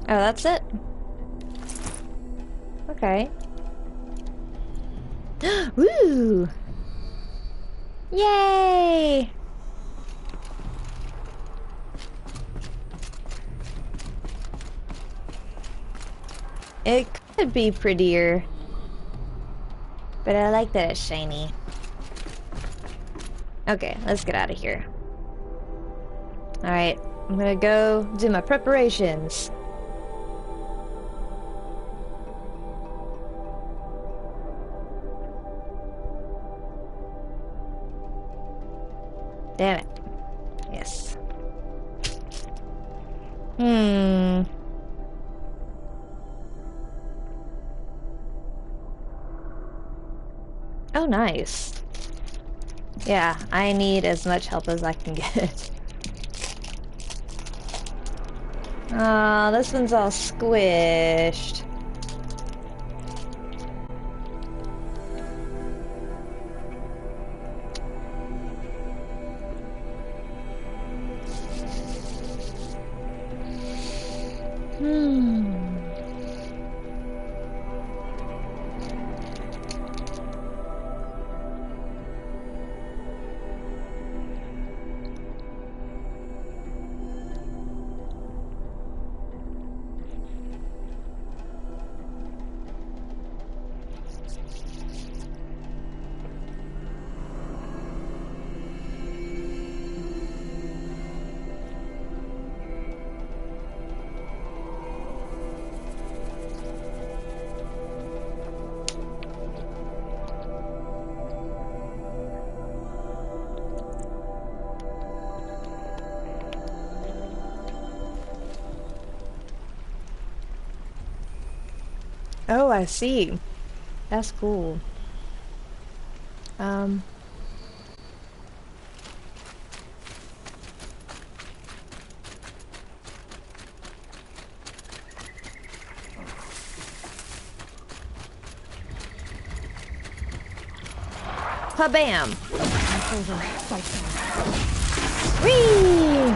Speaker 1: Oh, that's it? Okay. Woo! Yay! It could be prettier, but I like that it's shiny. Okay, let's get out of here. Alright, I'm gonna go do my preparations. Damn it. Yes. Oh, nice. Yeah, I need as much help as I can get. Oh, this one's all squished. Oh, I see. That's cool. Bam! Whee!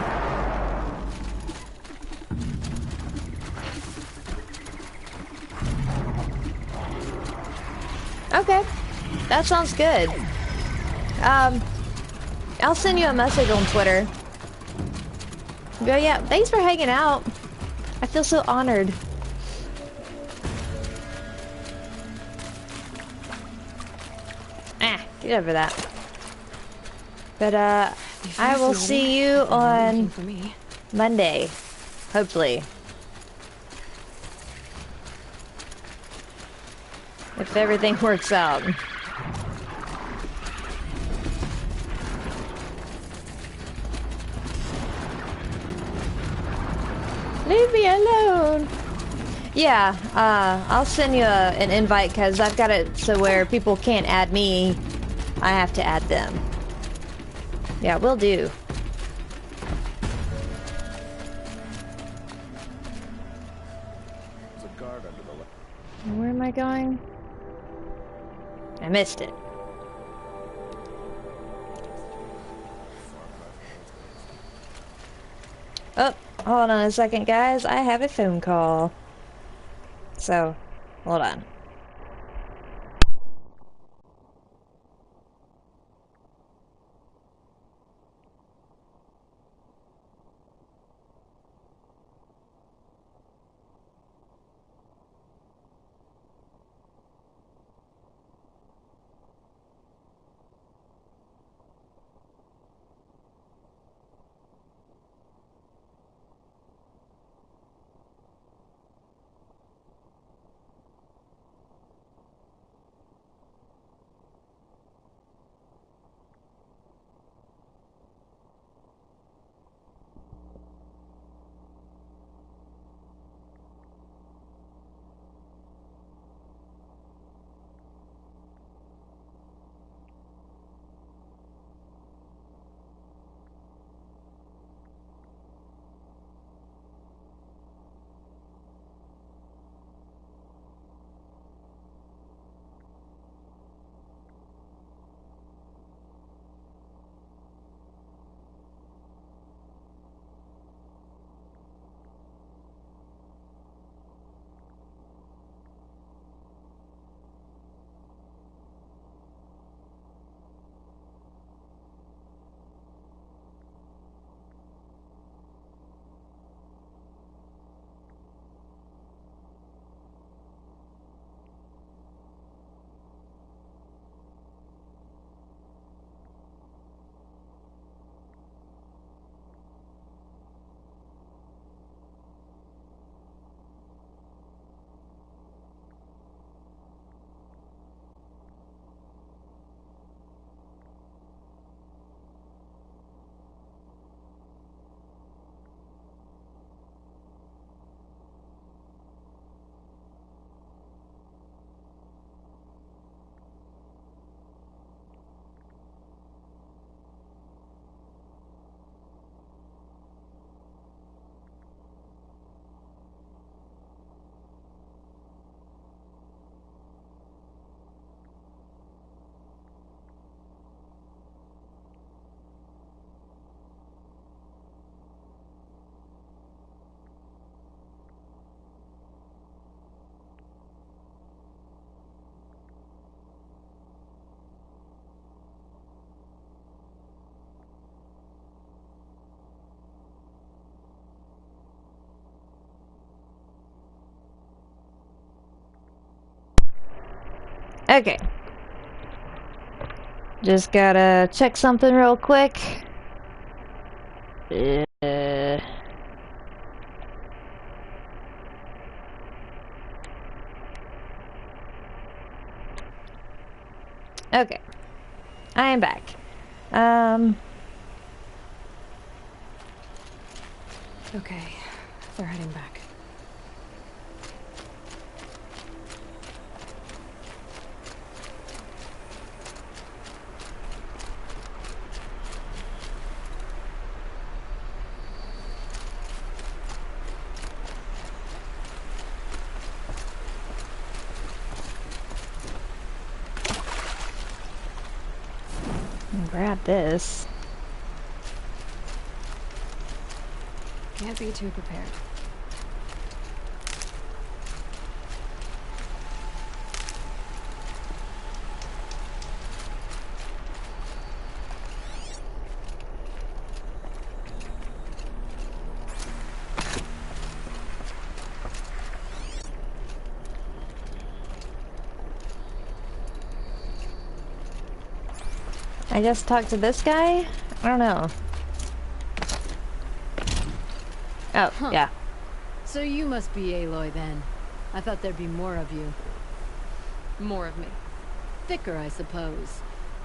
Speaker 1: Okay, that sounds good. I'll send you a message on Twitter. But yeah, thanks for hanging out. I feel so honored. Get over that. But I will see you on Monday, hopefully. If everything works out. Leave me alone. Yeah, I'll send you an invite because I've got it so where people can't add me. I have to add them. Yeah, will do.
Speaker 11: There's a guard under the
Speaker 1: Where am I going? I missed it. Oh, hold on a second, guys. I have a phone call. So, hold on. Okay. Just gotta check something real quick. Okay. I am back.
Speaker 3: Okay, they're heading back.
Speaker 1: Grab this.
Speaker 3: Can't be too prepared.
Speaker 1: I just talked to this guy? I don't know. Oh,
Speaker 13: Huh.
Speaker 1: yeah.
Speaker 13: So you must be Aloy then. I thought there'd be more of you.
Speaker 3: More of me.
Speaker 13: Thicker, I suppose.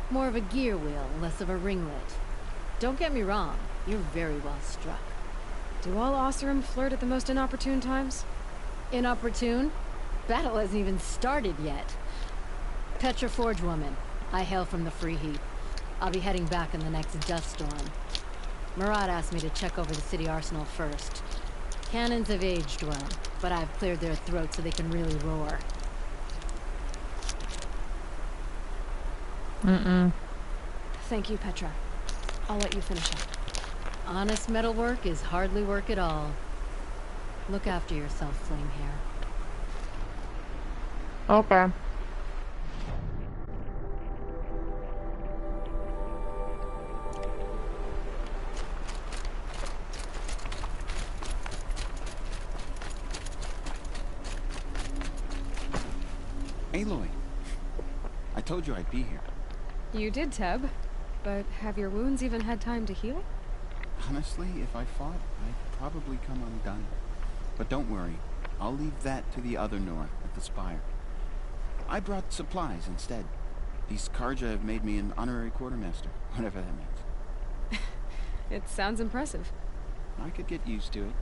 Speaker 13: More of a gear wheel, less of a ringlet. Don't get me wrong, you're very well struck.
Speaker 3: Do all Oseram flirt at the most inopportune times?
Speaker 13: Inopportune? Battle hasn't even started yet. Petra Forge woman. I hail from the Free Heap. I'll be heading back in the next dust storm. Murad asked me to check over the city arsenal first. Cannons have aged well, but I've cleared their throats so they can really roar.
Speaker 3: Thank you, Petra. I'll let you finish up.
Speaker 13: Honest metalwork is hardly work at all. Look after yourself, Flame Hair.
Speaker 1: Okay.
Speaker 14: Aloy, I told you I'd be here.
Speaker 3: You did, Teb. But have your wounds even had time to heal?
Speaker 14: Honestly, if I fought, I'd probably come undone. But don't worry, I'll leave that to the other Nora at the Spire. I brought supplies instead. These Karja have made me an honorary quartermaster, whatever that means.
Speaker 3: It sounds impressive.
Speaker 14: I could get used to it.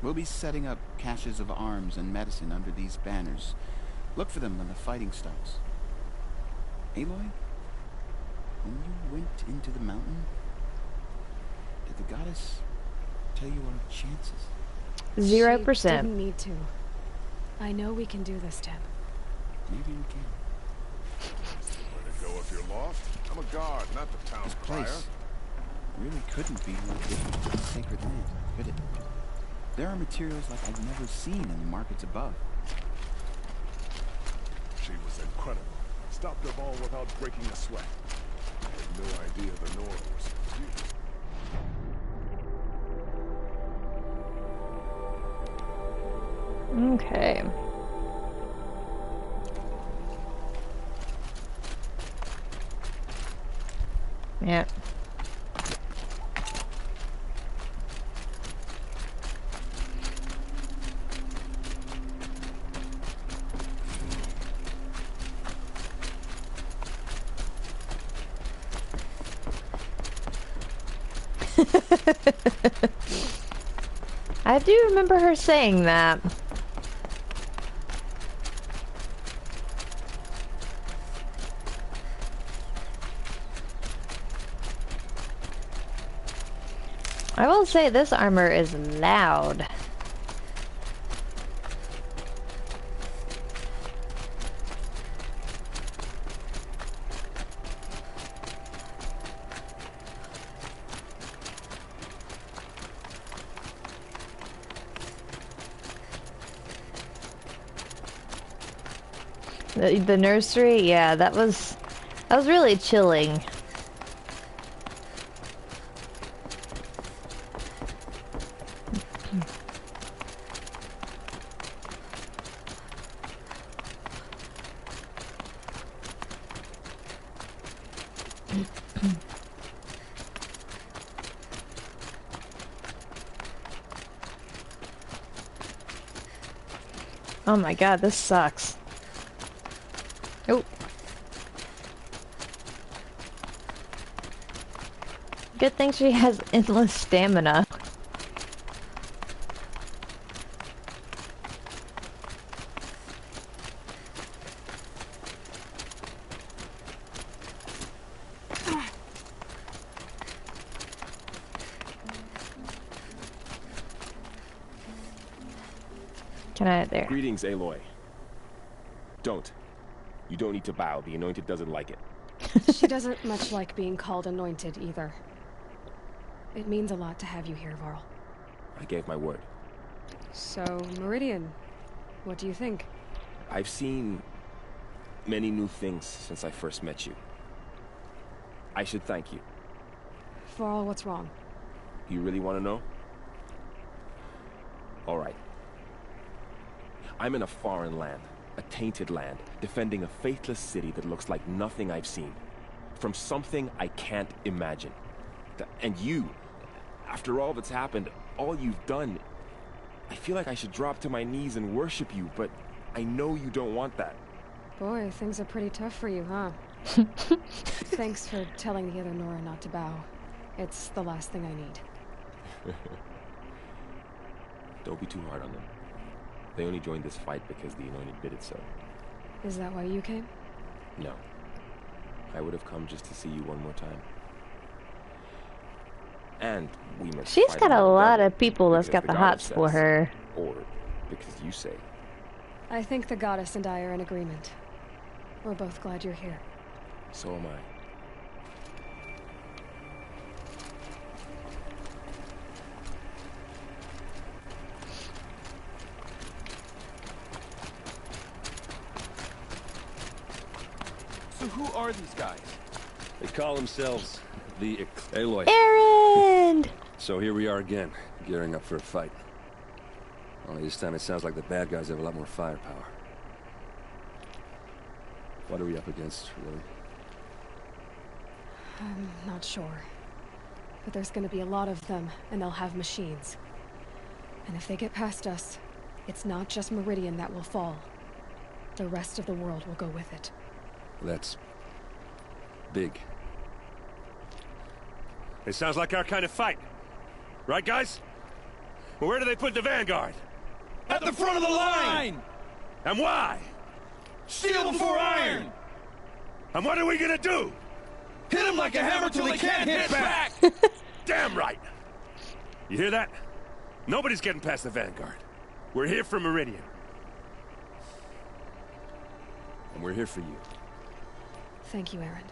Speaker 14: We'll be setting up caches of arms and medicine under these banners. Look for them when the fighting starts. Aloy, when you went into the mountain, did the goddess tell you our chances?
Speaker 1: 0%.
Speaker 3: She didn't need to. I know we can do this, Teb.
Speaker 14: Maybe we can.
Speaker 15: Way to go if you're lost. I'm a guard, not the town crier.
Speaker 14: This place really couldn't be more different than sacred land, could it? There are materials like I've never seen in the markets above.
Speaker 15: She was incredible. Stopped them all without breaking a sweat. I had no idea the Nora was so cute.
Speaker 1: Okay. Yeah. I do remember her saying that. I will say this armor is loud. The nursery, yeah, that was really chilling. Oh my god, this sucks. Oh. Good thing she has endless stamina. There.
Speaker 16: Greetings, Aloy. Don't. You don't need to bow. The Anointed doesn't like it.
Speaker 3: She doesn't much like being called Anointed either. It means a lot to have you here, Varl.
Speaker 16: I gave my word.
Speaker 3: So, Meridian, what do you think?
Speaker 16: I've seen many new things since I first met you. I should thank you.
Speaker 3: Varl, what's wrong?
Speaker 16: You really want to know? All right. I'm in a foreign land, a tainted land, defending a faithless city that looks like nothing I've seen. From something I can't imagine. And you, after all that's happened, all you've done, I feel like I should drop to my knees and worship you, but I know you don't want that.
Speaker 3: Boy, things are pretty tough for you, huh? Thanks for telling the other Nora not to bow. It's the last thing I need.
Speaker 16: Don't be too hard on them. They only joined this fight because the Anointed bid it so.
Speaker 3: Is that why you came?
Speaker 16: No. I would have come just to see you one more time. And we must
Speaker 1: She's
Speaker 16: fight
Speaker 1: got a
Speaker 16: another
Speaker 1: lot
Speaker 16: battle
Speaker 1: of people that's
Speaker 16: because
Speaker 1: got the
Speaker 16: goddess
Speaker 1: hots for
Speaker 16: says,
Speaker 1: her.
Speaker 16: Or because you say.
Speaker 3: I think the goddess and I are in agreement. We're both glad you're here.
Speaker 16: So am I.
Speaker 17: So who are these guys?
Speaker 18: They call themselves the Aloy.
Speaker 1: Aaron!
Speaker 18: So here we are again, gearing up for a fight. Only this time it sounds like the bad guys have a lot more firepower. What are we up against, really?
Speaker 3: I'm not sure. But there's gonna be a lot of them, and they'll have machines. And if they get past us, it's not just Meridian that will fall. The rest of the world will go with it.
Speaker 18: That's big.
Speaker 10: It sounds like our kind of fight. Right, guys? Well, where do they put the Vanguard?
Speaker 17: At the front of the line!
Speaker 10: And why?
Speaker 17: Steel before iron!
Speaker 10: And what are we gonna do?
Speaker 17: Hit them like a hammer till they can't hit back!
Speaker 10: Damn right! You hear that? Nobody's getting past the Vanguard. We're here for Meridian.
Speaker 18: And we're here for you.
Speaker 3: Thank you, Aaron.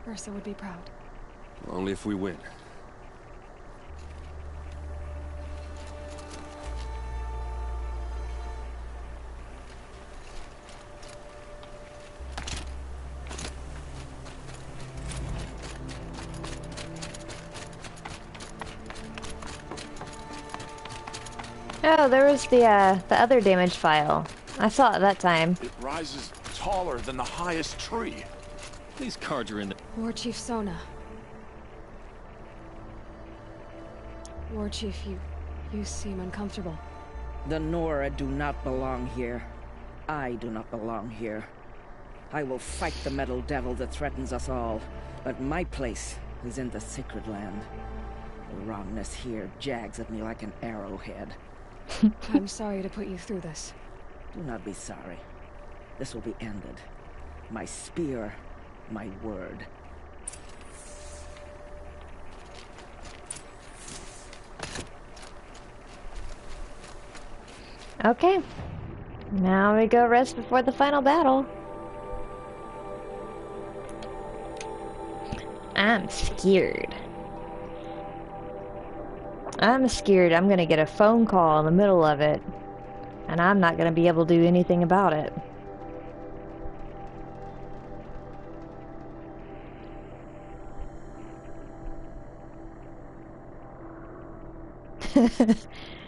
Speaker 3: Ursa would be proud.
Speaker 18: Only if we win.
Speaker 1: Oh, there was the other damage file. I saw it that time.
Speaker 15: It rises taller than the highest tree.
Speaker 17: These cards are in the...
Speaker 3: War Chief Sona. War Chief, you seem uncomfortable.
Speaker 19: The Nora do not belong here. I do not belong here. I will fight the metal devil that threatens us all, but my place is in the sacred land. The wrongness here jags at me like an arrowhead.
Speaker 3: I'm sorry to put you through this.
Speaker 19: Do not be sorry. This will be ended. My spear, my word.
Speaker 1: Okay. Now we go rest before the final battle. I'm scared. I'm scared I'm gonna get a phone call in the middle of it, and I'm not gonna be able to do anything about it.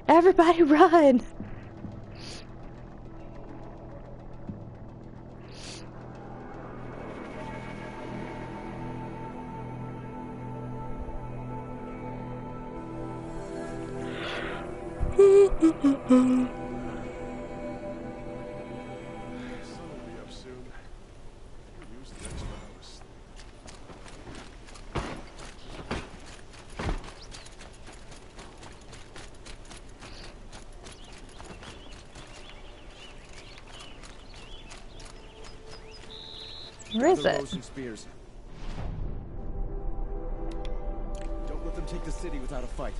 Speaker 1: Everybody run! Where is it?
Speaker 11: Spears. Don't let them take the city without a fight.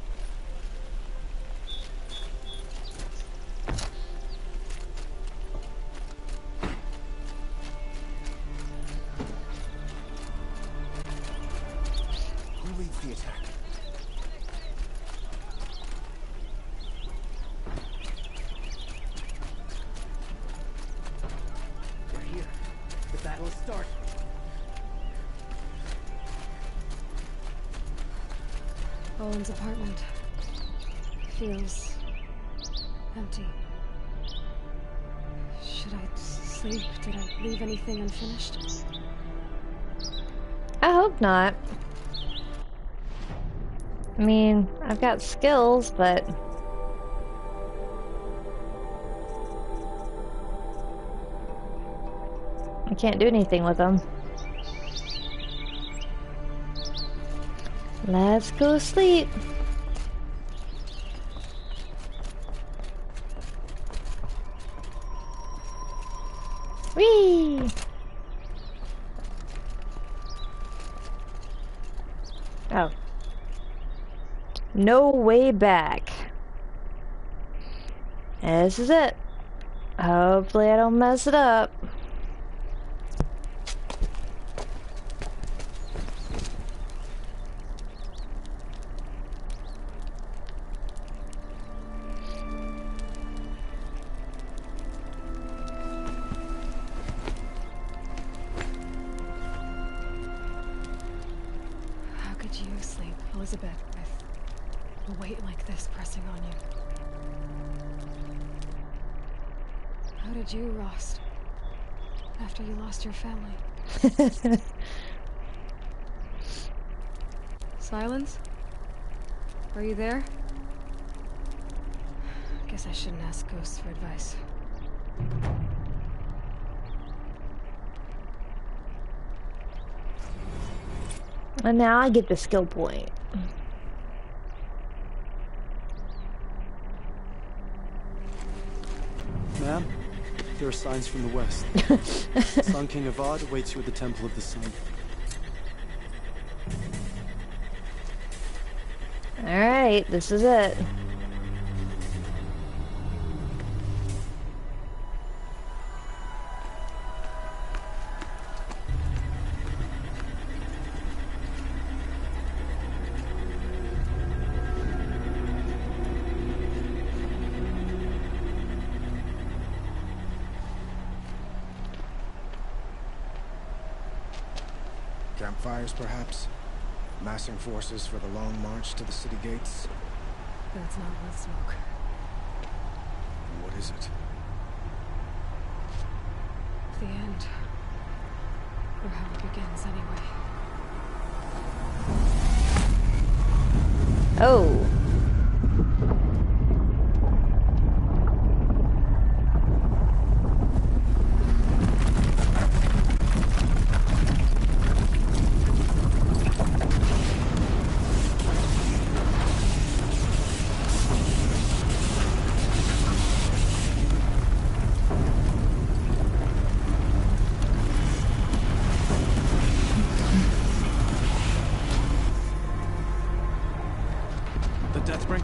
Speaker 11: Who leads the attack? They're here. The battle will start.
Speaker 3: Owen's apartment feels empty. Should I sleep? Did I leave anything unfinished?
Speaker 1: I hope not. I mean, I've got skills, but... I can't do anything with them. Let's go sleep. Oh. No way back. And this is it. Hopefully I don't mess it up.
Speaker 3: How could you sleep, Elizabeth, with a weight like this pressing on you? How did you rest after you lost your family? Silence? Are you there? Guess I shouldn't ask ghosts for advice.
Speaker 1: And now I get the skill point.
Speaker 11: Ma'am, there are signs from the west. Sun King Avad awaits you at the Temple of the Sun.
Speaker 1: Alright, this is it.
Speaker 11: Campfires, perhaps? Massing forces for the long march to the city gates?
Speaker 3: That's not with smoke.
Speaker 11: What is it?
Speaker 3: The end. Or how it begins, anyway.
Speaker 1: Oh.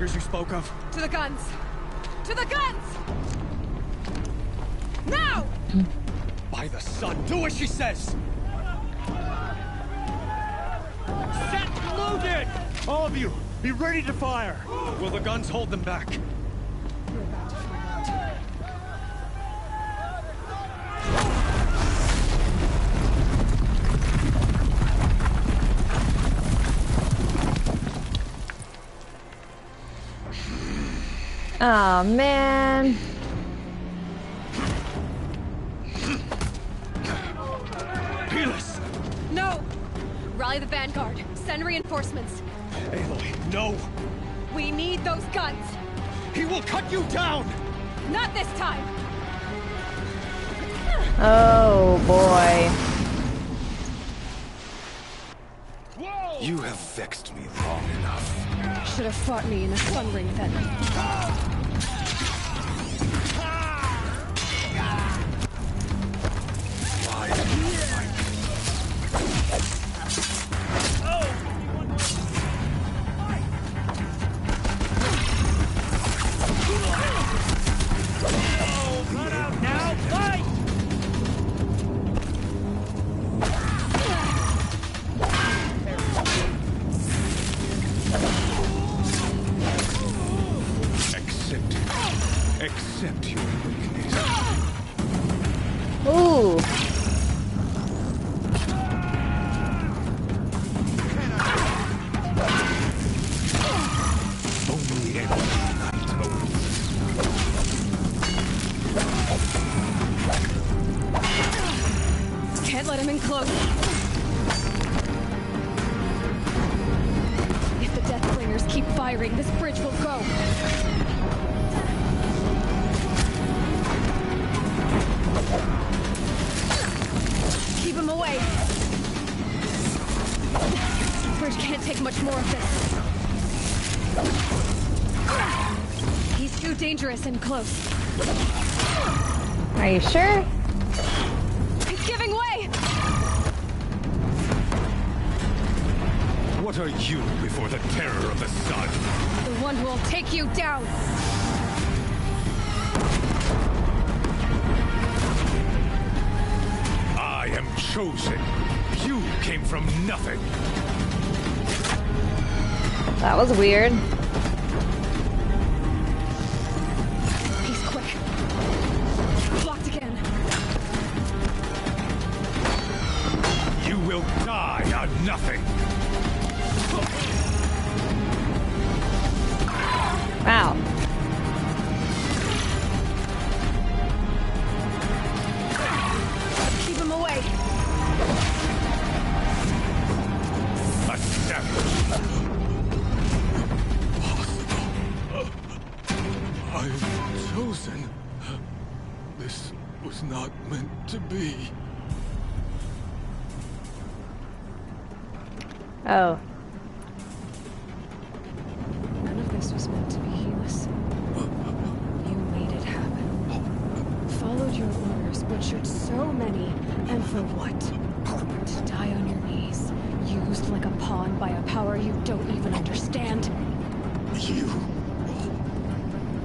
Speaker 11: You spoke of?
Speaker 3: To the guns! To the guns! Now!
Speaker 11: By the sun, do as she says! Set and loaded! All of you, be ready to fire! Will the guns hold them back?
Speaker 3: We're about to find out.
Speaker 1: Oh man.
Speaker 11: Peerless!
Speaker 3: No! Rally the vanguard. Send reinforcements.
Speaker 11: Aloy, no!
Speaker 3: We need those guns!
Speaker 11: He will cut you down!
Speaker 3: Not this time!
Speaker 1: Oh boy.
Speaker 11: Whoa! You have vexed me long enough.
Speaker 3: Should have fought me in a sun ring then.
Speaker 11: Accept your weakness.
Speaker 1: Ooh.
Speaker 11: Only night.
Speaker 3: Can't let him in close. If the Deathbringers keep firing, this bridge will go. Keep him away. The bridge can't take much more of this. He's too dangerous and close.
Speaker 1: Are you sure?
Speaker 3: He's giving way!
Speaker 11: What
Speaker 20: What are you before the terror of the sun?
Speaker 3: The one who will take you down!
Speaker 20: I am chosen. You came from nothing.
Speaker 1: That was weird.
Speaker 3: He's quick. Blocked again.
Speaker 20: You will die on nothing.
Speaker 1: Wow.
Speaker 3: Keep him away.
Speaker 20: A savage.
Speaker 15: I'm chosen. This was not meant to be.
Speaker 1: Oh.
Speaker 3: None of this was meant to be, Helis. You made it happen. Followed your orders, butchered so many, and for what? To die on your knees, used like a pawn by a power you don't even understand.
Speaker 15: You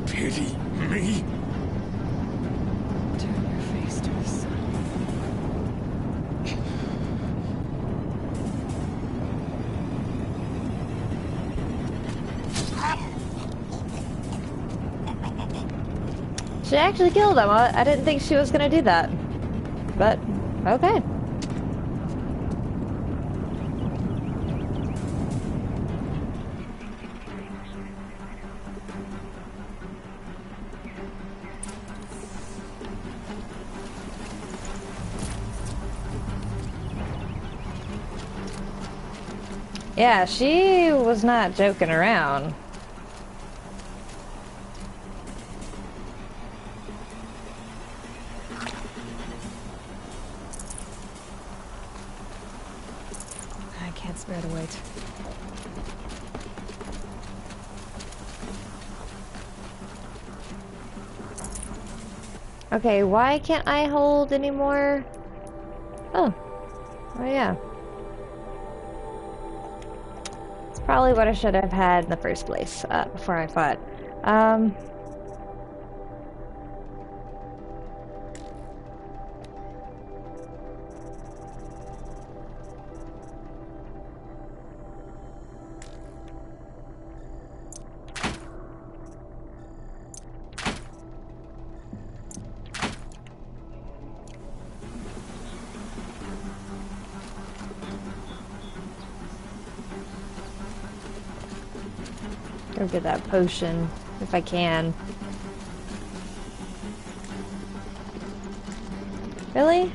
Speaker 15: pity me?
Speaker 3: Turn your face to the sun.
Speaker 1: She actually killed him. I didn't think she was gonna do that. But, okay. Yeah, she was not joking around.
Speaker 3: I can't spare the weight.
Speaker 1: Okay, why can't I hold anymore? Oh. Oh yeah. It's probably what I should have had in the first place, before I fought. Go get that potion, if I can. Really?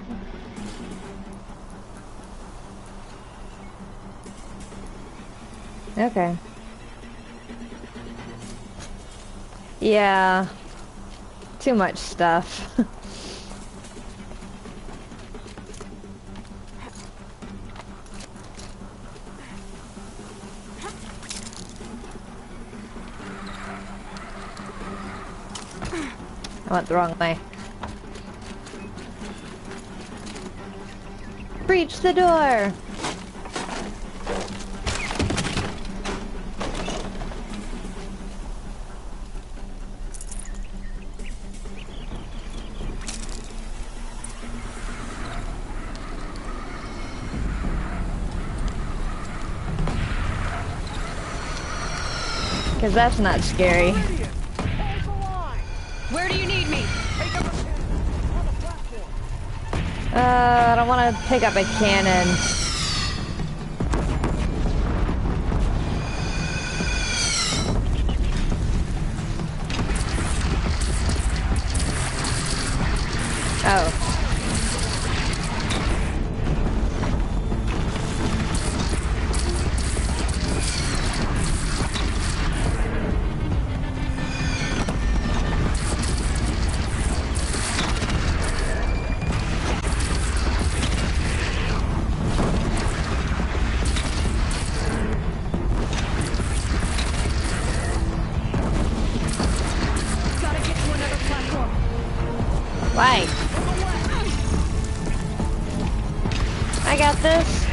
Speaker 1: Okay. Yeah. Too much stuff. I went the wrong way. Breach the door! Because that's not scary.
Speaker 3: Where do you need me?
Speaker 1: I don't want to pick up a cannon. Oh. Why? I got this.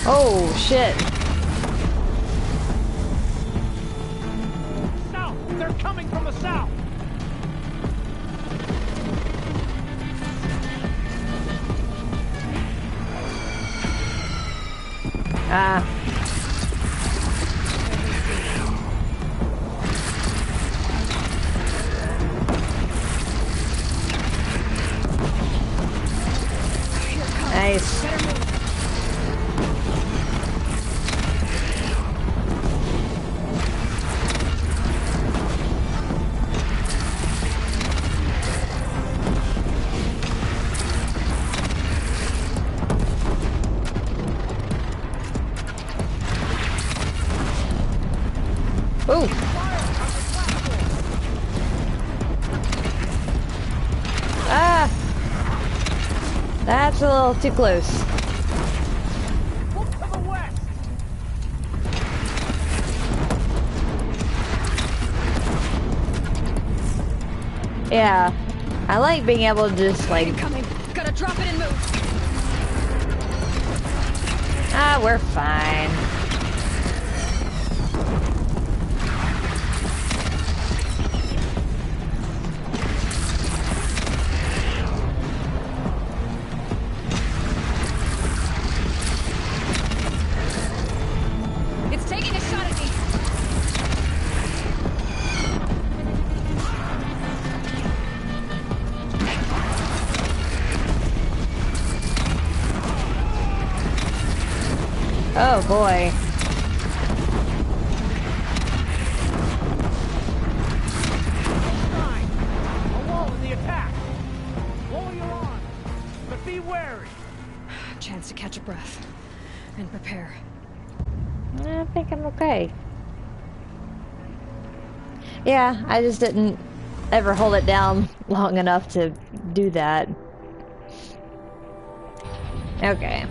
Speaker 1: Oh, shit.
Speaker 17: South! They're coming from the south!
Speaker 1: Ah. Nice. Ooh. Ah. That's a little too close. Yeah. I like being able to just like
Speaker 3: Coming. Gotta drop it and move.
Speaker 1: Ah, we're fine.
Speaker 3: It's taking a shot at me.
Speaker 1: Oh boy.
Speaker 17: A wall in the attack! Lower your arms, but be wary!
Speaker 3: Chance to catch a breath and prepare.
Speaker 1: I think I'm okay. Yeah, I just didn't ever hold it down long enough to do that. Okay.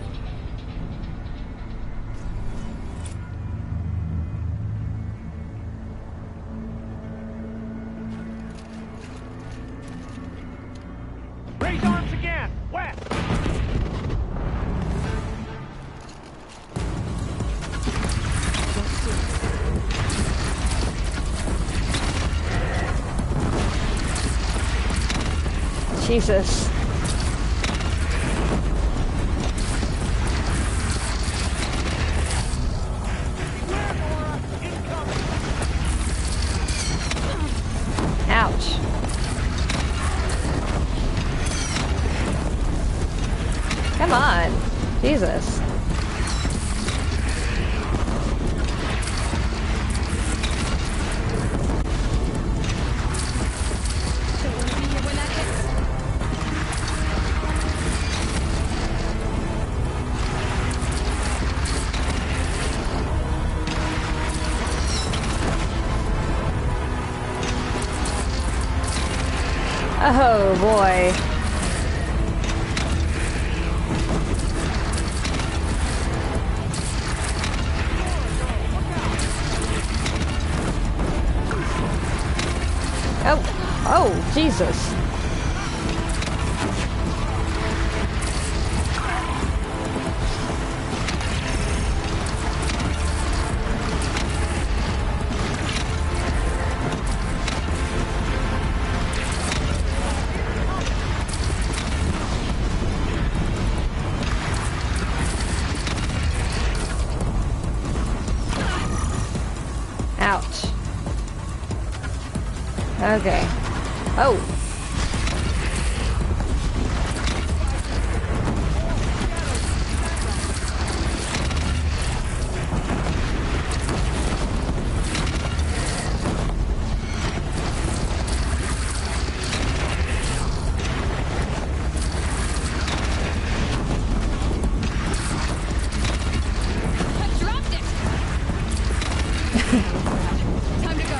Speaker 17: Raise arms again! West!
Speaker 1: Jesus. Ouch. Come on. Jesus. Oh boy. Oh, Jesus. Ouch. Okay. Oh.
Speaker 3: Time to go.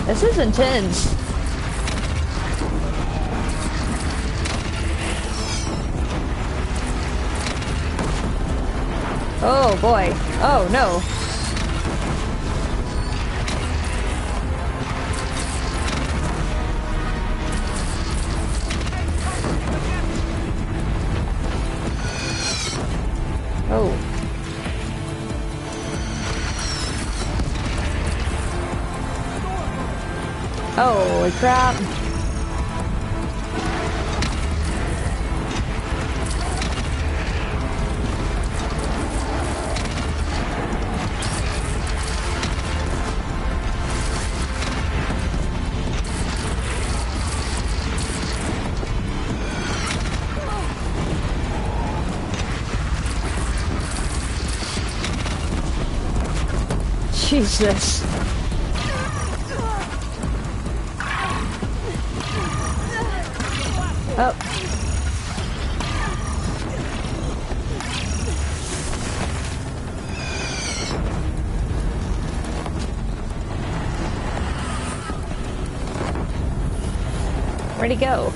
Speaker 1: This is intense. Oh boy. Oh no. Holy crap. Jesus. Oh. Where'd he go?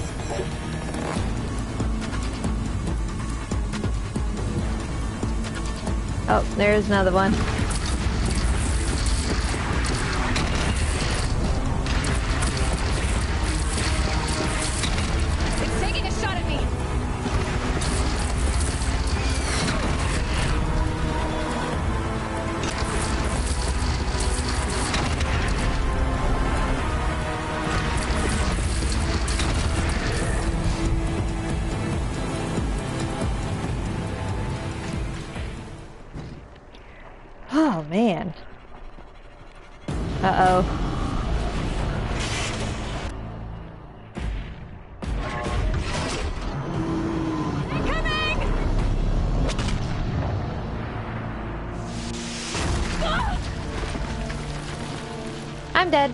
Speaker 1: Oh, there's another one. Oh, man. Uh-oh. I'm dead.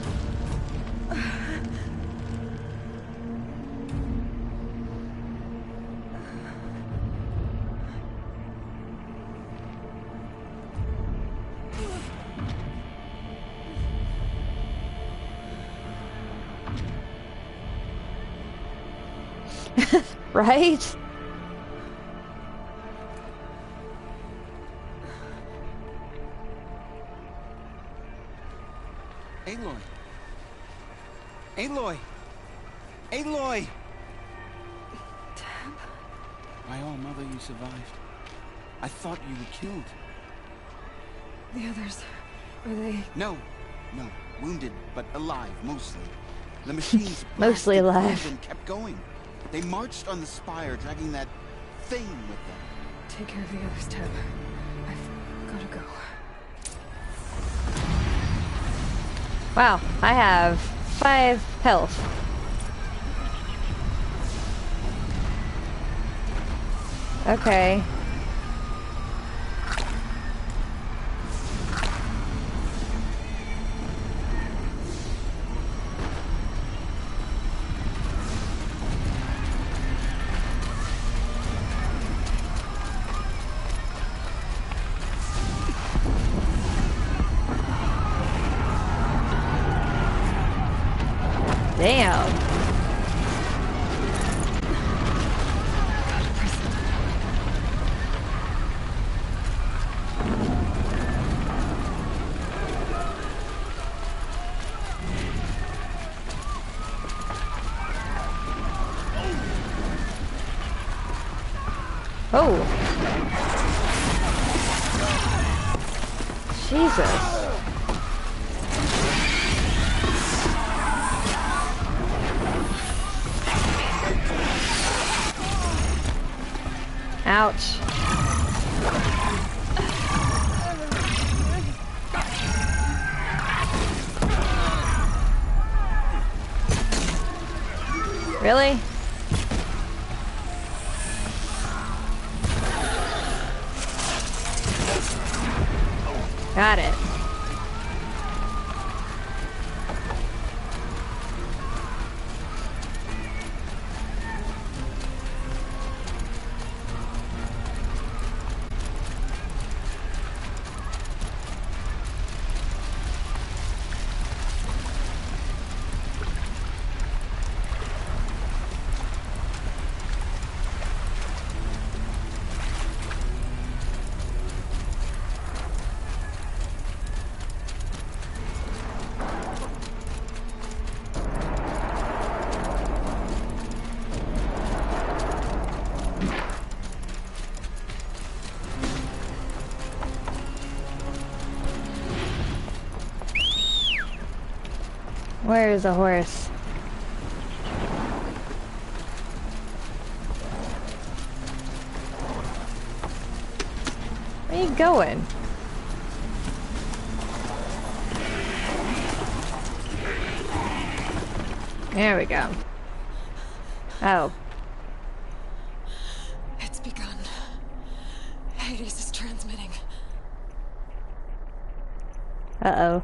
Speaker 1: Right?
Speaker 14: Aloy! Aloy! Aloy! By all, Mother, you survived. I thought you were killed.
Speaker 3: The others, are they...
Speaker 14: No, wounded, but alive, mostly. The machines
Speaker 1: Mostly alive.
Speaker 14: and kept going. They marched on the spire, dragging that thing with them.
Speaker 3: Take care of the others, Tab. I've gotta go.
Speaker 1: Wow, I have 5 health. Okay. Damn. Oh. Jesus. Ouch. Really? Got it. Where is the horse? Where are you going? There we go. Oh.
Speaker 3: It's begun. Hades is transmitting.
Speaker 1: Uh-oh.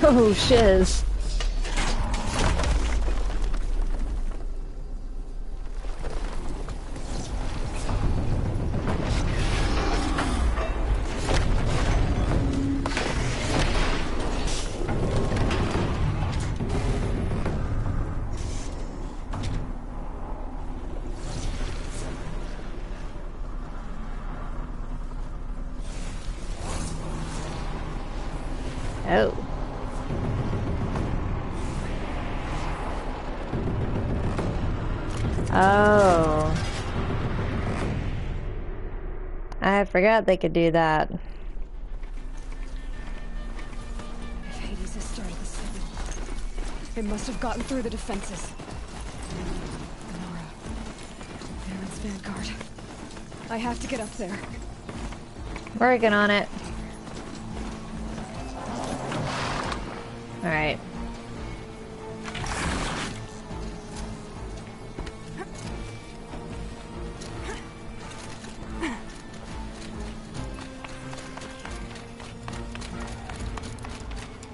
Speaker 1: Oh, shiz. Oh. Oh. I forgot they could do that.
Speaker 3: If Hades has started the signal, it must have gotten through the defenses. Nora. Aaron's vanguard. I have to get up there.
Speaker 1: Working on it. Alright.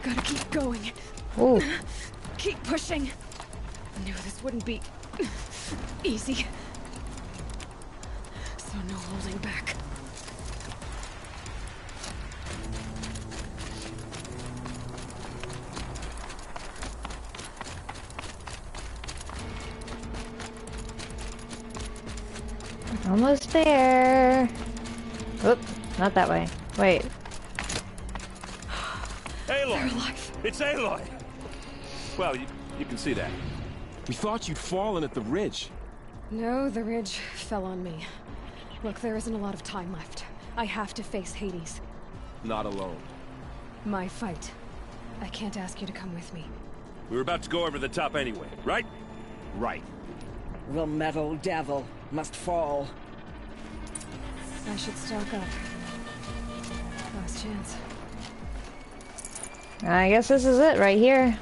Speaker 3: Gotta keep going.
Speaker 1: Ooh.
Speaker 3: Keep pushing. I knew this wouldn't be easy. So no holding back.
Speaker 1: Almost there. Oop, not that way. Wait.
Speaker 16: Aloy! It's Aloy! Well, you can see that. We thought you'd fallen at the ridge.
Speaker 3: No, the ridge fell on me. Look, there isn't a lot of time left. I have to face Hades.
Speaker 16: Not alone.
Speaker 3: My fight. I can't ask you to come with me.
Speaker 10: We were about to go over the top anyway, right?
Speaker 16: Right.
Speaker 19: The metal devil must fall.
Speaker 3: I should stock up. Last chance.
Speaker 1: I guess this is it right here.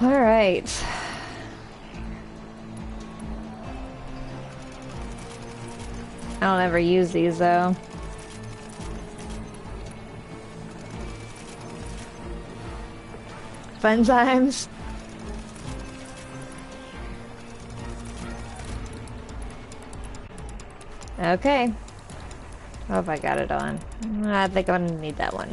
Speaker 1: Alright. I don't ever use these though. Fun times. Okay. Oh, if I got it on. I think I'm gonna need that one.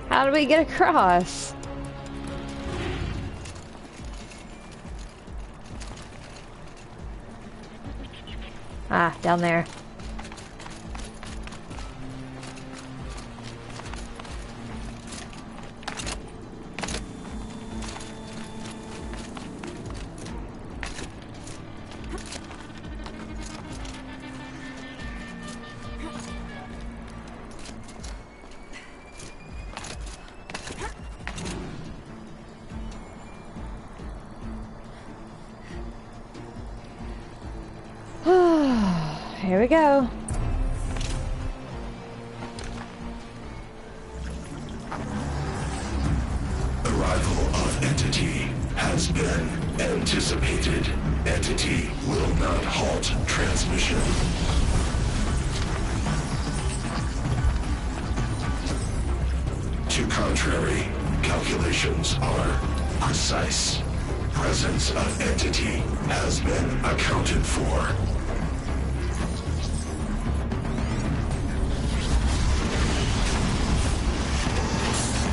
Speaker 1: How do we get across? Ah, down there. Here we go.
Speaker 21: Arrival of entity has been Anticipated. Entity will not halt transmission. To contrary, calculations are precise. Presence of entity has been accounted for.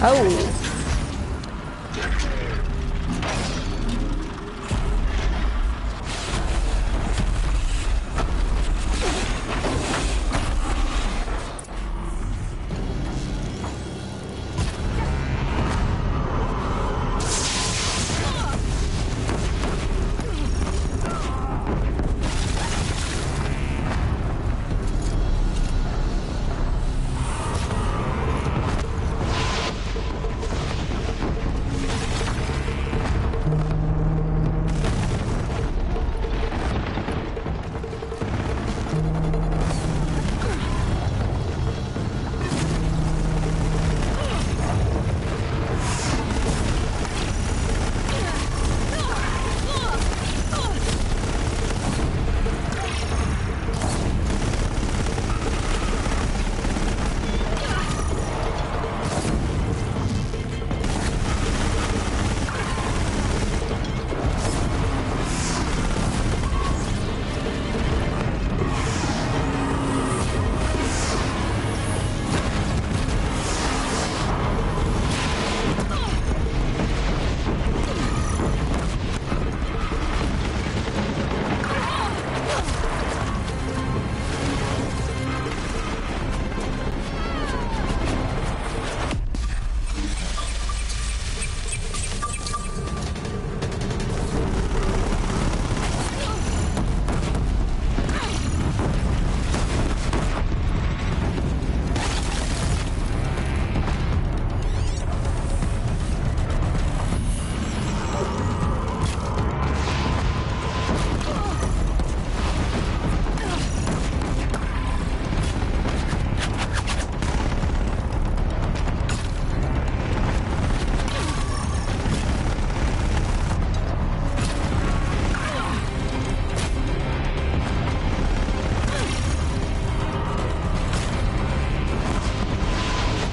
Speaker 1: Oh.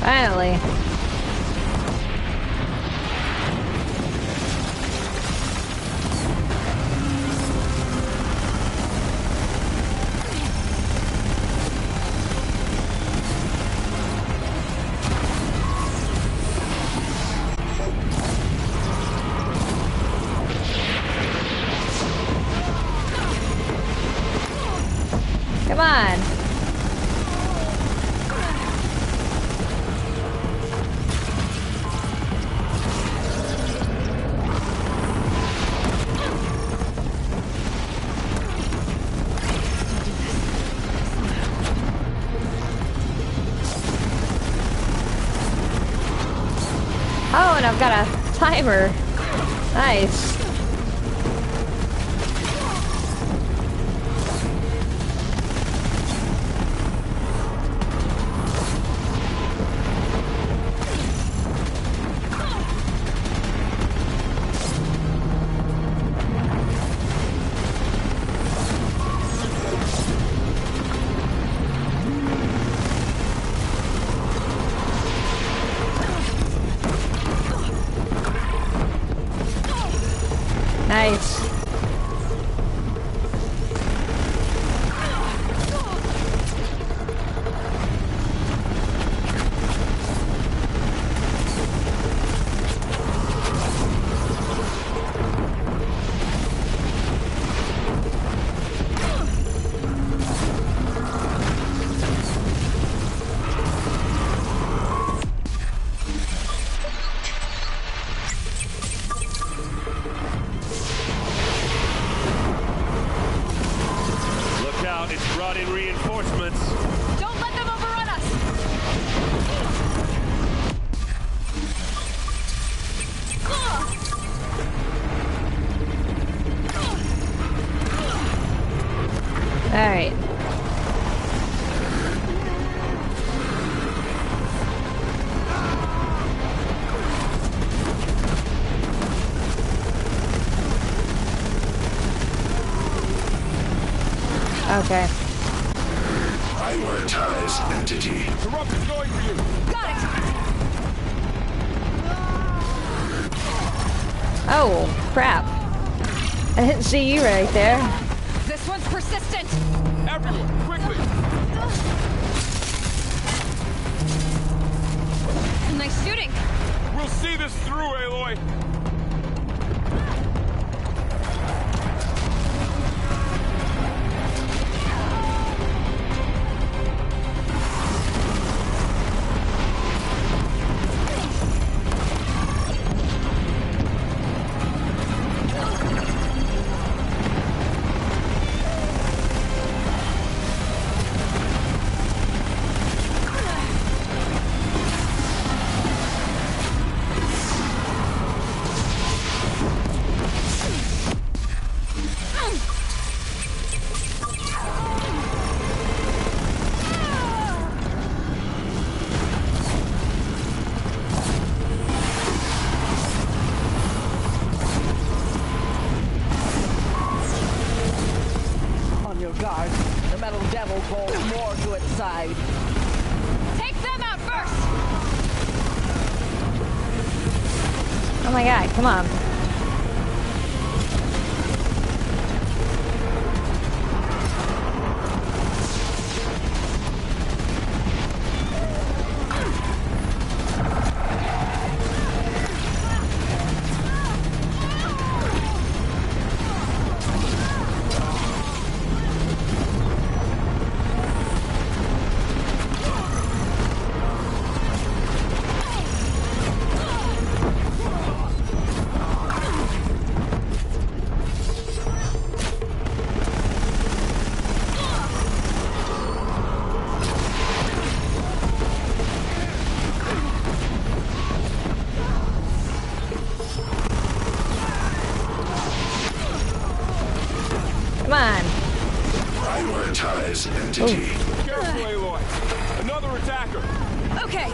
Speaker 1: Finally. Come on. Oh, and I've got a timer. Nice. Nice.
Speaker 17: It's brought in reinforcements.
Speaker 3: Don't let them overrun us!
Speaker 1: Alright. Okay.
Speaker 21: Prioritize entity.
Speaker 17: Corruption's going for you.
Speaker 3: Got it!
Speaker 1: Oh, crap. I didn't see you right there.
Speaker 3: This one's persistent!
Speaker 17: Everyone, quickly!
Speaker 3: Nice shooting!
Speaker 17: We'll see this through, Aloy!
Speaker 19: Guard. The metal devil bolts more to its side.
Speaker 3: Take them out first!
Speaker 1: Oh my god, come on. Come on.
Speaker 21: Prioritize entity.
Speaker 17: Careful, Aloy. Another attacker.
Speaker 3: Okay.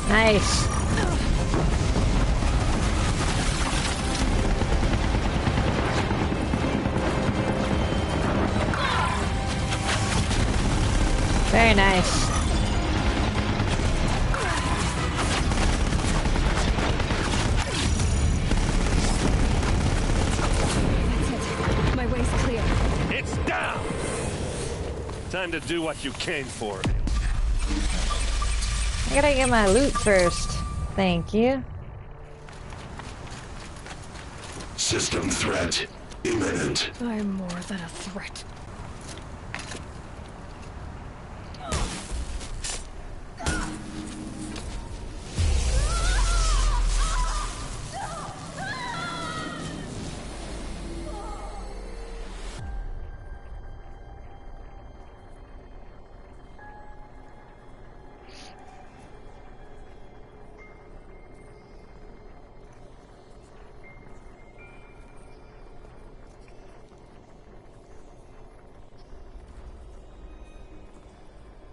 Speaker 1: Nice. Very nice.
Speaker 3: My way's clear.
Speaker 20: It's down! Time to do what you came for.
Speaker 1: I gotta get my loot first. Thank you.
Speaker 21: System threat imminent.
Speaker 3: I'm more than a threat.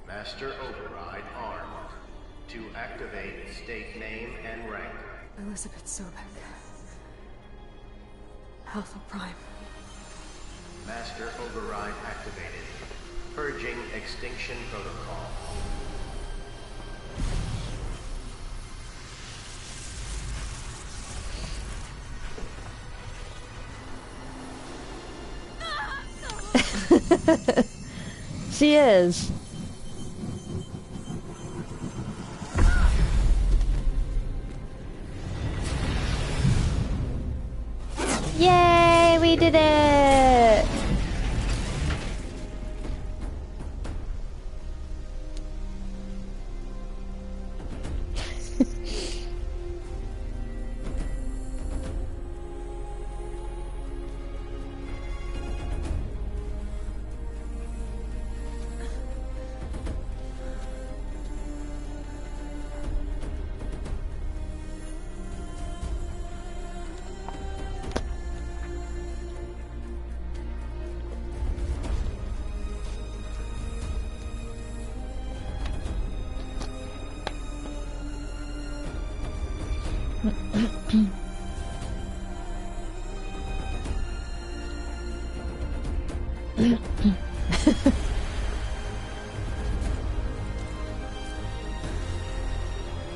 Speaker 4: Master override armed. To activate state name and rank.
Speaker 3: Elizabeth Sobek. Alpha Prime.
Speaker 4: Master override activated. Purging extinction protocol.
Speaker 1: She is. Yay, we did it!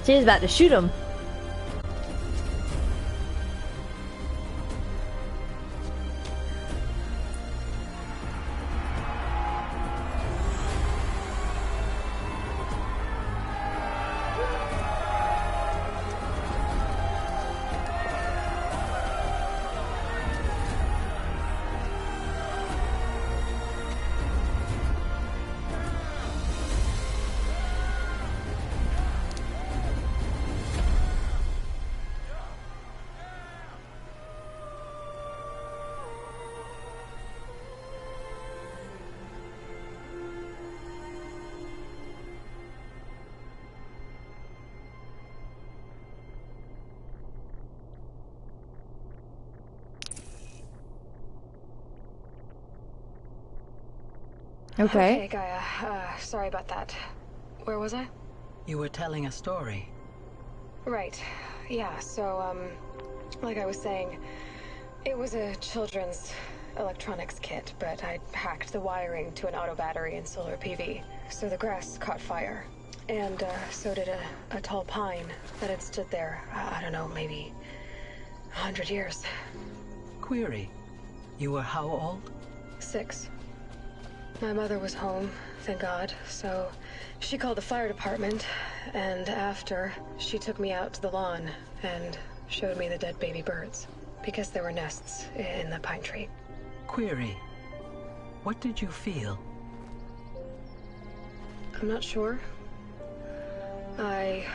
Speaker 1: She was about to shoot him. Okay.
Speaker 3: Okay, Gaia. Sorry about that. Where was I?
Speaker 8: You were telling a story.
Speaker 3: Right. Yeah, so, like I was saying, it was a children's electronics kit, but I'd hacked the wiring to an auto battery and solar PV. So the grass caught fire. And, so did a tall pine that had stood there, I don't know, maybe 100 years.
Speaker 8: Query. You were how old?
Speaker 3: 6. My mother was home, thank God, so she called the fire department, and after, she took me out to the lawn and showed me the dead baby birds, because there were nests in the pine tree.
Speaker 8: Query. What did you feel?
Speaker 3: I'm not sure. I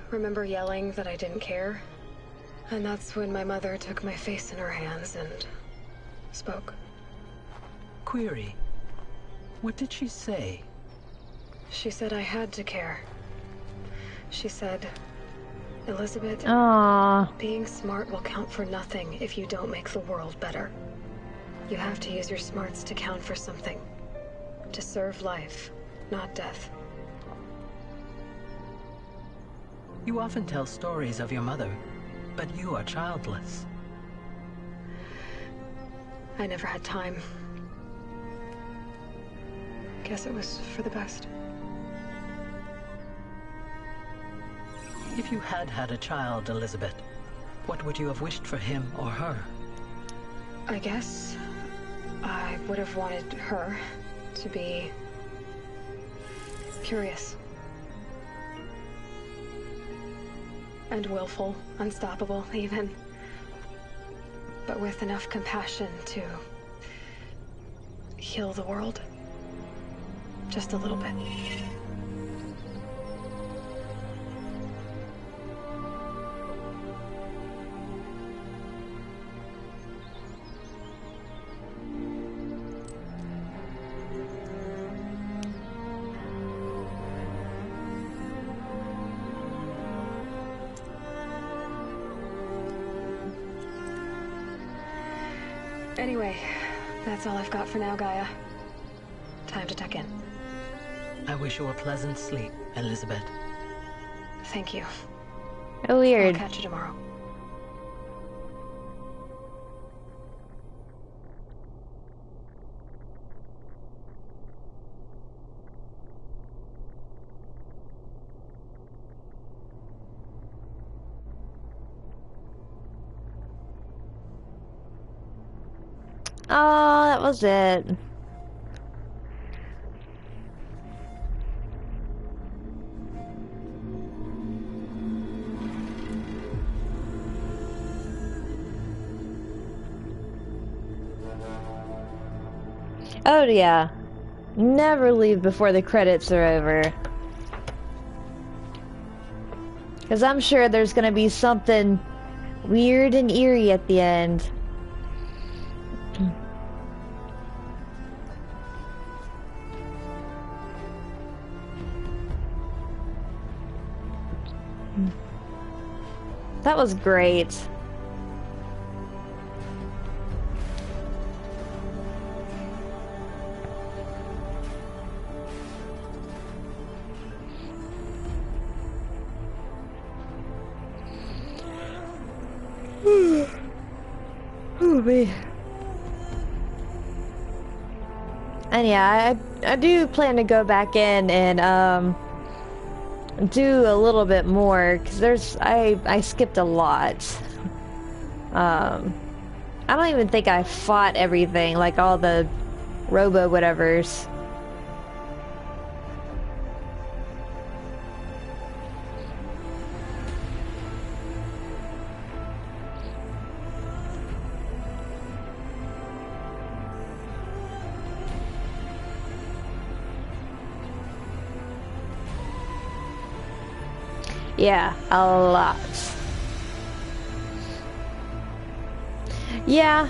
Speaker 3: remember yelling that I didn't care, and that's when my mother took my face in her hands and spoke.
Speaker 8: Query. What did she say?
Speaker 3: She said I had to care. She said, Elizabeth,
Speaker 1: Aww.
Speaker 3: Being smart will count for nothing if you don't make the world better. You have to use your smarts to count for something. To serve life, not death.
Speaker 8: You often tell stories of your mother, but you are childless.
Speaker 3: I never had time. Guess it was for the best.
Speaker 8: If you had had a child, Elizabeth, what would you have wished for him or her?
Speaker 3: I guess I would have wanted her to be curious. And willful, unstoppable, even. But with enough compassion to heal the world. Just a little bit. Anyway, that's all I've got for now, Gaia. Time to tuck in.
Speaker 8: I wish you a pleasant sleep, Elizabeth.
Speaker 3: Thank you.
Speaker 1: Oh, weird.
Speaker 3: I'll catch you tomorrow.
Speaker 1: Oh, that was it. Oh yeah. Never leave before the credits are over. Because I'm sure there's going to be something weird and eerie at the end. That was great. Ooh, me. And yeah, I do plan to go back in and do a little bit more because I skipped a lot. I don't even think I fought everything, like all the robo whatevers. Yeah, a lot. Yeah,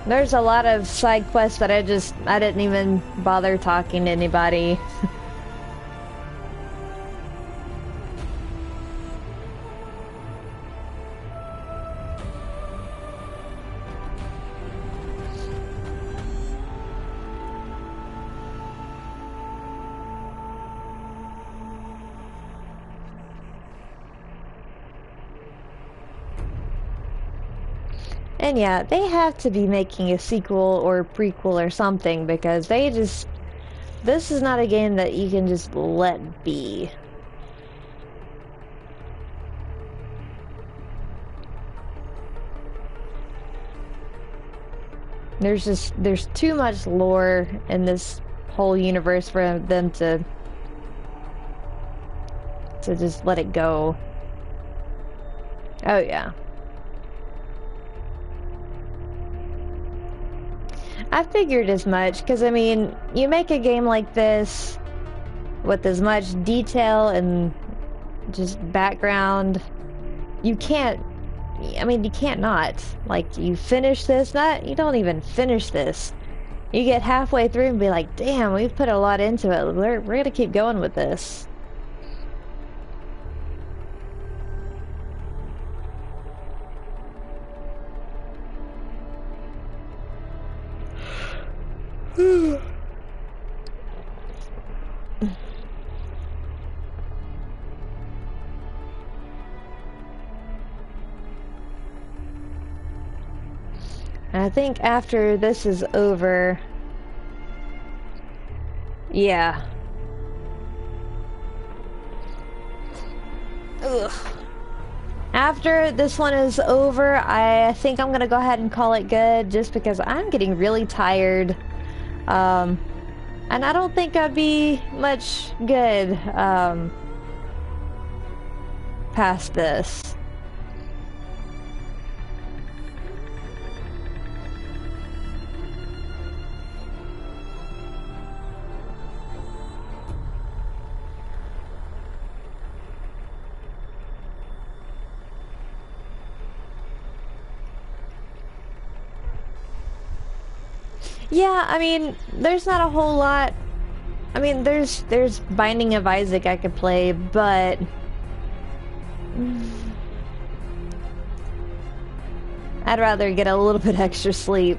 Speaker 1: there's a lot of side quests that I didn't even bother talking to anybody. And yeah, they have to be making a sequel or prequel or something because this is not a game that you can just let be. There's too much lore in this whole universe for them to just let it go. Oh yeah. I figured as much, because I mean, you make a game like this with as much detail and just background, you can't not. Like, you finish this, you don't even finish this. You get halfway through and be like, damn, we've put a lot into it. We're gonna keep going with this. I think after this is over, yeah. Ugh. After this one is over, I think I'm gonna go ahead and call it good, just because I'm getting really tired. And I don't think I'd be much good, past this. Yeah, I mean, there's not a whole lot. I mean, there's Binding of Isaac I could play, but I'd rather get a little bit extra sleep.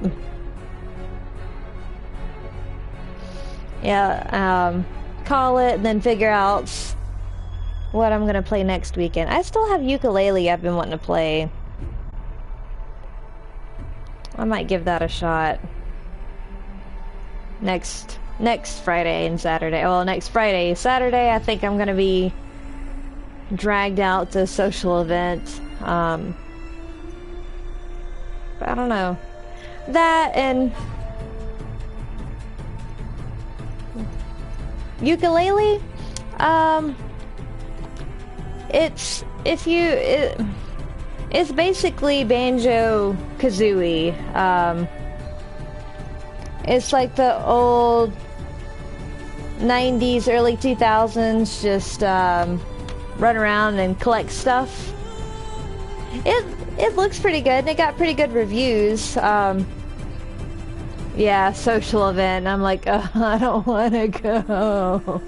Speaker 1: Yeah, call it and then figure out what I'm gonna play next weekend. I still have Yooka-Laylee I've been wanting to play. I might give that a shot. Next Friday and Saturday. Well, next Friday. Saturday, I think I'm gonna be dragged out to a social event. I don't know. That and ukulele. It's it's basically Banjo Kazooie. It's like the old 90s, early 2000s, just run around and collect stuff. It looks pretty good, and it got pretty good reviews. Yeah, social event. I'm like, oh, I don't want to go,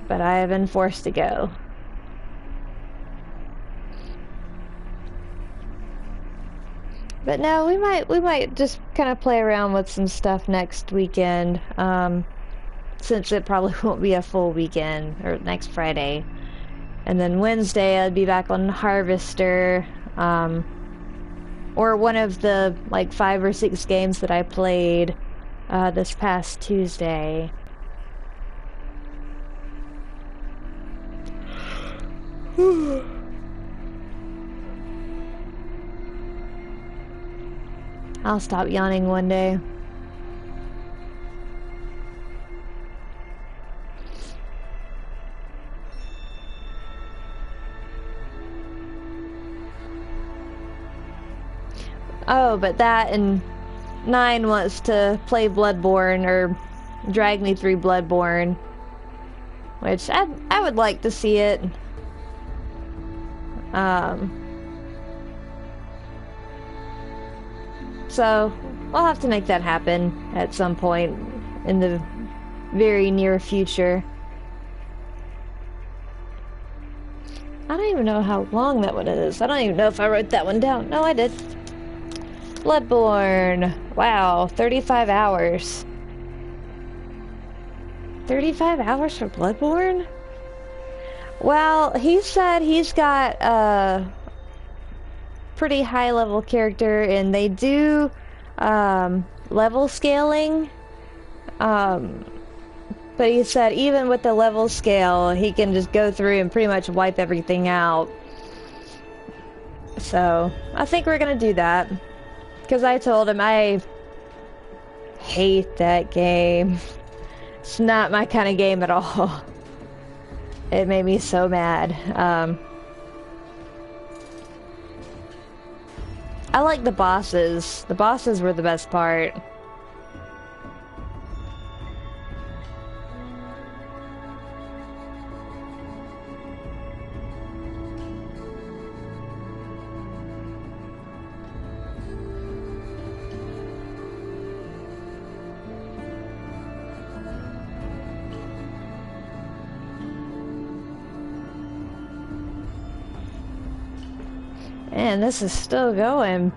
Speaker 1: but I have been forced to go. But no, we might just kind of play around with some stuff next weekend. Since it probably won't be a full weekend, or next Friday. And then Wednesday I'd be back on Harvester, or one of the like 5 or 6 games that I played this past Tuesday. I'll stop yawning one day. Oh, but that and 9 wants to play Bloodborne, or drag me through Bloodborne, which I would like to see it. So we'll have to make that happen at some point in the very near future. I don't even know how long that one is. I don't even know if I wrote that one down. No, I did. Bloodborne. Wow, 35 hours. 35 hours for Bloodborne? Well, he said he's got a pretty high level character, and they do level scaling. But he said even with the level scale, he can just go through and pretty much wipe everything out. So, I think we're gonna do that. Because I told him I hate that game. It's not my kind of game at all. It made me so mad. I like the bosses. The bosses were the best part. Man, this is still going.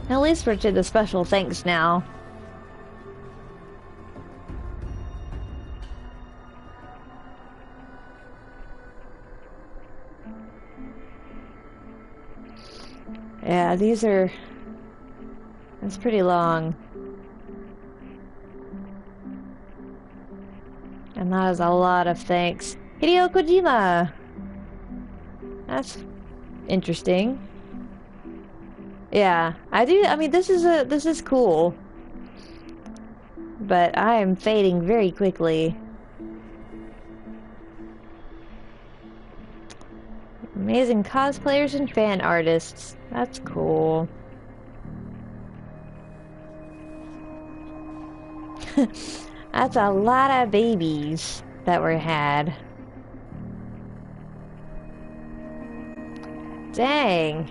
Speaker 1: At least we're to the special thanks now. Yeah, these are... That's pretty long. And that is a lot of thanks. Hideo Kojima! That's interesting. Yeah, I mean, this is cool. But I am fading very quickly. Amazing cosplayers and fan artists. That's cool. That's a lot of babies that were had. Dang.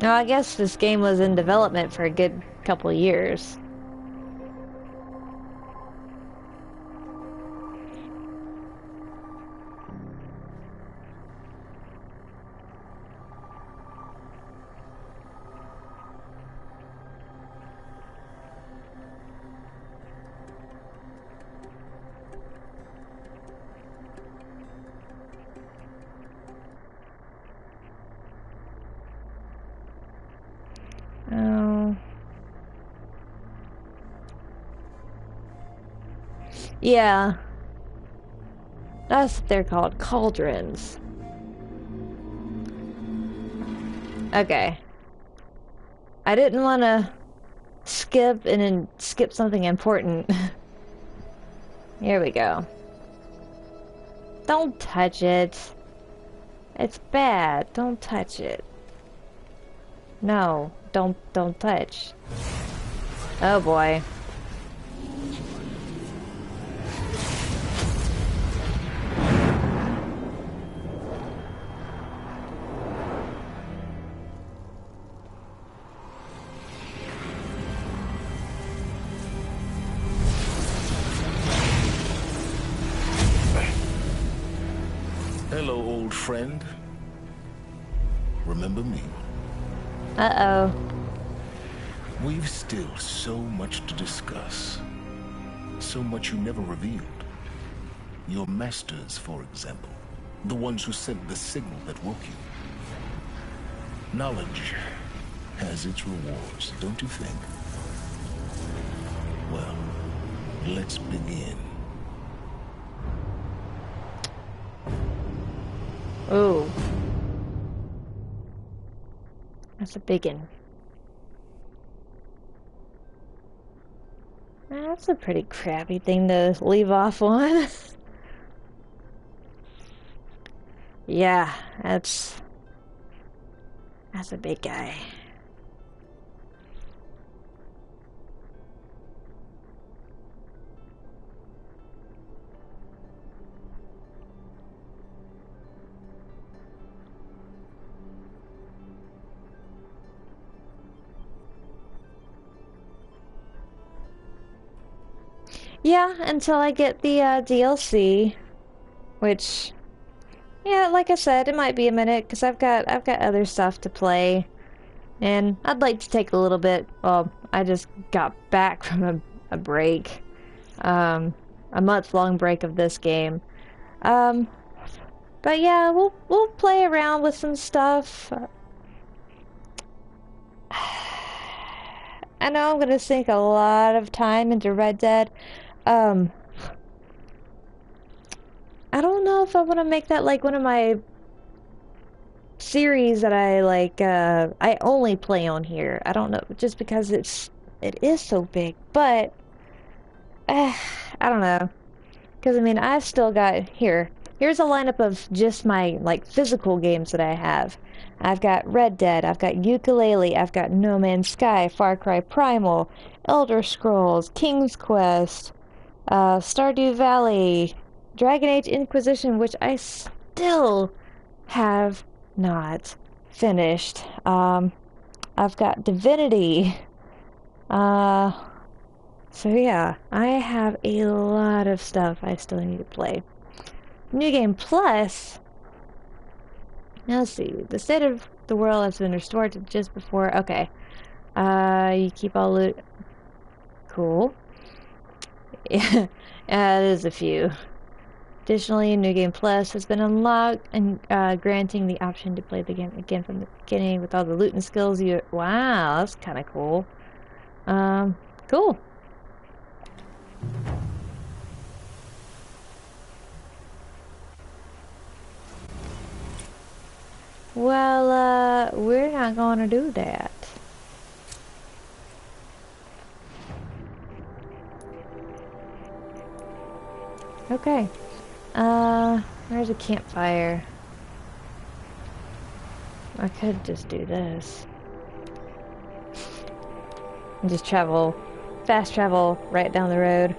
Speaker 1: Oh, I guess this game was in development for a good couple of years. Oh. Yeah. That's what they're called, cauldrons. Okay. I didn't want to skip and then skip something important. Here we go. Don't touch it. It's bad. Don't touch it. No, don't touch. Oh boy.
Speaker 2: Hello, old friend. Remember me?
Speaker 1: Uh-oh.
Speaker 2: We've still so much to discuss. So much you never revealed. Your masters, for example. The ones who sent the signal that woke you. Knowledge has its rewards, don't you think? Well, let's begin.
Speaker 1: Ooh. That's a big one. That's a pretty crappy thing to leave off on. Yeah, that's a big guy. Yeah, until I get the DLC, which, yeah, like I said, it might be a minute because I've got other stuff to play, and I'd like to take a little bit. Well, I just got back from a break, a month-long break of this game, but yeah, we'll play around with some stuff. I know I'm gonna sink a lot of time into Red Dead. I don't know if I want to make that like one of my series that I like, I only play on here. I don't know, just because it is so big, but, I don't know. Because, I mean, I've still got, here's a lineup of just my, like, physical games that I have. I've got Red Dead, I've got Yooka-Laylee, I've got No Man's Sky, Far Cry Primal, Elder Scrolls, King's Quest, Stardew Valley, Dragon Age Inquisition, which I still have not finished. I've got Divinity. So yeah, I have a lot of stuff I still need to play. New Game Plus. Now let's see. The state of the world has been restored to just before. Okay. You keep all loot. Cool. Yeah, it is a few. Additionally, New Game Plus has been unlocked and granting the option to play the game again from the beginning with all the loot and skills you... Wow, that's kind of cool. Cool. Well, we're not going to do that. Okay. Where's a campfire? I could just do this. And just fast travel right down the road.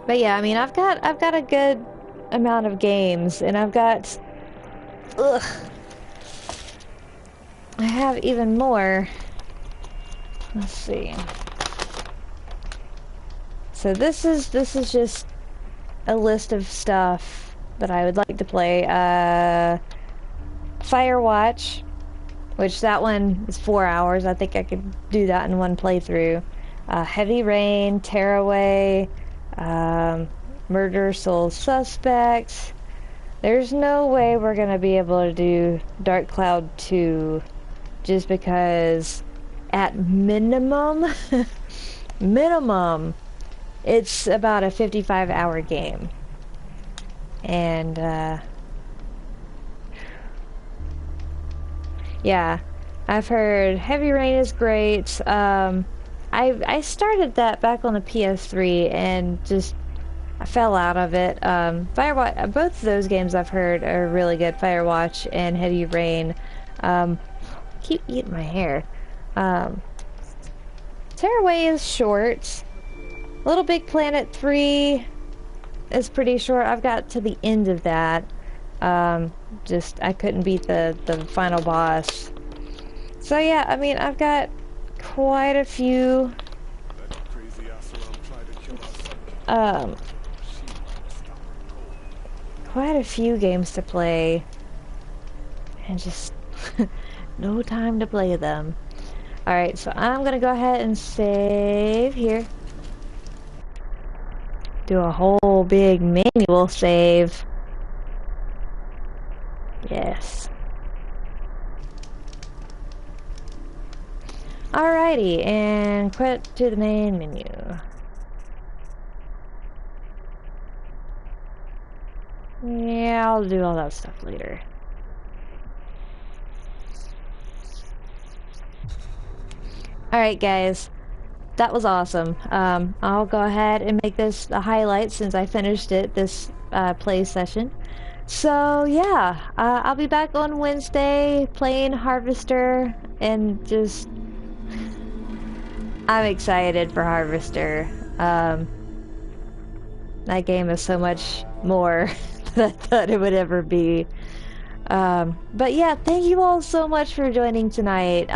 Speaker 1: But yeah, I mean, I've got a good amount of games, and I've got, I have even more. Let's see. So this is just a list of stuff that I would like to play. Firewatch, which that one is 4 hours. I think I could do that in one playthrough. Heavy Rain, Tearaway, Murder Soul Suspects. There's no way we're gonna be able to do Dark Cloud 2, just because at minimum It's about a 55-hour game. And, yeah, I've heard Heavy Rain is great. I started that back on the PS3 and just I fell out of it. Firewatch, both of those games I've heard are really good. Firewatch and Heavy Rain. Keep eating my hair. Tearaway is short. Little Big Planet 3 is pretty short. I've got to the end of that. Just I couldn't beat the final boss. So yeah, I mean I've got quite a few games to play and just no time to play them. Alright, so I'm gonna go ahead and save here. Do a whole big manual save. Yes. Alrighty, and quit to the main menu. Yeah, I'll do all that stuff later. Alright guys, that was awesome. I'll go ahead and make this a highlight since I finished it, this play session. So yeah, I'll be back on Wednesday playing Harvester and just... I'm excited for Harvester. That game is so much more than I thought it would ever be. But yeah, thank you all so much for joining tonight.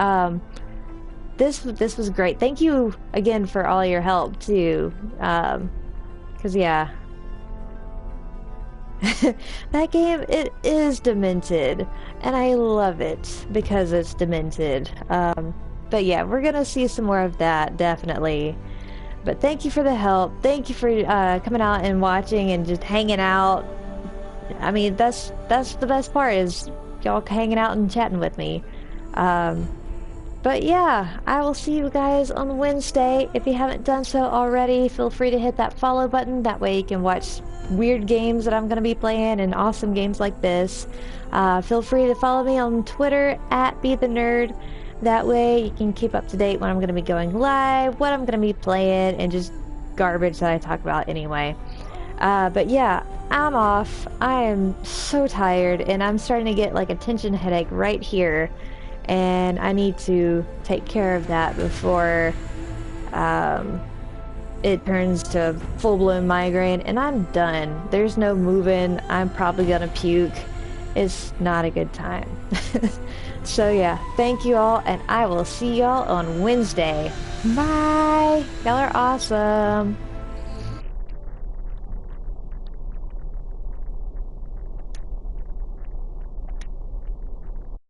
Speaker 1: This was great. Thank you again for all your help too. 'Cause yeah, that game, it is demented, and I love it because it's demented. But yeah, we're gonna see some more of that definitely. But thank you for the help. Thank you for coming out and watching and just hanging out. I mean, that's the best part, is y'all hanging out and chatting with me. But yeah, I will see you guys on Wednesday. If you haven't done so already, feel free to hit that follow button. That way you can watch weird games that I'm going to be playing and awesome games like this. Feel free to follow me on Twitter @BeTheNerd. That way you can keep up to date when I'm going to be going live, what I'm going to be playing, and just garbage that I talk about anyway. But yeah, I'm off. I am so tired, and I'm starting to get like a tension headache right here. And I need to take care of that before it turns to full-blown migraine, and I'm done. There's no moving. I'm probably gonna puke. It's not a good time. So yeah, thank you all, and I will see y'all on Wednesday. Bye! Y'all are awesome.